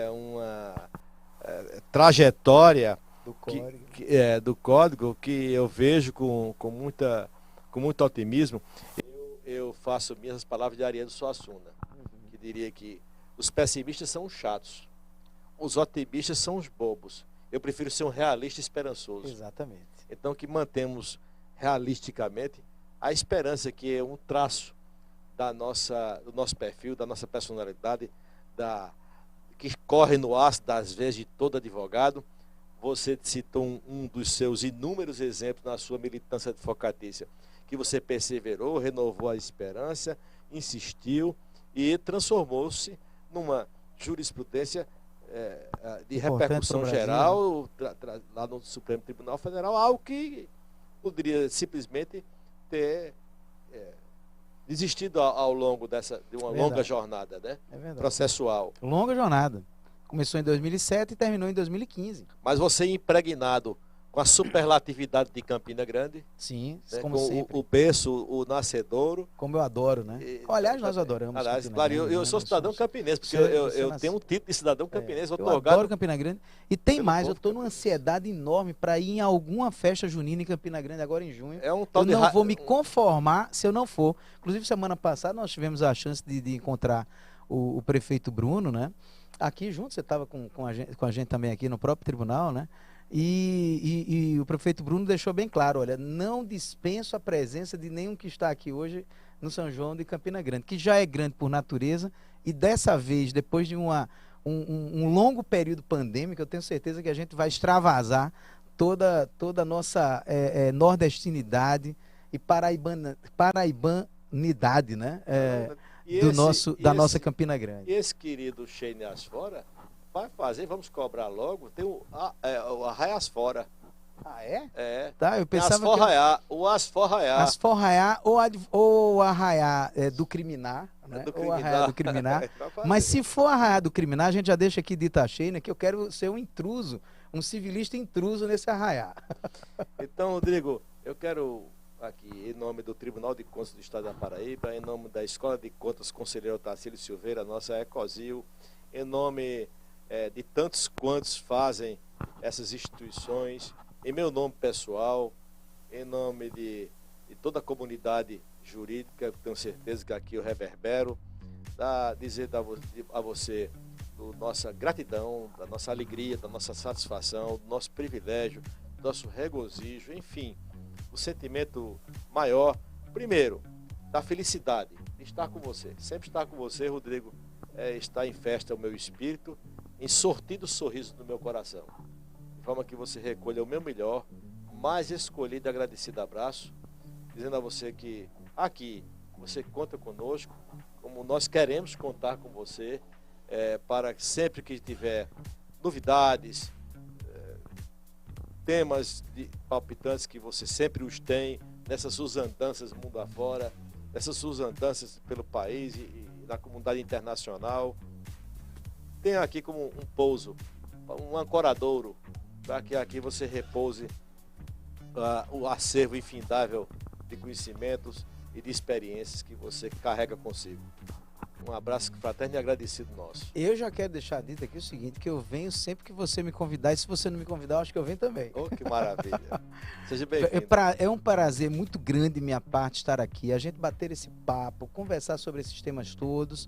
uma trajetória do código que eu vejo com muito otimismo. Eu faço minhas palavras de Ariano Suassuna, que diria que os pessimistas são os chatos, os otimistas são os bobos. Eu prefiro ser um realista esperançoso. Exatamente. Então, que mantemos realisticamente a esperança, que é um traço do nosso perfil, da nossa personalidade, que corre no aço das vezes de todo advogado. Você citou um dos seus inúmeros exemplos na sua militância advocatícia, que você perseverou, renovou a esperança, insistiu e transformou-se numa jurisprudência de repercussão geral lá no Supremo Tribunal Federal, algo que poderia simplesmente ter desistido ao longo de uma longa jornada, né? Processual. Longa jornada. Começou em 2007 e terminou em 2015. Mas você impregnado com a superlatividade de Campina Grande. Sim, né? como com sempre. o berço, o nascedouro. Como eu adoro, né? Aliás, nós adoramos. Aliás, claro, eu sou cidadão campinense, porque eu tenho um título de cidadão campinense otorgado. Eu adoro Campina Grande. E tem mais, eu estou numa ansiedade enorme para ir em alguma festa junina em Campina Grande agora em junho. Eu não vou me conformar se eu não for. Inclusive, semana passada nós tivemos a chance de encontrar o prefeito Bruno, né? Aqui junto, você estava com a gente também aqui no próprio tribunal, né? E o prefeito Bruno deixou bem claro, olha, não dispenso a presença de nenhum que está aqui hoje no São João de Campina Grande, que já é grande por natureza, e dessa vez, depois de um longo período pandêmico, eu tenho certeza que a gente vai extravasar toda a nossa nordestinidade e unidade, né? E Da nossa Campina Grande. Esse querido Sheine Asfora vai fazer, vamos cobrar logo, tem o Arraia Asfora. Ah, é? É. Tá, eu pensava o Asforraiá. Asforraiá ou Arraiá do Criminar, né? Do Ou Arraiá do Criminar. Mas se for Arraiá do Criminar, a gente já deixa aqui de Itacheira, que eu quero ser um intruso, um civilista intruso nesse Arraiá. Então, Rodrigo, eu quero aqui, em nome do Tribunal de Contas do Estado da Paraíba, em nome da Escola de Contas Conselheiro Otacílio Silveira, nossa Ecozil, em nome de tantos quantos fazem essas instituições, em meu nome pessoal, em nome de toda a comunidade jurídica, tenho certeza que aqui eu reverbero, dizer a você da nossa gratidão, da nossa alegria, da nossa satisfação, do nosso privilégio, do nosso regozijo, enfim, o sentimento maior, primeiro, da felicidade de estar com você, sempre estar com você, Rodrigo, está em festa o meu espírito, em sortido sorriso no meu coração. De forma que você recolha o meu melhor, mais escolhido e agradecido abraço, dizendo a você que aqui você conta conosco, como nós queremos contar com você, para sempre que tiver novidades, temas palpitantes que você sempre os tem, nessas suas andanças mundo afora, nessas suas andanças pelo país e na comunidade internacional. Tenha aqui como um pouso, um ancoradouro, para que aqui você repouse o acervo infindável de conhecimentos e de experiências que você carrega consigo. Um abraço fraterno e agradecido nosso. Eu já quero deixar dito aqui o seguinte, que eu venho sempre que você me convidar, e se você não me convidar, eu acho que eu venho também. Oh, que maravilha. Seja bem-vindo. É um prazer muito grande de minha parte estar aqui, a gente bater esse papo, conversar sobre esses temas todos.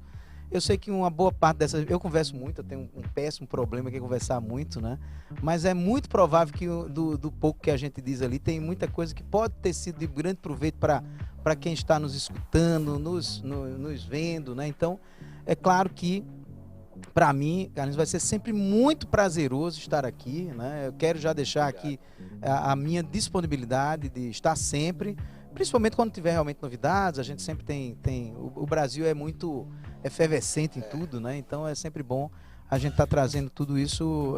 Eu sei que uma boa parte dessas... Eu converso muito, eu tenho um péssimo problema que é conversar muito, né? Mas é muito provável que do pouco que a gente diz ali, tem muita coisa que pode ter sido de grande proveito para quem está nos escutando, nos vendo, né? Então, é claro que, para mim, Carlinhos, vai ser sempre muito prazeroso estar aqui, né? Eu quero já deixar aqui a minha disponibilidade de estar sempre, principalmente quando tiver realmente novidades. A gente sempre tem o Brasil é muito efervescente em tudo, né? Então é sempre bom a gente estar trazendo tudo isso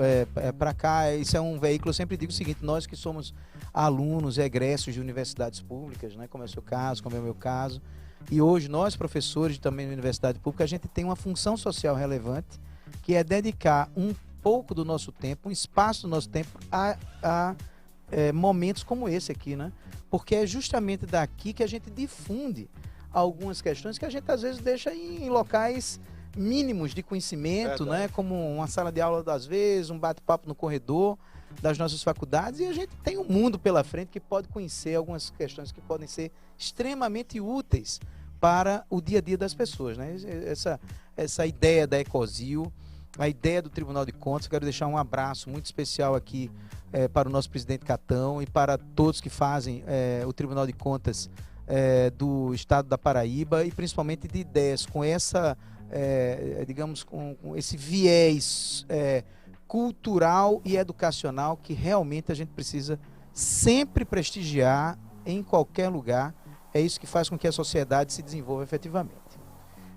para cá. Isso é um veículo, eu sempre digo o seguinte, nós que somos alunos, egressos de universidades públicas, né? Como é o seu caso, como é o meu caso, e hoje nós, professores também de universidade pública, a gente tem uma função social relevante, que é dedicar um pouco do nosso tempo, um espaço do nosso tempo a momentos como esse aqui, né? Porque é justamente daqui que a gente difunde algumas questões que a gente às vezes deixa em locais mínimos de conhecimento, né? Como uma sala de aula às vezes, um bate-papo no corredor das nossas faculdades, e a gente tem um mundo pela frente que pode conhecer algumas questões que podem ser extremamente úteis para o dia a dia das pessoas, né? Essa ideia da Ecozil, a ideia do Tribunal de Contas, eu quero deixar um abraço muito especial aqui para o nosso presidente Catão e para todos que fazem o Tribunal de Contas do Estado da Paraíba, e principalmente de ideias com essa, digamos, com esse viés cultural e educacional que realmente a gente precisa sempre prestigiar em qualquer lugar. É isso que faz com que a sociedade se desenvolva efetivamente.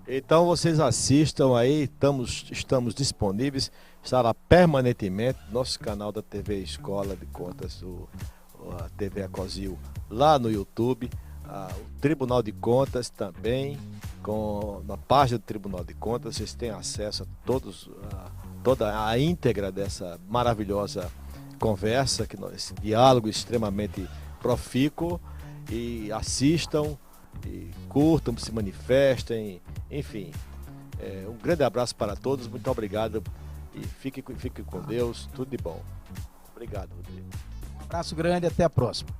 Então vocês assistam aí, estamos disponíveis, estará permanentemente nosso canal da TV Escola de Contas, a TV Ecozil, lá no YouTube. O Tribunal de Contas também, na página do Tribunal de Contas, vocês têm acesso a toda a íntegra dessa maravilhosa conversa, esse diálogo extremamente profícuo, e assistam, e curtam, se manifestem, enfim. Um grande abraço para todos, muito obrigado, e fique com Deus, tudo de bom. Obrigado, Rodrigo. Um abraço grande, até a próxima.